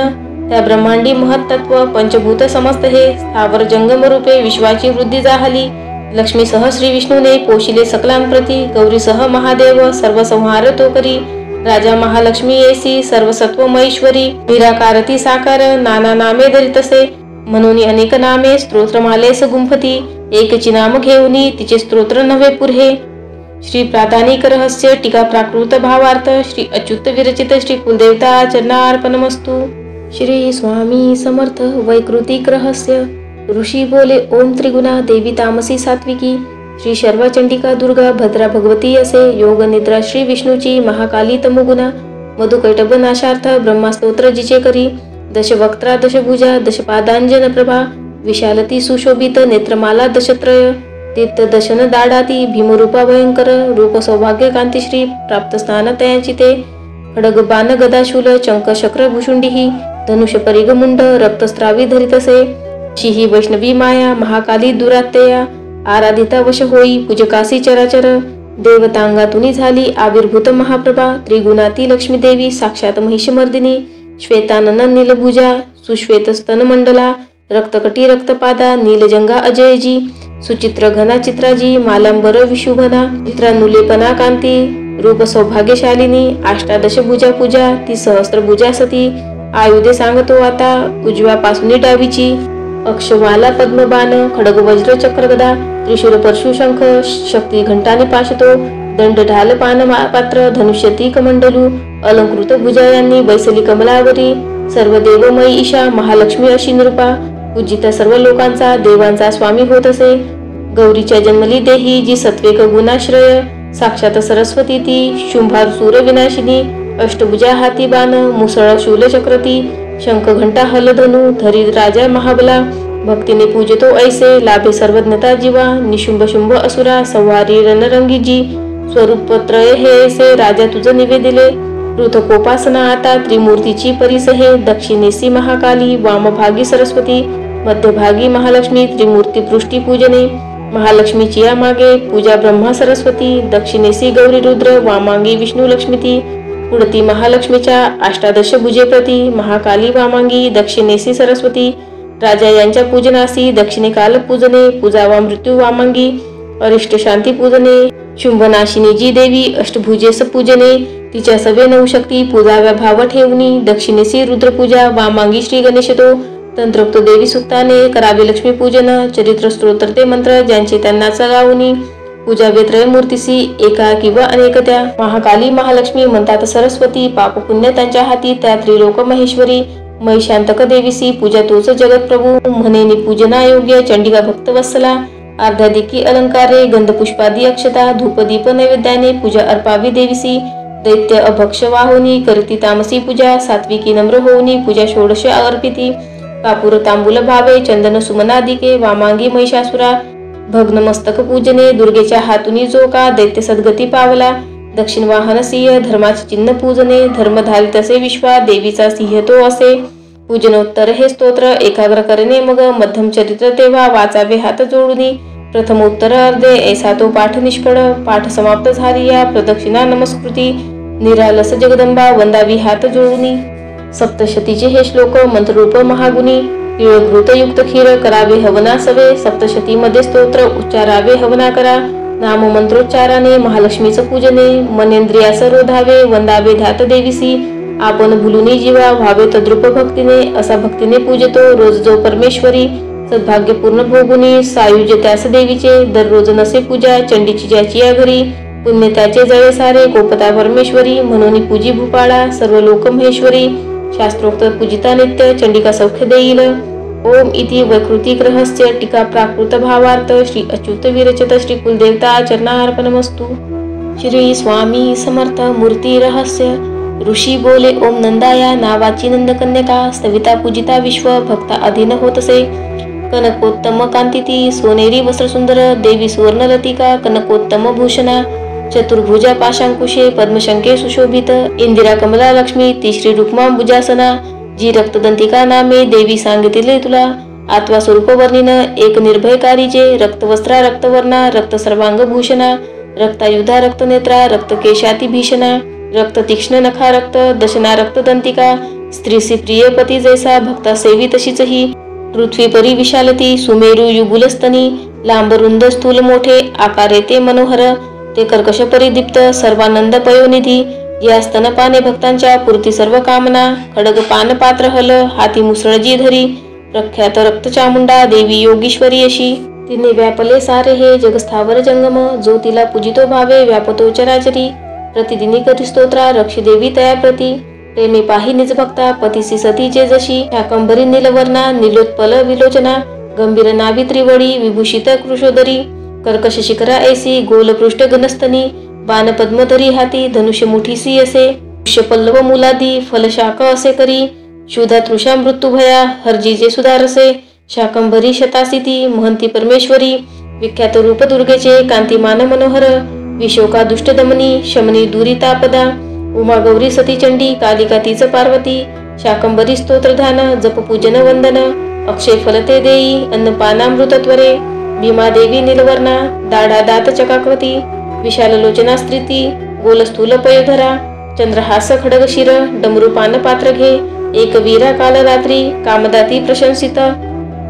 त्या ब्रह्मांडी महत्त्व पंचभूत समस्त हे, स्थावर जंगम रूपे विश्वाची वृद्धी जाहली. लक्ष्मी सह श्री विष्णूने पोशिले सकलांप्रती, गौरी सह महादेव सर्व संहार तो करी. राजा महालक्ष्मी येसी सर्वसत्व महेश्वरी, निराकारती साकार नाना नामे धरितसे. म्हणून अनेक नामे स्तोत्रमालेस गुंफती, एकची नाम घेऊनी तिचे स्तोत्र नव्हे पुरे. श्री प्रादानिक रहस्य टीका प्राकृत भावार्थ, श्री अच्युत विरचित श्री कुलदेवता चरणार्पणमस्तु. श्री स्वामी समर्थ. वैकृतिक रहस्य. ऋषी बोले, ओम त्रिगुणा देवी तामसी सात्विकी, श्री शर्वा चंडिका दुर्गा भद्रा भगवती असे. योग निद्रा श्री विष्णूची महाकाली तमोगुणा, मधुकैटभ नाशार्थ ब्रह्मास्तोत्र जिचे करी. दशवक्त्रा दशभुजा दशपादांजन प्रभा, विशालती सुशोभित नेत्रमाला दशत्रय. तीर्थ दशन दाडाती भीमरूपा भयंकर, रूप सौभाग्य कांतिश्री प्राप्त स्थान तयांची ते. खडग बाण गदा शूल चंक शक्र भुषुंडीही, धनुष परिग मुंड रक्तस्त्रावी धरितसे. शिही वैष्णवी माया महाकाली दुरात्यया, आराधिता वश होई पूजकासी चराचर. देवतांगातुनी झाली आविर्भूत महाप्रभा, त्रिगुणाती लक्ष्मी देवी साक्षात महिषमर्दिनी. श्वेतानन नीलभुजा सुश्वेत स्तन मंडला, रक्तकटी रक्तपादा नीलजंगा अजयजी. सुचित्र घना चित्राजी मालांबर विशुभना, चित्रानुलेपना कांती रूप सौभाग्यशालिनी. अष्टादश भुजा पूजा ती सहस्त्र भुजा सती, आयुधे सांगतो आता उजव्यापासून डावीची. अक्षमाला पद्मबाण खडग वज्र चक्र गदा, त्रिशूल परशु शंख शक्ती घंटाने पाशतो. दंड ढाल पान पात्र धनुष्यती कमंडलू, अलंकृत भुजा यांनी बैसली कमलावरी. सर्व देवमयी ईशा महालक्ष्मी अशी नृपा, पूजिता सर्व लोकांचा देवांचा स्वामी होत असे. गौरीच्या जन्मली देही जी सत्वेक गुणाश्रय, साक्षात सरस्वती ती शुंभासुर विनाशिनी. अष्टभुजा हाती बाण मुसळ शूल चक्रती, शंख घंटा हलधनु धरी राजा महाबला. भक्तीने पूजतो ऐसे लाभे सर्वज्ञता जीवा, निशुंभ शुंभ असुरा संवारी रणरंगीजी. स्वरूपत्रय हे ऐसे राजा तुझ निवेदिले, पृथकोपासना आता त्रिमूर्तीची परिस हे. दक्षिणेसी महाकाली वामभागी सरस्वती, मध्यभागी महालक्ष्मी त्रिमूर्ती पृष्ठी पूजने. महालक्ष्मीची या मागे पूजा ब्रह्मा सरस्वती, दक्षिणेसी गौरी रुद्र, वामांगी विष्णू लक्ष्मीती, पुढती महालक्ष्मीच्या अष्टादश भुजेप्रती, महाकाली वामांगी, दक्षिणेसी सरस्वती, राजा यांच्या पूजनासी, दक्षिणे काल पूजने, पूजावा मृत्यू वामांगी, अरिष्ट शांती पूजने, शुंभनाशिनी जी देवी अष्टभुजेस पूजने, तिच्या सवे नऊ शक्ती पूजाव्या भाव ठेवणी, दक्षिणेसी रुद्रपूजा, वामांगी श्री गणेशतो, तंत्रोक्त देवी सुक्ताने करावे लक्ष्मी पूजन, चरित्र स्तोत्र ते मंत्र ज्यांचे त्यांनाच गाऊनी, पूजावे त्रय मूर्तीसी एका किंवा अनेक त्या, महाकाली महालक्ष्मी म्हणतात सरस्वती, पाप पुण्य त्यांच्या हाती, त्या त्रिलोक महेश्वरी, महिशांतक देवीसी पूजा तोच जगत प्रभू, म्हणेनी पूजना योग्य चंडिका भक्त वत्सला, अर्ध्यादिकी अलंकारे गंधपुष्पादी अक्षता, धूपदीप नैवेद्याने पूजा अर्पावी देवीसी, दैत्य अभक्ष वाहुनी करती तामसी पूजा, सात्विकी नम्र होऊनी पूजा षोडश अर्पिती, कापूर तांबूल भावे चंदन सुमनादिके, वामांगी महिषासुरा, भग्न मस्तक पूजने, दुर्गेच्या हातुनी जोका, दैत्य सद्गती पावला, दक्षिण वाहन सिंह धर्माचे चिन्ह पूजने, धर्म धारी तसे विश्वा, देवीचा सिंह तो असे, पूजनोत्तर हे स्तोत्र एकाग्र करणे, मग मध्यम चरित्र तेव्हा वाचावे हात जोडूनी, प्रथम उत्तर अर्धे ऐसा तो पाठ निष्फळ, पाठ समाप्त झाली या प्रदक्षिणा नमस्कृती, निरालस जगदंबा वंदावी हात जोडूनी, सप्तशतीचे हे श्लोक मंत्ररूप महागुणी, तिळघृत युक्त खीर करावे हवना सवे, सप्तशती मध्ये स्तोत्र उच्चारावे हवना करा, नाम मंत्रोच्चाराने महालक्ष्मीचं पूजने, मनेंद्रियास रोधावे वंदावे ध्यात देवीसी, आपण भुलुनी जीवा व्हावे तद्रूप भक्तीने, असा भक्तीने पूजतो रोज जो परमेश्वरी, सद्भाग्य पूर्ण भोगुनी सायुज्य त्यास देवीचे, दररोज नसे पूजा चंडीची ज्याची या घरी, पुण्य त्याचे जळे सारे कोपता परमेश्वरी, म्हणून पूजी भूपाळा सर्व लोक महेश्वरी, शास्त्रोक्त पूजिता नित्य चंडिका सौख्य देईल, ओम इति वैकृतिक रहस्य टीका प्राकृत भावार्थ श्री अच्युत विरचित श्री कुलदेवता चरणार्पणमस्तु। श्री स्वामी समर्थ मूर्ती रहस्य ऋषी बोले ओम नंदाया नावाची नंदकन्यका, सविता पूजिता विश्व भक्ता अधीन होतसे, कनकोत्तम कांतिती सोनेरी वस्त्र सुंदर, देवी सुवर्णलतिका कनकोत्तम भूषणा, चतुर्भुजा पाशांकुशे पद्मशंके सुशोभित, इंदिरा कमला लक्ष्मी तिश्री रुक्मांबुजासना, जी रक्तदंतिका नामे देवी सांगितले तुला, आत्मा स्वरूप वर्णिन एक निर्भयकारीचे, रक्तवस्त्रा रक्तवर्णा रक्त सर्वांग भूषणा, रक्तायुधा रक्तनेत्रा रक्तकेशाती भीषणा, रक्त तीक्ष्ण नखा रक्त दशना रक्तदंतिका, स्त्रीसी प्रिय पती जैसा भक्ता सेवी तशीच ही, पृथ्वी परी विशालती सुमेरू युगुलस्तनी, लांब रुंद स्थूल मोठे आकारे ते मनोहर, ते कर्कश परिदीप्त सर्वानंद पयोनिधी, या स्तनपाने भक्तांच्या पुरती सर्व कामना, खडग पान पात्र हल हाती मुसळ जी धरी, प्रख्यात रक्त चामुंडा देवी योगीश्वरी अशी, तिने व्यापले सारे हे जगस्थावर जंगम, जो तिला पूजितो भावे व्यापतो चराचरी, प्रतिदिनी करी स्तोत्रा रक्ष देवी तया प्रती, प्रेमे पाही निज भक्ता पतीसी सतीचे जशी, शाकंभरी निलवर्णा निलोत्पल विलोचना, गंभीर नाभी त्रिवडी विभूषित कृशोदरी, कर्कश शिखरा ऐसी गोलपृष्ठ गणस्तनी, बाण पद्मधरी हाती धनुष्य मुठीसी असे, पल्लव मुलादी फलशाक असे करी, शुद्धा तृषा मृत्यू भया हरजीचे सुधारसे, शाकंभरी शतासिती महंती परमेश्वरी, विख्यात रूप दुर्गेचे कांतिमान मनोहर, विशोका दुष्ट दमनी शमनी दुरी तापदा, उमा गौरी सती चंडी कालिका तीच पार्वती, शाकंभरी स्तोत्र ध्यान जप पूजन वंदन, अक्षय फलते देई अन्नपानामृतत्वरे, भीमा देवी निलवर्णा दाढा दात चकाकृती, विशाल लोचना स्त्रीती गोल स्थूल पयोधरा, चंद्रहास खडग शिर डमरू पान पात्र घे, एक वीरा काल रात्री कामदाती प्रशंसित,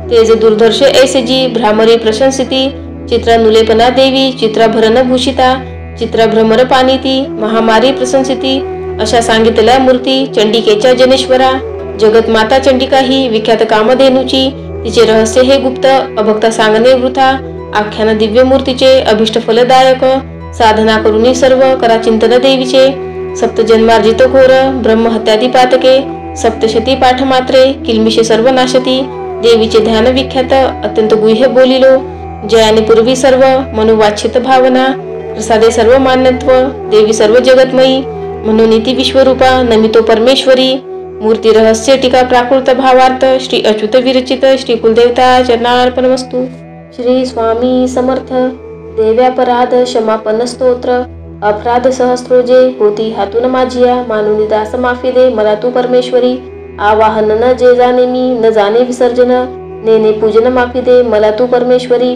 तेज दुर्धर्ष ऐसे जी भ्रामरी प्रशंसिती, चित्रा नुलेपना देवी चित्राभरण भूषिता, चित्रा भ्रमर पानिती महामारी प्रशंसिती, अशा सांगितल्या मूर्ती चंडिकेच्या जनेश्वरा, जगत माता चंडिका ही विख्यात कामधेनूची, तिचे रहस्य हे गुप्त अभक्ता सांगणे वृथा, आख्यान दिव्य मूर्तीचे अभिष्ट फलदायक, साधना करुनी सर्व करा चिंतन देवीचे, सप्त जन्मार्जित घोर ब्रह्महत्यादी पातके, सप्तशती पाठ मात्रे किलमिषे सर्व नाशती, देवीचे ध्यान विख्यात अत्यंत गुह्य बोलिलो, जयाने पूर्वी सर्व मनुवाच्छित भावना, प्रसादे सर्व मान्यत्व देवी सर्व जगतमयी, म्हणून इति विश्वरूपा नमितो परमेश्वरी, मूर्ती रहस्य टीका प्राकृत भावार्थ श्री अच्युत विरचित श्री कुलदेवता चरणार्पणमस्तु। श्री स्वामी समर्थ देव्यापराध क्षमापन स्तोत्र, अपराध सहस्रोजे होती हातून माझिया, मानुनी दास माफी दे मला तू परमेश्वरी, आवाहन न जे जाणे मी न जाणे विसर्जन, नेने पूजन माफी दे मला तू परमेश्वरी,